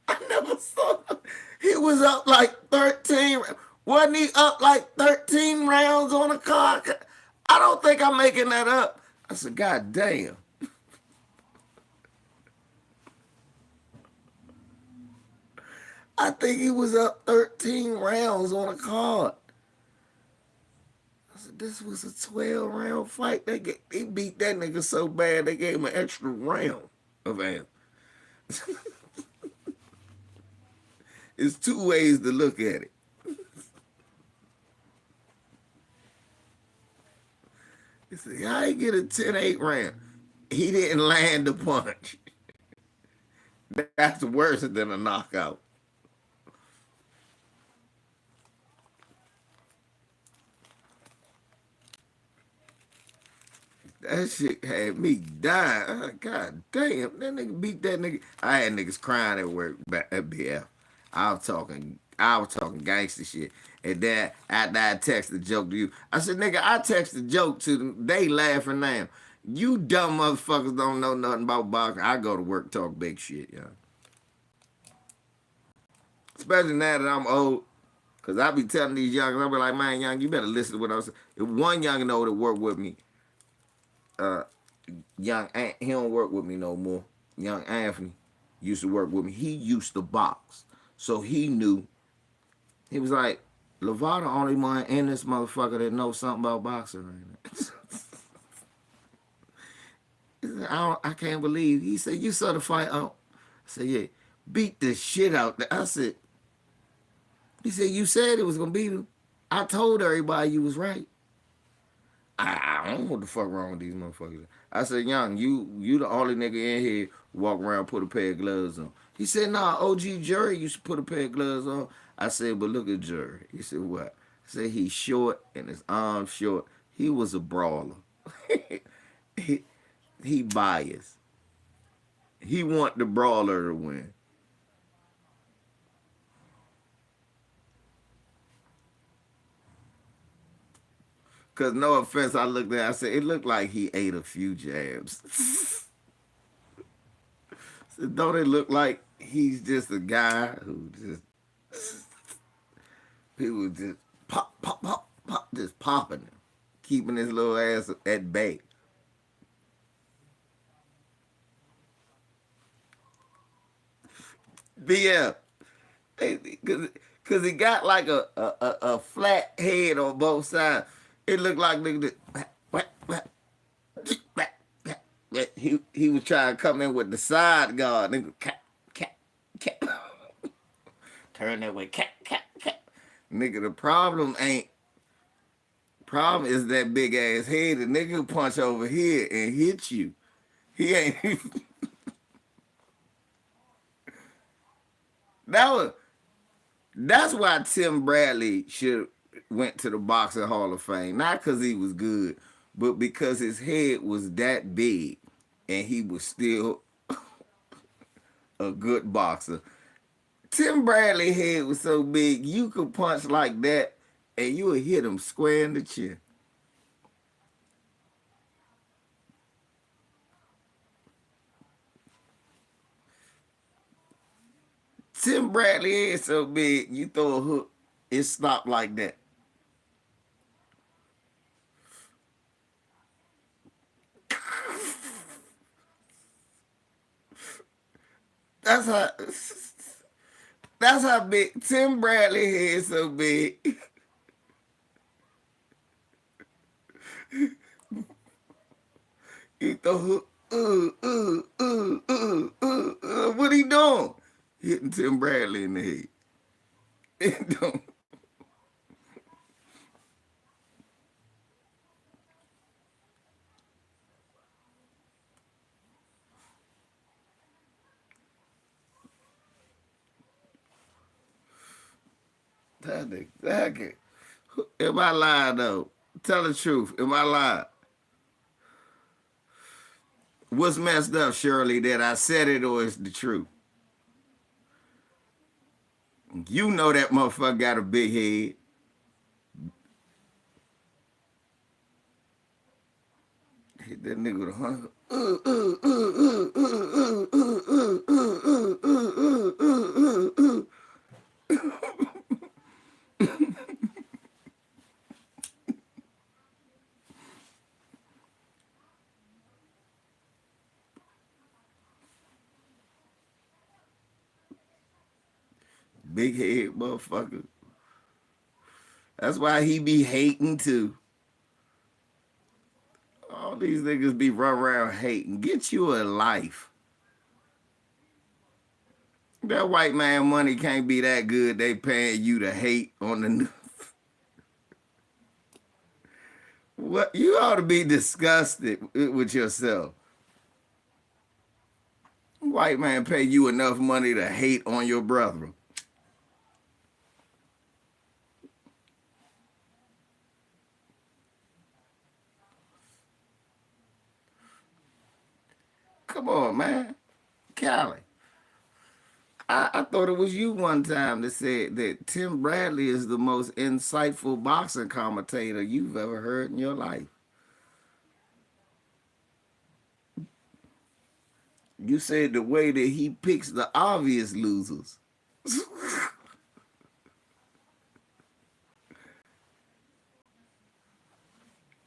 Speaker 2: I never saw him. He was up like 13. Wasn't he up like 13 rounds on a card? I don't think I'm making that up. I said, God damn. I think he was up 13 rounds on a card. I said, this was a 12-round fight. They beat that nigga so bad they gave him an extra round of amp. It's two ways to look at it. He said, how he get a 10-8 round? He didn't land the punch. That's worse than a knockout. That shit had me dying. God damn, that nigga beat that nigga. I had niggas crying at work at BF. I was talking gangster shit. And then after I texted the joke to you, I said, nigga, I texted the joke to them. They laughing now. You dumb motherfuckers don't know nothing about boxing. I go to work talk big shit, y'all. Especially now that I'm old. Cause I be telling these youngins, I be like, man, young, you better listen to what I'm saying. If one young know that work with me, uh, he don't work with me no more. Young Anthony used to work with me. He used to box. So he knew. He was like, Lovato only one in this motherfucker that knows something about boxing right now. I can't believe. He said, you saw the fight out. I said, yeah. Beat the shit out. I said, he said, you said it was going to beat him. I told everybody you was right. I don't know what the fuck wrong with these motherfuckers. I said, young, you the only nigga in here walk around put a pair of gloves on. He said, nah, OG Jerry used to put a pair of gloves on. I said, but look at Jerry. He said, what? I said, he's short and his arms short. He was a brawler. he, he biased. He want the brawler to win. Cause no offense, I looked at it, I said, it looked like he ate a few jabs. So don't it look like he's just a guy who just people just pop, pop, pop, pop, just popping him, keeping his little ass at bay. BF, cause he got like a flat head on both sides. It looked like nigga he was trying to come in with the side guard. Nigga, cat, cat, cat. Turn that way, cat, cat, cat. Nigga, the problem is that big ass head. The nigga punch over here and hit you. He ain't. that was that's why Tim Bradley should went to the Boxing Hall of Fame. Not because he was good, but because his head was that big and he was still a good boxer. Tim Bradley head was so big you could punch like that and you would hit him square in the chin. Tim Bradley head so big you throw a hook, it stopped like that. That's how that's how big Tim Bradley head so big. He throw hook. What he doing? Hitting Tim Bradley in the head. Don't. That's exactly. Am I lying though? Tell the truth. Am I lying? What's messed up, Shirley? That I said it or is the truth? You know that motherfucker got a big head. Hit that nigga with a hundred. Big head motherfucker. That's why he be hating too. All these niggas be run around hating. Get you a life. That white man money can't be that good. They paying you to hate on the news. What you ought to be disgusted with yourself. White man pay you enough money to hate on your brother. Come on, man. Callie. I thought it was you one time that said that Tim Bradley is the most insightful boxing commentator you've ever heard in your life. You said the way that he picks the obvious losers.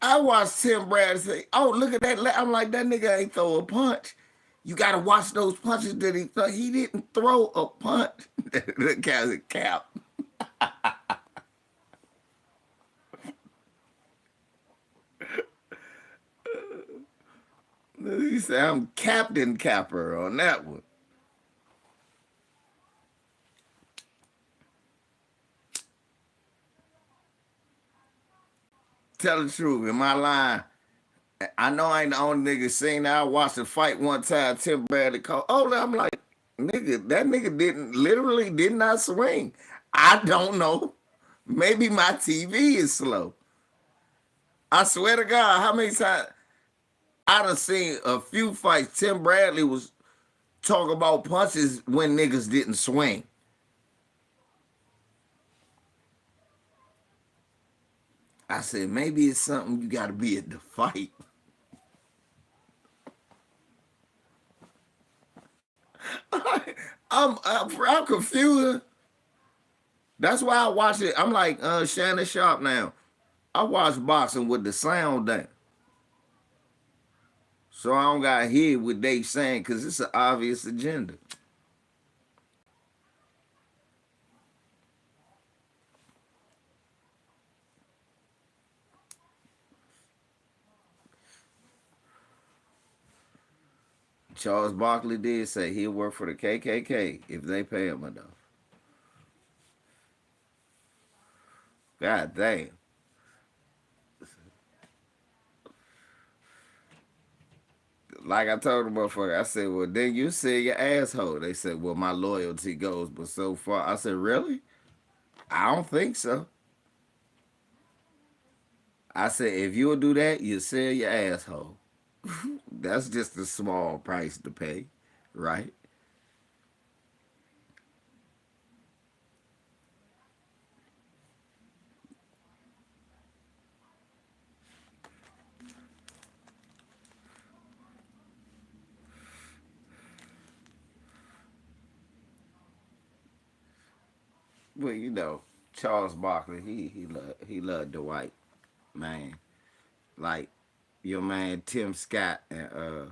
Speaker 2: I watched Tim Bradley say, "Oh, look at that!" I'm like, "That nigga ain't throw a punch." You got to watch those punches that he threw. He didn't throw a punch. The guy's a cap. He said, "I'm Captain Capper on that one." Tell the truth. In my line, I know I ain't the only nigga seen that. I watched a fight one time. Tim Bradley called. Oh, I'm like, nigga, that nigga did not swing. I don't know. Maybe my TV is slow. I swear to God, how many times I done seen a few fights. Tim Bradley was talking about punches when niggas didn't swing. I said, maybe it's something you got to be at the fight. I'm confused. That's why I watch it. I'm like Shannon Sharp now. I watch boxing with the sound down. So I don't got to hear what they saying because it's an obvious agenda. Charles Barkley did say he'll work for the KKK if they pay him enough. God damn. Like I told the motherfucker, I said, well, then you sell your asshole. They said, well, my loyalty goes, but so far. I said, really? I don't think so. I said, if you'll do that, you sell your asshole. That's just a small price to pay, right? Well, you know, Charles Barkley, he loved Dwight, man. Like your man Tim Scott and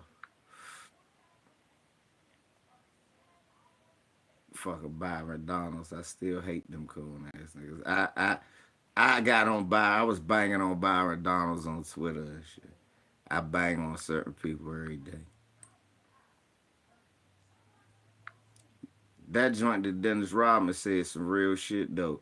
Speaker 2: fucking Byron Donalds. I still hate them cool ass niggas. I got on I was banging on Byron Donalds on Twitter and shit. I bang on certain people every day. That joint that Dennis Rodman said some real shit though.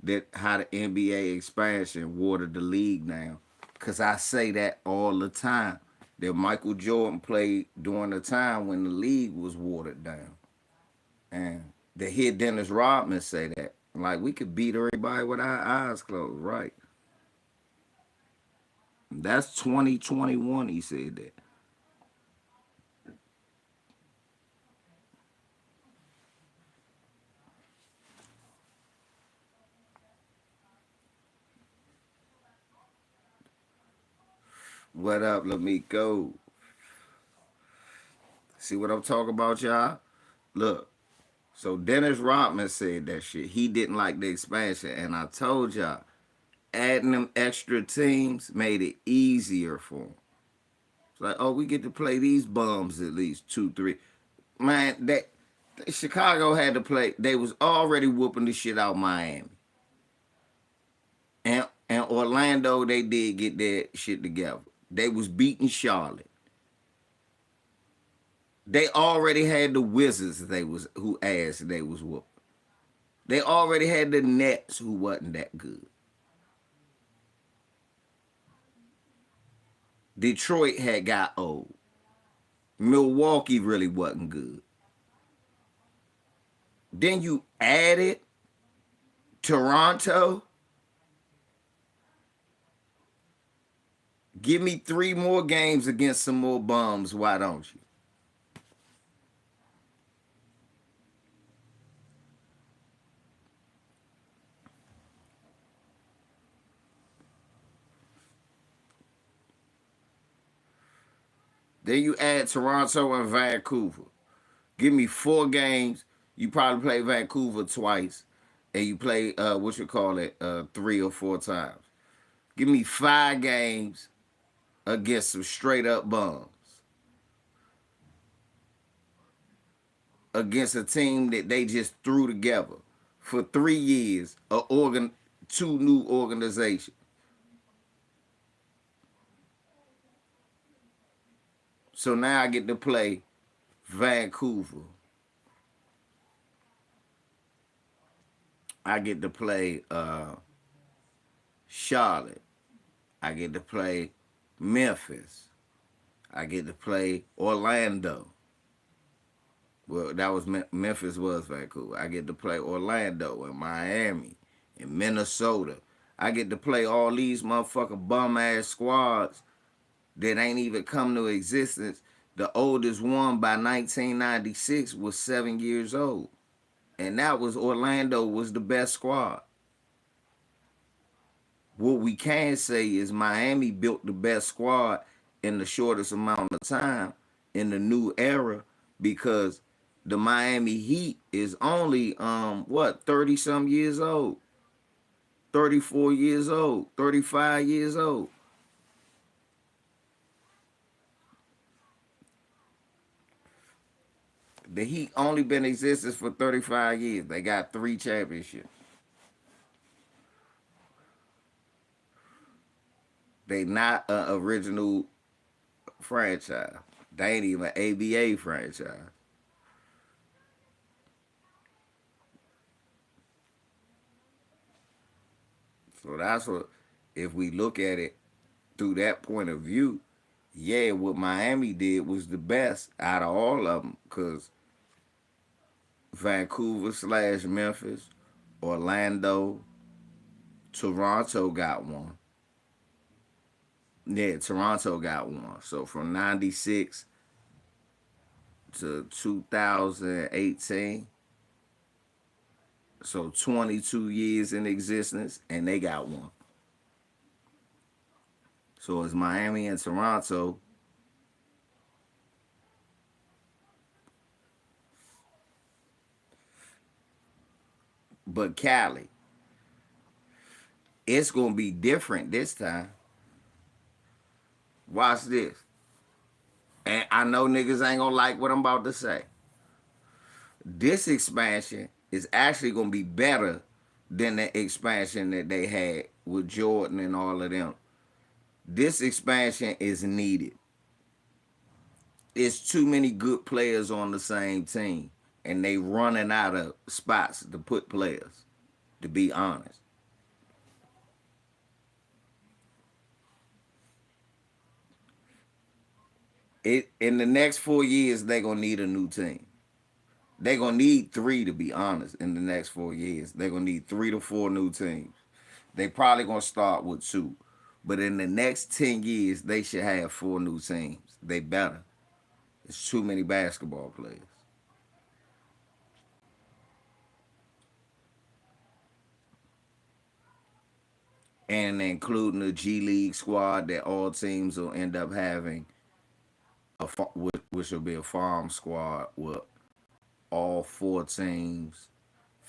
Speaker 2: That how the NBA expansion watered the league now. Cause I say that all the time. That Michael Jordan played during the time when the league was watered down. And to hear Dennis Rodman say that, like we could beat everybody with our eyes closed, right? That's 2021. He said that. What up, Lamico? See what I'm talking about, y'all? Look, so Dennis Rodman said that shit. He didn't like the expansion, and I told y'all, adding them extra teams made it easier for him. It's like, oh, we get to play these bums at least 2, 3. Man, Chicago had to play. They was already whooping the shit out Miami, and Orlando. They did get their shit together. They was beating Charlotte. They already had the Wizards. They was who ass they was whooping. They already had the Nets who wasn't that good. Detroit had got old. Milwaukee really wasn't good. Then you added Toronto. Give me 3 more games against some more bums. Why don't you? Then you add Toronto and Vancouver. Give me 4 games. You probably play Vancouver twice, and you play what you call it 3 or 4 times. Give me 5 games against some straight up bums. Against a team that they just threw together for 3 years, 2 new organizations. So now I get to play Vancouver. I get to play Charlotte. I get to play Memphis. I get to play Orlando. Well, that was Memphis was Vancouver. I get to play Orlando and Miami and Minnesota. I get to play all these motherfucking bum ass squads that ain't even come to existence. The oldest one by 1996 was 7 years old, and that was Orlando was the best squad. What we can say is Miami built the best squad in the shortest amount of time in the new era because the Miami Heat is only 30 some years old, 34 years old, 35 years old. The Heat only been in existence for 35 years. They got 3 championships. They not an original franchise. They ain't even an ABA franchise. So that's what, if we look at it through that point of view, yeah, what Miami did was the best out of all of them because Vancouver slash Memphis, Orlando, Toronto got one. Yeah, Toronto got one. So from 96 to 2018, so 22 years in existence, and they got one. So it's Miami and Toronto. But Cali, it's going to be different this time. Watch this. And I know niggas ain't going to like what I'm about to say. This expansion is actually going to be better than the expansion that they had with Jordan and all of them. This expansion is needed. It's too many good players on the same team, and they running out of spots to put players, to be honest. In the next 4 years, they're gonna need a new team. They're gonna need three, to be honest, in the next 4 years. They're gonna need 3 to 4 new teams. They probably gonna start with two. But in the next 10 years, they should have 4 new teams. They better. It's too many basketball players. And including the G League squad that all teams will end up having, which will be a farm squad with all 4 teams,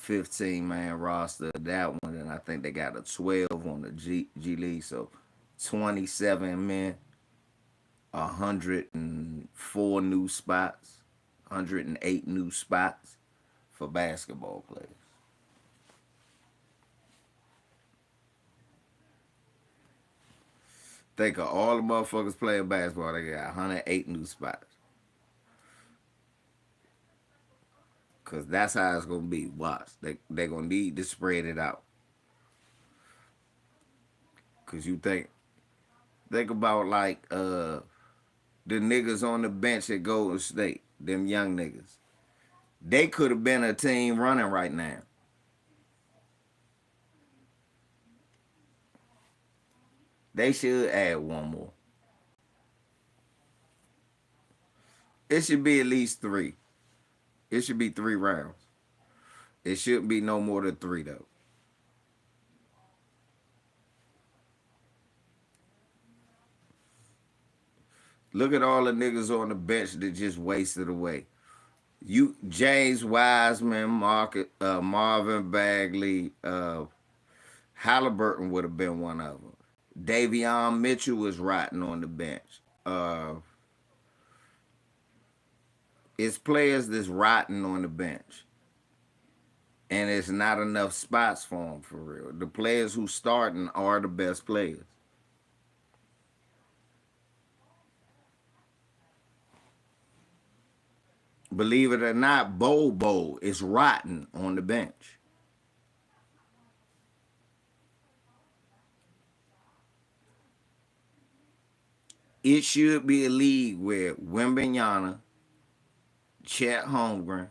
Speaker 2: 15-man roster. That one, and I think they got a 12 on the G League, so 27 men, 104 new spots, 108 new spots for basketball players. Think of all the motherfuckers playing basketball. They got 108 new spots. Cause that's how it's gonna be. Watch. They gonna need to spread it out. Cause you think about like the niggas on the bench at Golden State, them young niggas. They could have been a team running right now. They should add one more. It should be at least 3. It should be 3 rounds. It shouldn't be no more than 3 though. Look at all the niggas on the bench that just wasted away. You James Wiseman, Marvin Bagley, Halliburton would have been one of them. Davion Mitchell was rotting on the bench. It's players that's rotting on the bench, and it's not enough spots for them for real. The players who starting are the best players. Believe it or not, Bobo is rotten on the bench. It should be a league where Wembanyama, Chet Holmgren,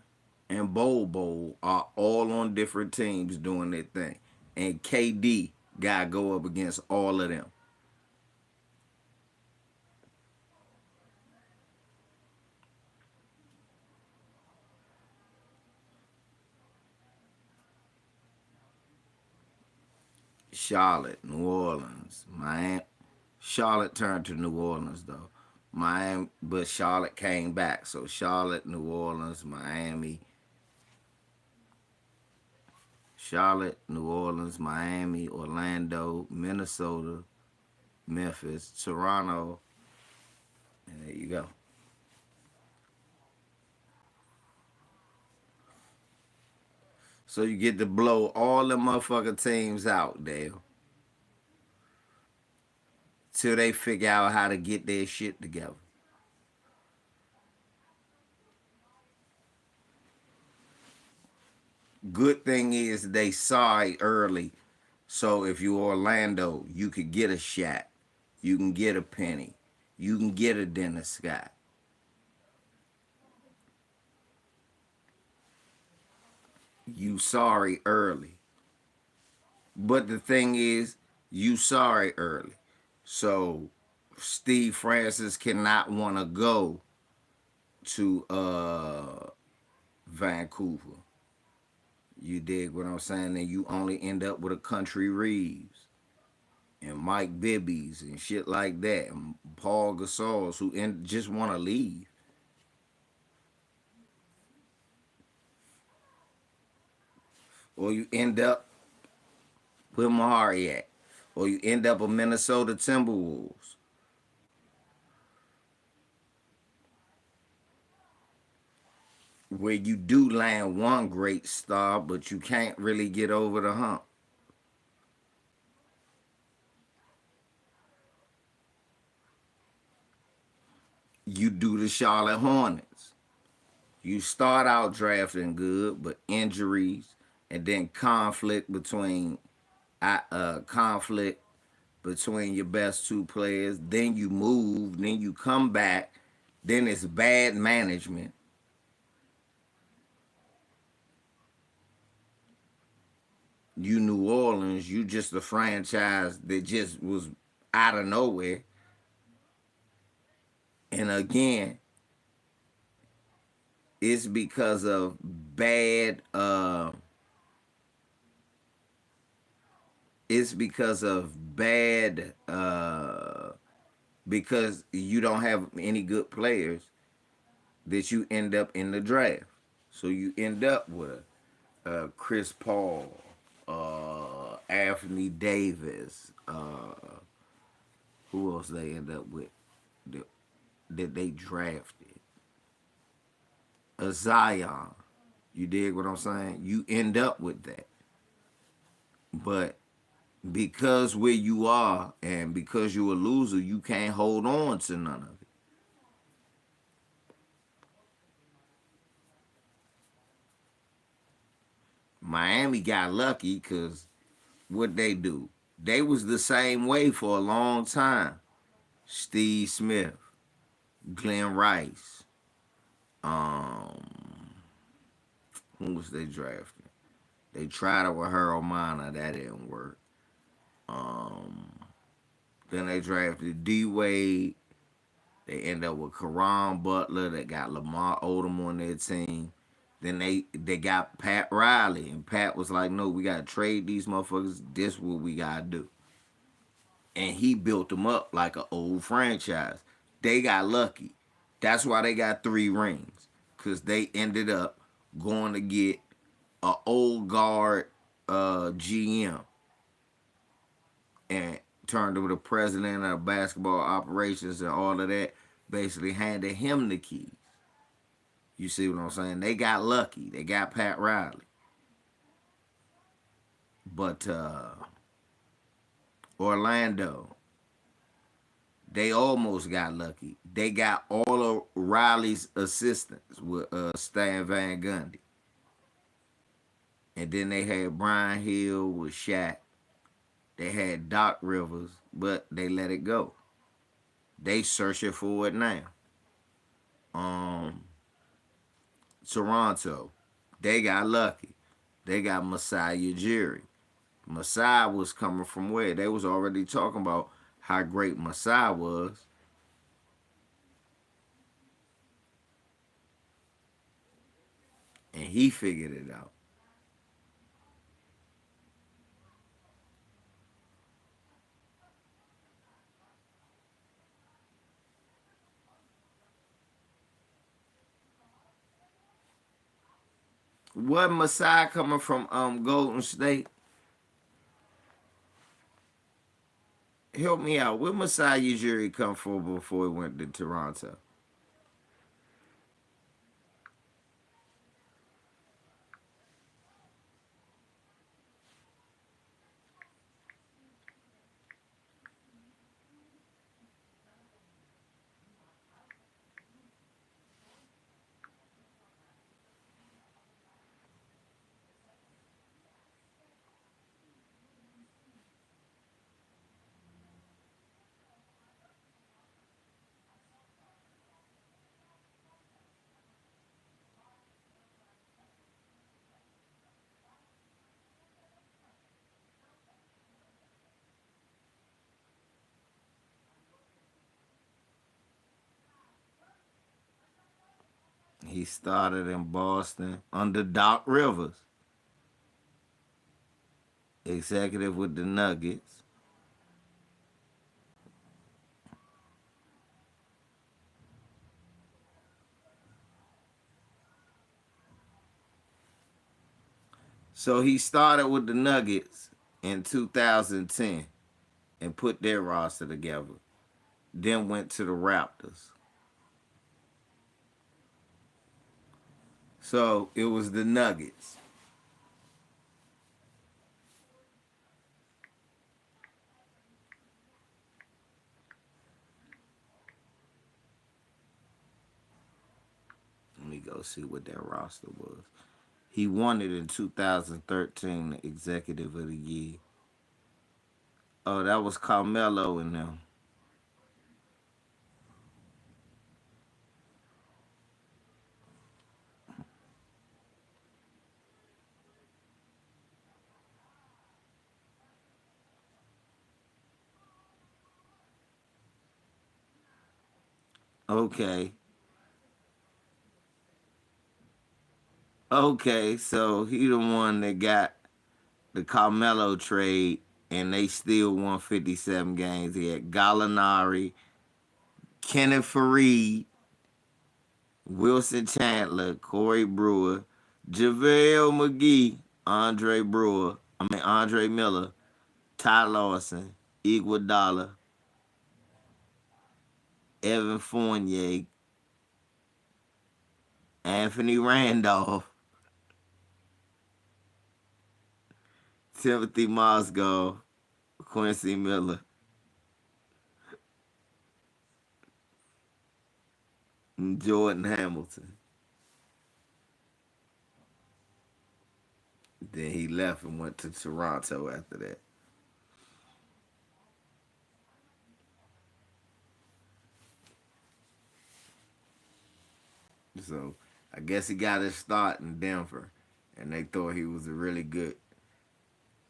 Speaker 2: and Bowl are all on different teams doing their thing. And KD got to go up against all of them. Charlotte, New Orleans, Miami. Charlotte turned to New Orleans though. Miami, but Charlotte came back. So Charlotte, New Orleans, Miami, Charlotte, New Orleans, Miami, Orlando, Minnesota, Memphis, Toronto, and there you go. So you get to blow all the motherfucking teams out, Dale, till they figure out how to get their shit together. Good thing is they saw it early. So if you Orlando, you could get a shot. You can get a Penny. You can get a Dennis Scott. You sorry early. But the thing is, you sorry early. So Steve Francis cannot want to go to Vancouver. You dig what I'm saying? And you only end up with a Country Reeves and Mike Bibby's and shit like that, and Paul Gasol's who just want to leave. Or you end up with Mahari at. Or you end up with Minnesota Timberwolves. Where you do land one great star, but you can't really get over the hump. You do the Charlotte Hornets. You start out drafting good, but injuries and then conflict between your best two players. Then you move, then you come back. Then it's bad management. You New Orleans, you just a franchise that just was out of nowhere. And again, it's because of bad it's because of bad because you don't have any good players that you end up in the draft. So you end up with Chris Paul, Anthony Davis, who else they end up with that, that they drafted? A Zion. You dig what I'm saying? You end up with that. But because where you are and because you're a loser, you can't hold on to none of it. Miami got lucky because what they do? They was the same way for a long time. Steve Smith, Glenn Rice, um, who was they drafting? They tried it with Harold Miner, that didn't work. Um, then they drafted D Wade. They end up with Karan Butler. They got Lamar Odom on their team. Then they got Pat Riley, and Pat was like, "No, we gotta trade these motherfuckers. This what we gotta do." And he built them up like an old franchise. They got lucky. That's why they got 3 rings, cause they ended up going to get an old guard GM and turned over the president of basketball operations and all of that. Basically handed him the keys. You see what I'm saying? They got lucky. They got Pat Riley. But Orlando, they almost got lucky. They got all of Riley's assistants with Stan Van Gundy. And then they had Brian Hill with Shaq. They had Doc Rivers, but they let it go. They searching for it now. Um, Toronto, they got lucky. They got Masai Ujiri. Masai was coming from where? They was already talking about how great Masai was. And he figured it out. What Masai coming from Golden State? Help me out. Where Masai Ujiri come from before he went to Toronto? He started in Boston under Doc Rivers, executive with the Nuggets. So he started with the Nuggets in 2010 and put their roster together. Then went to the Raptors. So it was the Nuggets. Let me go see what that roster was. He won it in 2013, the Executive of the Year. Oh, that was Carmelo in them. Okay. Okay, so he the one that got the Carmelo trade, and they still won 57 games. He had Gallinari, Kenneth Fareed, Wilson Chandler, Corey Brewer, JaVale McGee, Andre Miller, Ty Lawson, Iguodala, Evan Fournier, Anthony Randolph, Timothy Mozgov, Quincy Miller, and Jordan Hamilton. Then he left and went to Toronto after that. So I guess he got his start in Denver, and they thought he was a really good.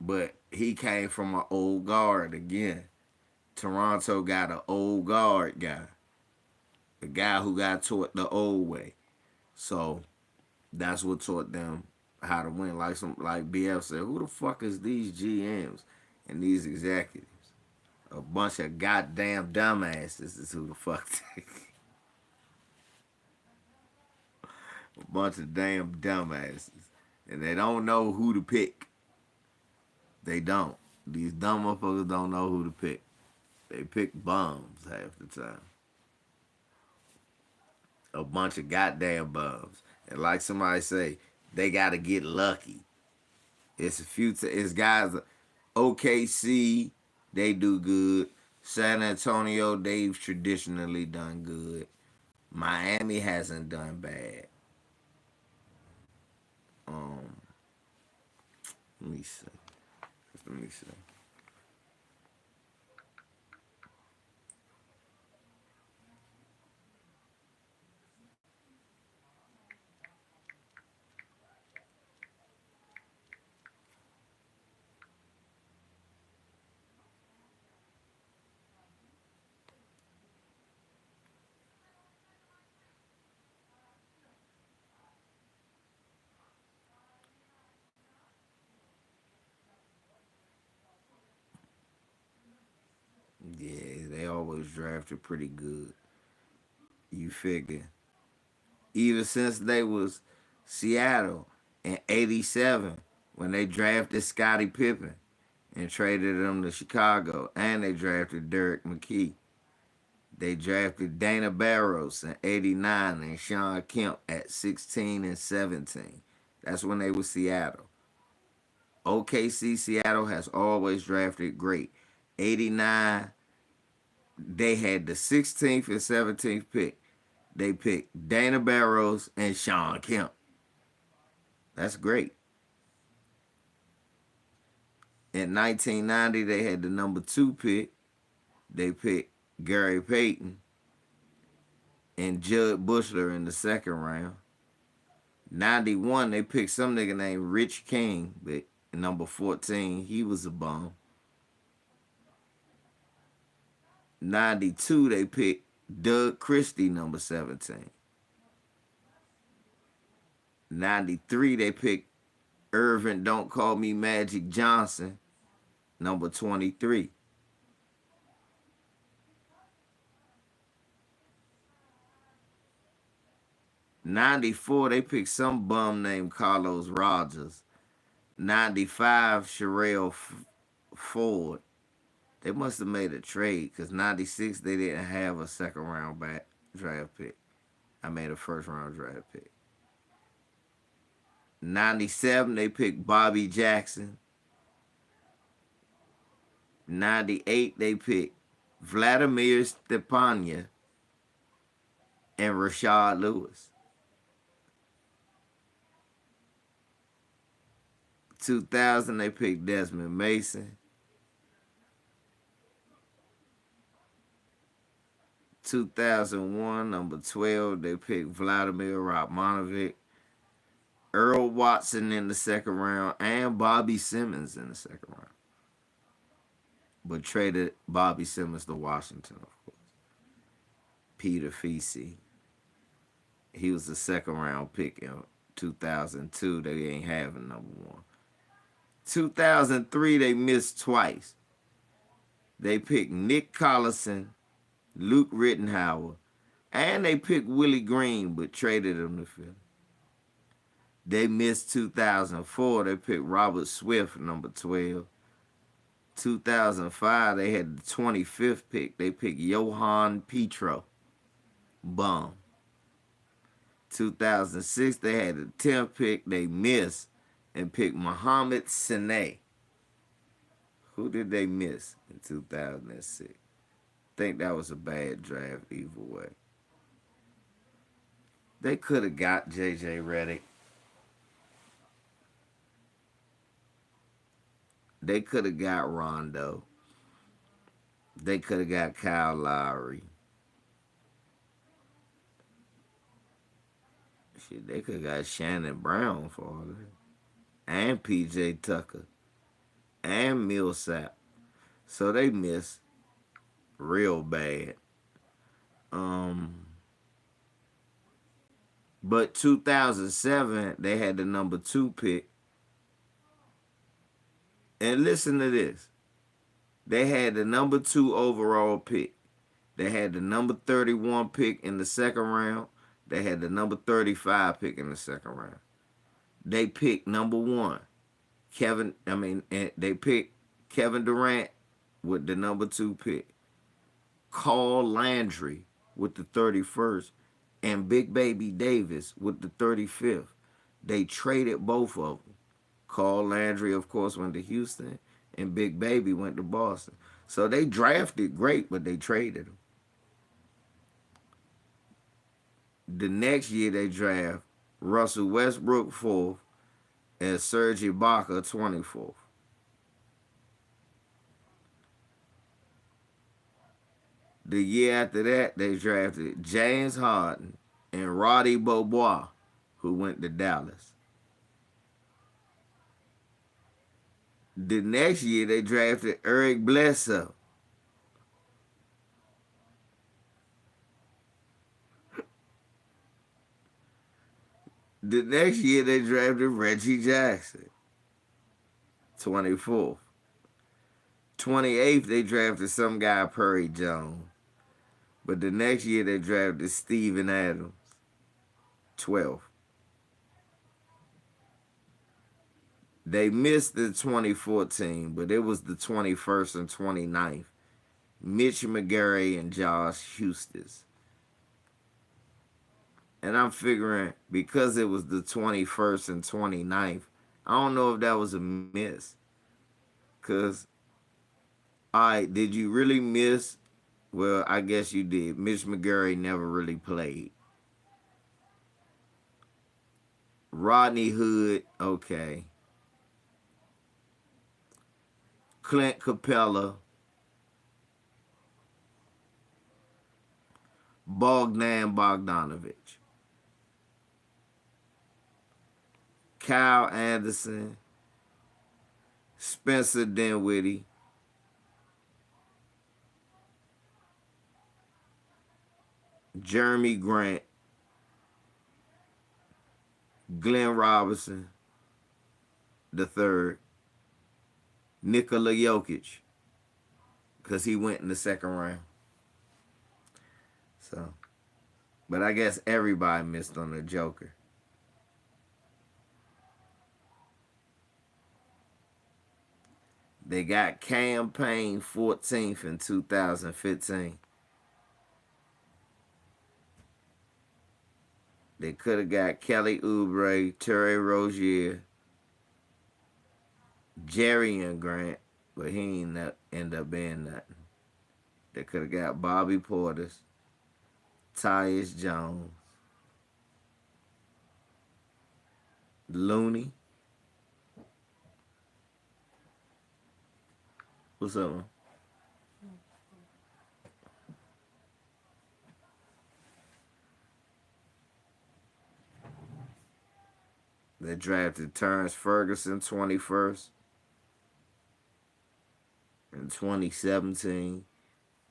Speaker 2: But he came from an old guard again. Toronto got an old guard guy, a guy who got taught the old way. So that's what taught them how to win. Like BF said, who the fuck is these GMs and these executives? A bunch of goddamn dumbasses is who the fuck. A bunch of damn dumbasses, and they don't know who to pick. They don't. These dumb motherfuckers don't know who to pick. They pick bums half the time. A bunch of goddamn bums. And like somebody say, they gotta get lucky. It's a few. It's guys. OKC, they do good. San Antonio, they've traditionally done good. Miami hasn't done bad. Um, let me see. Let me see. always drafted pretty good. You figure. Even since they was Seattle in '87 when they drafted Scottie Pippen and traded him to Chicago, and they drafted Derek McKee. They drafted Dana Barros in '89 and Sean Kemp at 16 and 17. That's when they were Seattle. OKC Seattle has always drafted great. '89, they had the 16th and 17th pick. They picked Dana Barros and Sean Kemp. That's great. In 1990, they had the number 2 pick. They picked Gary Payton and Judd Bushler in the second round. 91, they picked some nigga named Rich King, but number 14, he was a bum. 92, they picked Doug Christie, number 17. 93, they picked Irvin Don't Call Me Magic Johnson, number 23. 94, they picked some bum named Carlos Rogers. 95, Sherelle Ford. They must have made a trade because 96, they didn't have a second round draft pick. I made a first round draft pick. 97, they picked Bobby Jackson. 98, they picked Vladimir Stepania and Rashard Lewis. 2000, they picked Desmond Mason. 2001, number 12, they picked Vladimir Radmanovic, Earl Watson in the second round, and Bobby Simmons in the second round. But traded Bobby Simmons to Washington, of course. Peter Fesey. He was the second round pick in 2002. They ain't having number 1. 2003, they missed twice. They picked Nick Collison, Luke Rittenhauer, and they picked Willie Green, but traded him to Philly. They missed 2004. They picked Robert Swift, number 12. 2005, they had the 25th pick. They picked Johan Petro, bum. 2006, they had the 10th pick. They missed and picked Mohamed Sane. Who did they miss in 2006? I think that was a bad draft either way. They could have got J.J. Redick. They could have got Rondo. They could have got Kyle Lowry. Shit, they could have got Shannon Brown for all that. And P.J. Tucker. And Millsap. So they missed real bad. But 2007, they had the number 2 pick. And listen to this. They had the number 2 overall pick. They had the number 31 pick in the second round. They had the number 35 pick in the second round. They picked number 1. They picked Kevin Durant with the number 2 pick. Carl Landry with the 31st. And Big Baby Davis with the 35th. They traded both of them. Carl Landry, of course, went to Houston, and Big Baby went to Boston. So they drafted great, but they traded him. The next year they draft Russell Westbrook 4th and Serge Ibaka 24th. The year after that, they drafted James Harden and Roddy Beaubois, who went to Dallas. The next year, they drafted Eric Bledsoe. The next year, they drafted Reggie Jackson, 24th. 28th, they drafted some guy, Perry Jones. But the next year they drafted Steven Adams, 12th. They missed the 2014, but it was the 21st and 29th. Mitch McGarry and Josh Hustis. And I'm figuring because it was the 21st and 29th, I don't know if that was a miss. Because, all right, did you really miss? Well, I guess you did. Mitch McGarry never really played. Rodney Hood, okay. Clint Capella. Bogdan Bogdanovich. Kyle Anderson. Spencer Dinwiddie. Jeremy Grant. Glenn Robinson the third. Nikola Jokic. Because he went in the second round. So, but I guess everybody missed on the Joker. They got Cam Payne 14th in 2015. They could have got Kelly Oubre, Terry Rozier, Jerry Grant, but he ain't end up being nothing. They could have got Bobby Portis, Tyus Jones, Looney. What's up, man? They drafted Terrence Ferguson 21st. In 2017,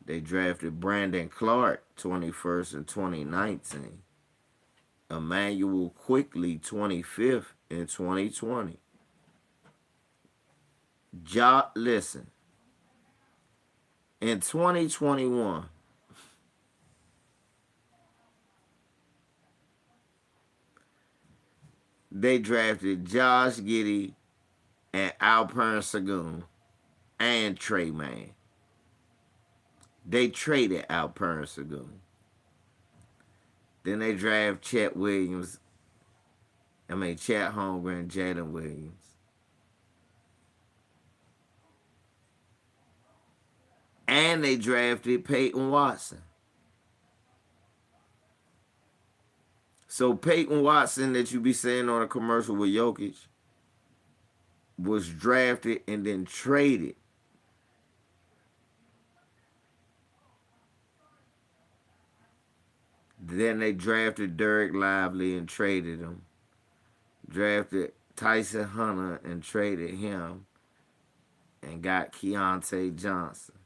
Speaker 2: they drafted Brandon Clark 21st in 2019. Emmanuel Quickly 25th in 2020. Listen, in 2021, they drafted Josh Giddey and Alperen Sengun and Trey Mann. They traded Alperen Sengun. Then they draft Chet Holmgren and Jalen Williams. And they drafted Peyton Watson. So Peyton Watson that you be saying on a commercial with Jokic was drafted and then traded. Then they drafted Derek Lively and traded him. Drafted Tyson Hunter and traded him. And got Keontae Johnson.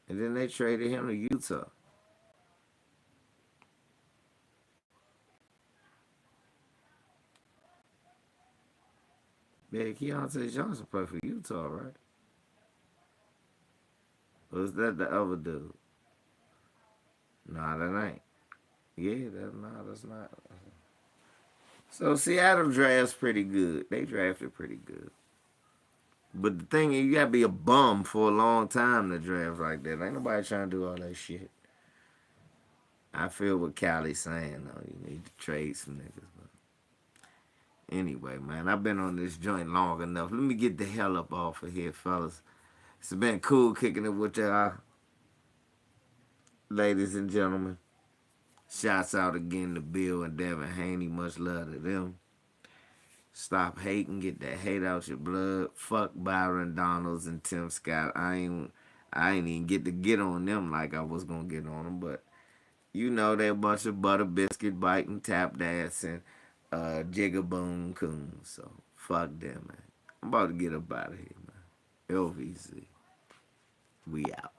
Speaker 2: And then they traded him to Utah. Yeah, Keontae Johnson played for Utah, right? Or is that the other dude? Nah, that ain't. Yeah, that's not. So Seattle drafts pretty good. They drafted pretty good. But the thing is, you gotta be a bum for a long time to draft like that. Ain't nobody trying to do all that shit. I feel what Callie's saying, though. You need to trade some niggas. But anyway, man, I've been on this joint long enough. Let me get the hell up off of here, fellas. It's been cool kicking it with y'all, ladies and gentlemen. Shouts out again to Bill and Devin Haney. Much love to them. Stop hating. Get that hate out your blood. Fuck Byron Donalds and Tim Scott. I ain't even get on them like I was gonna get on them, but you know they're a bunch of butter biscuit biting, tap dancing, jigaboom coons. So fuck them, man. I'm about to get up out of here, man. LVC. We out.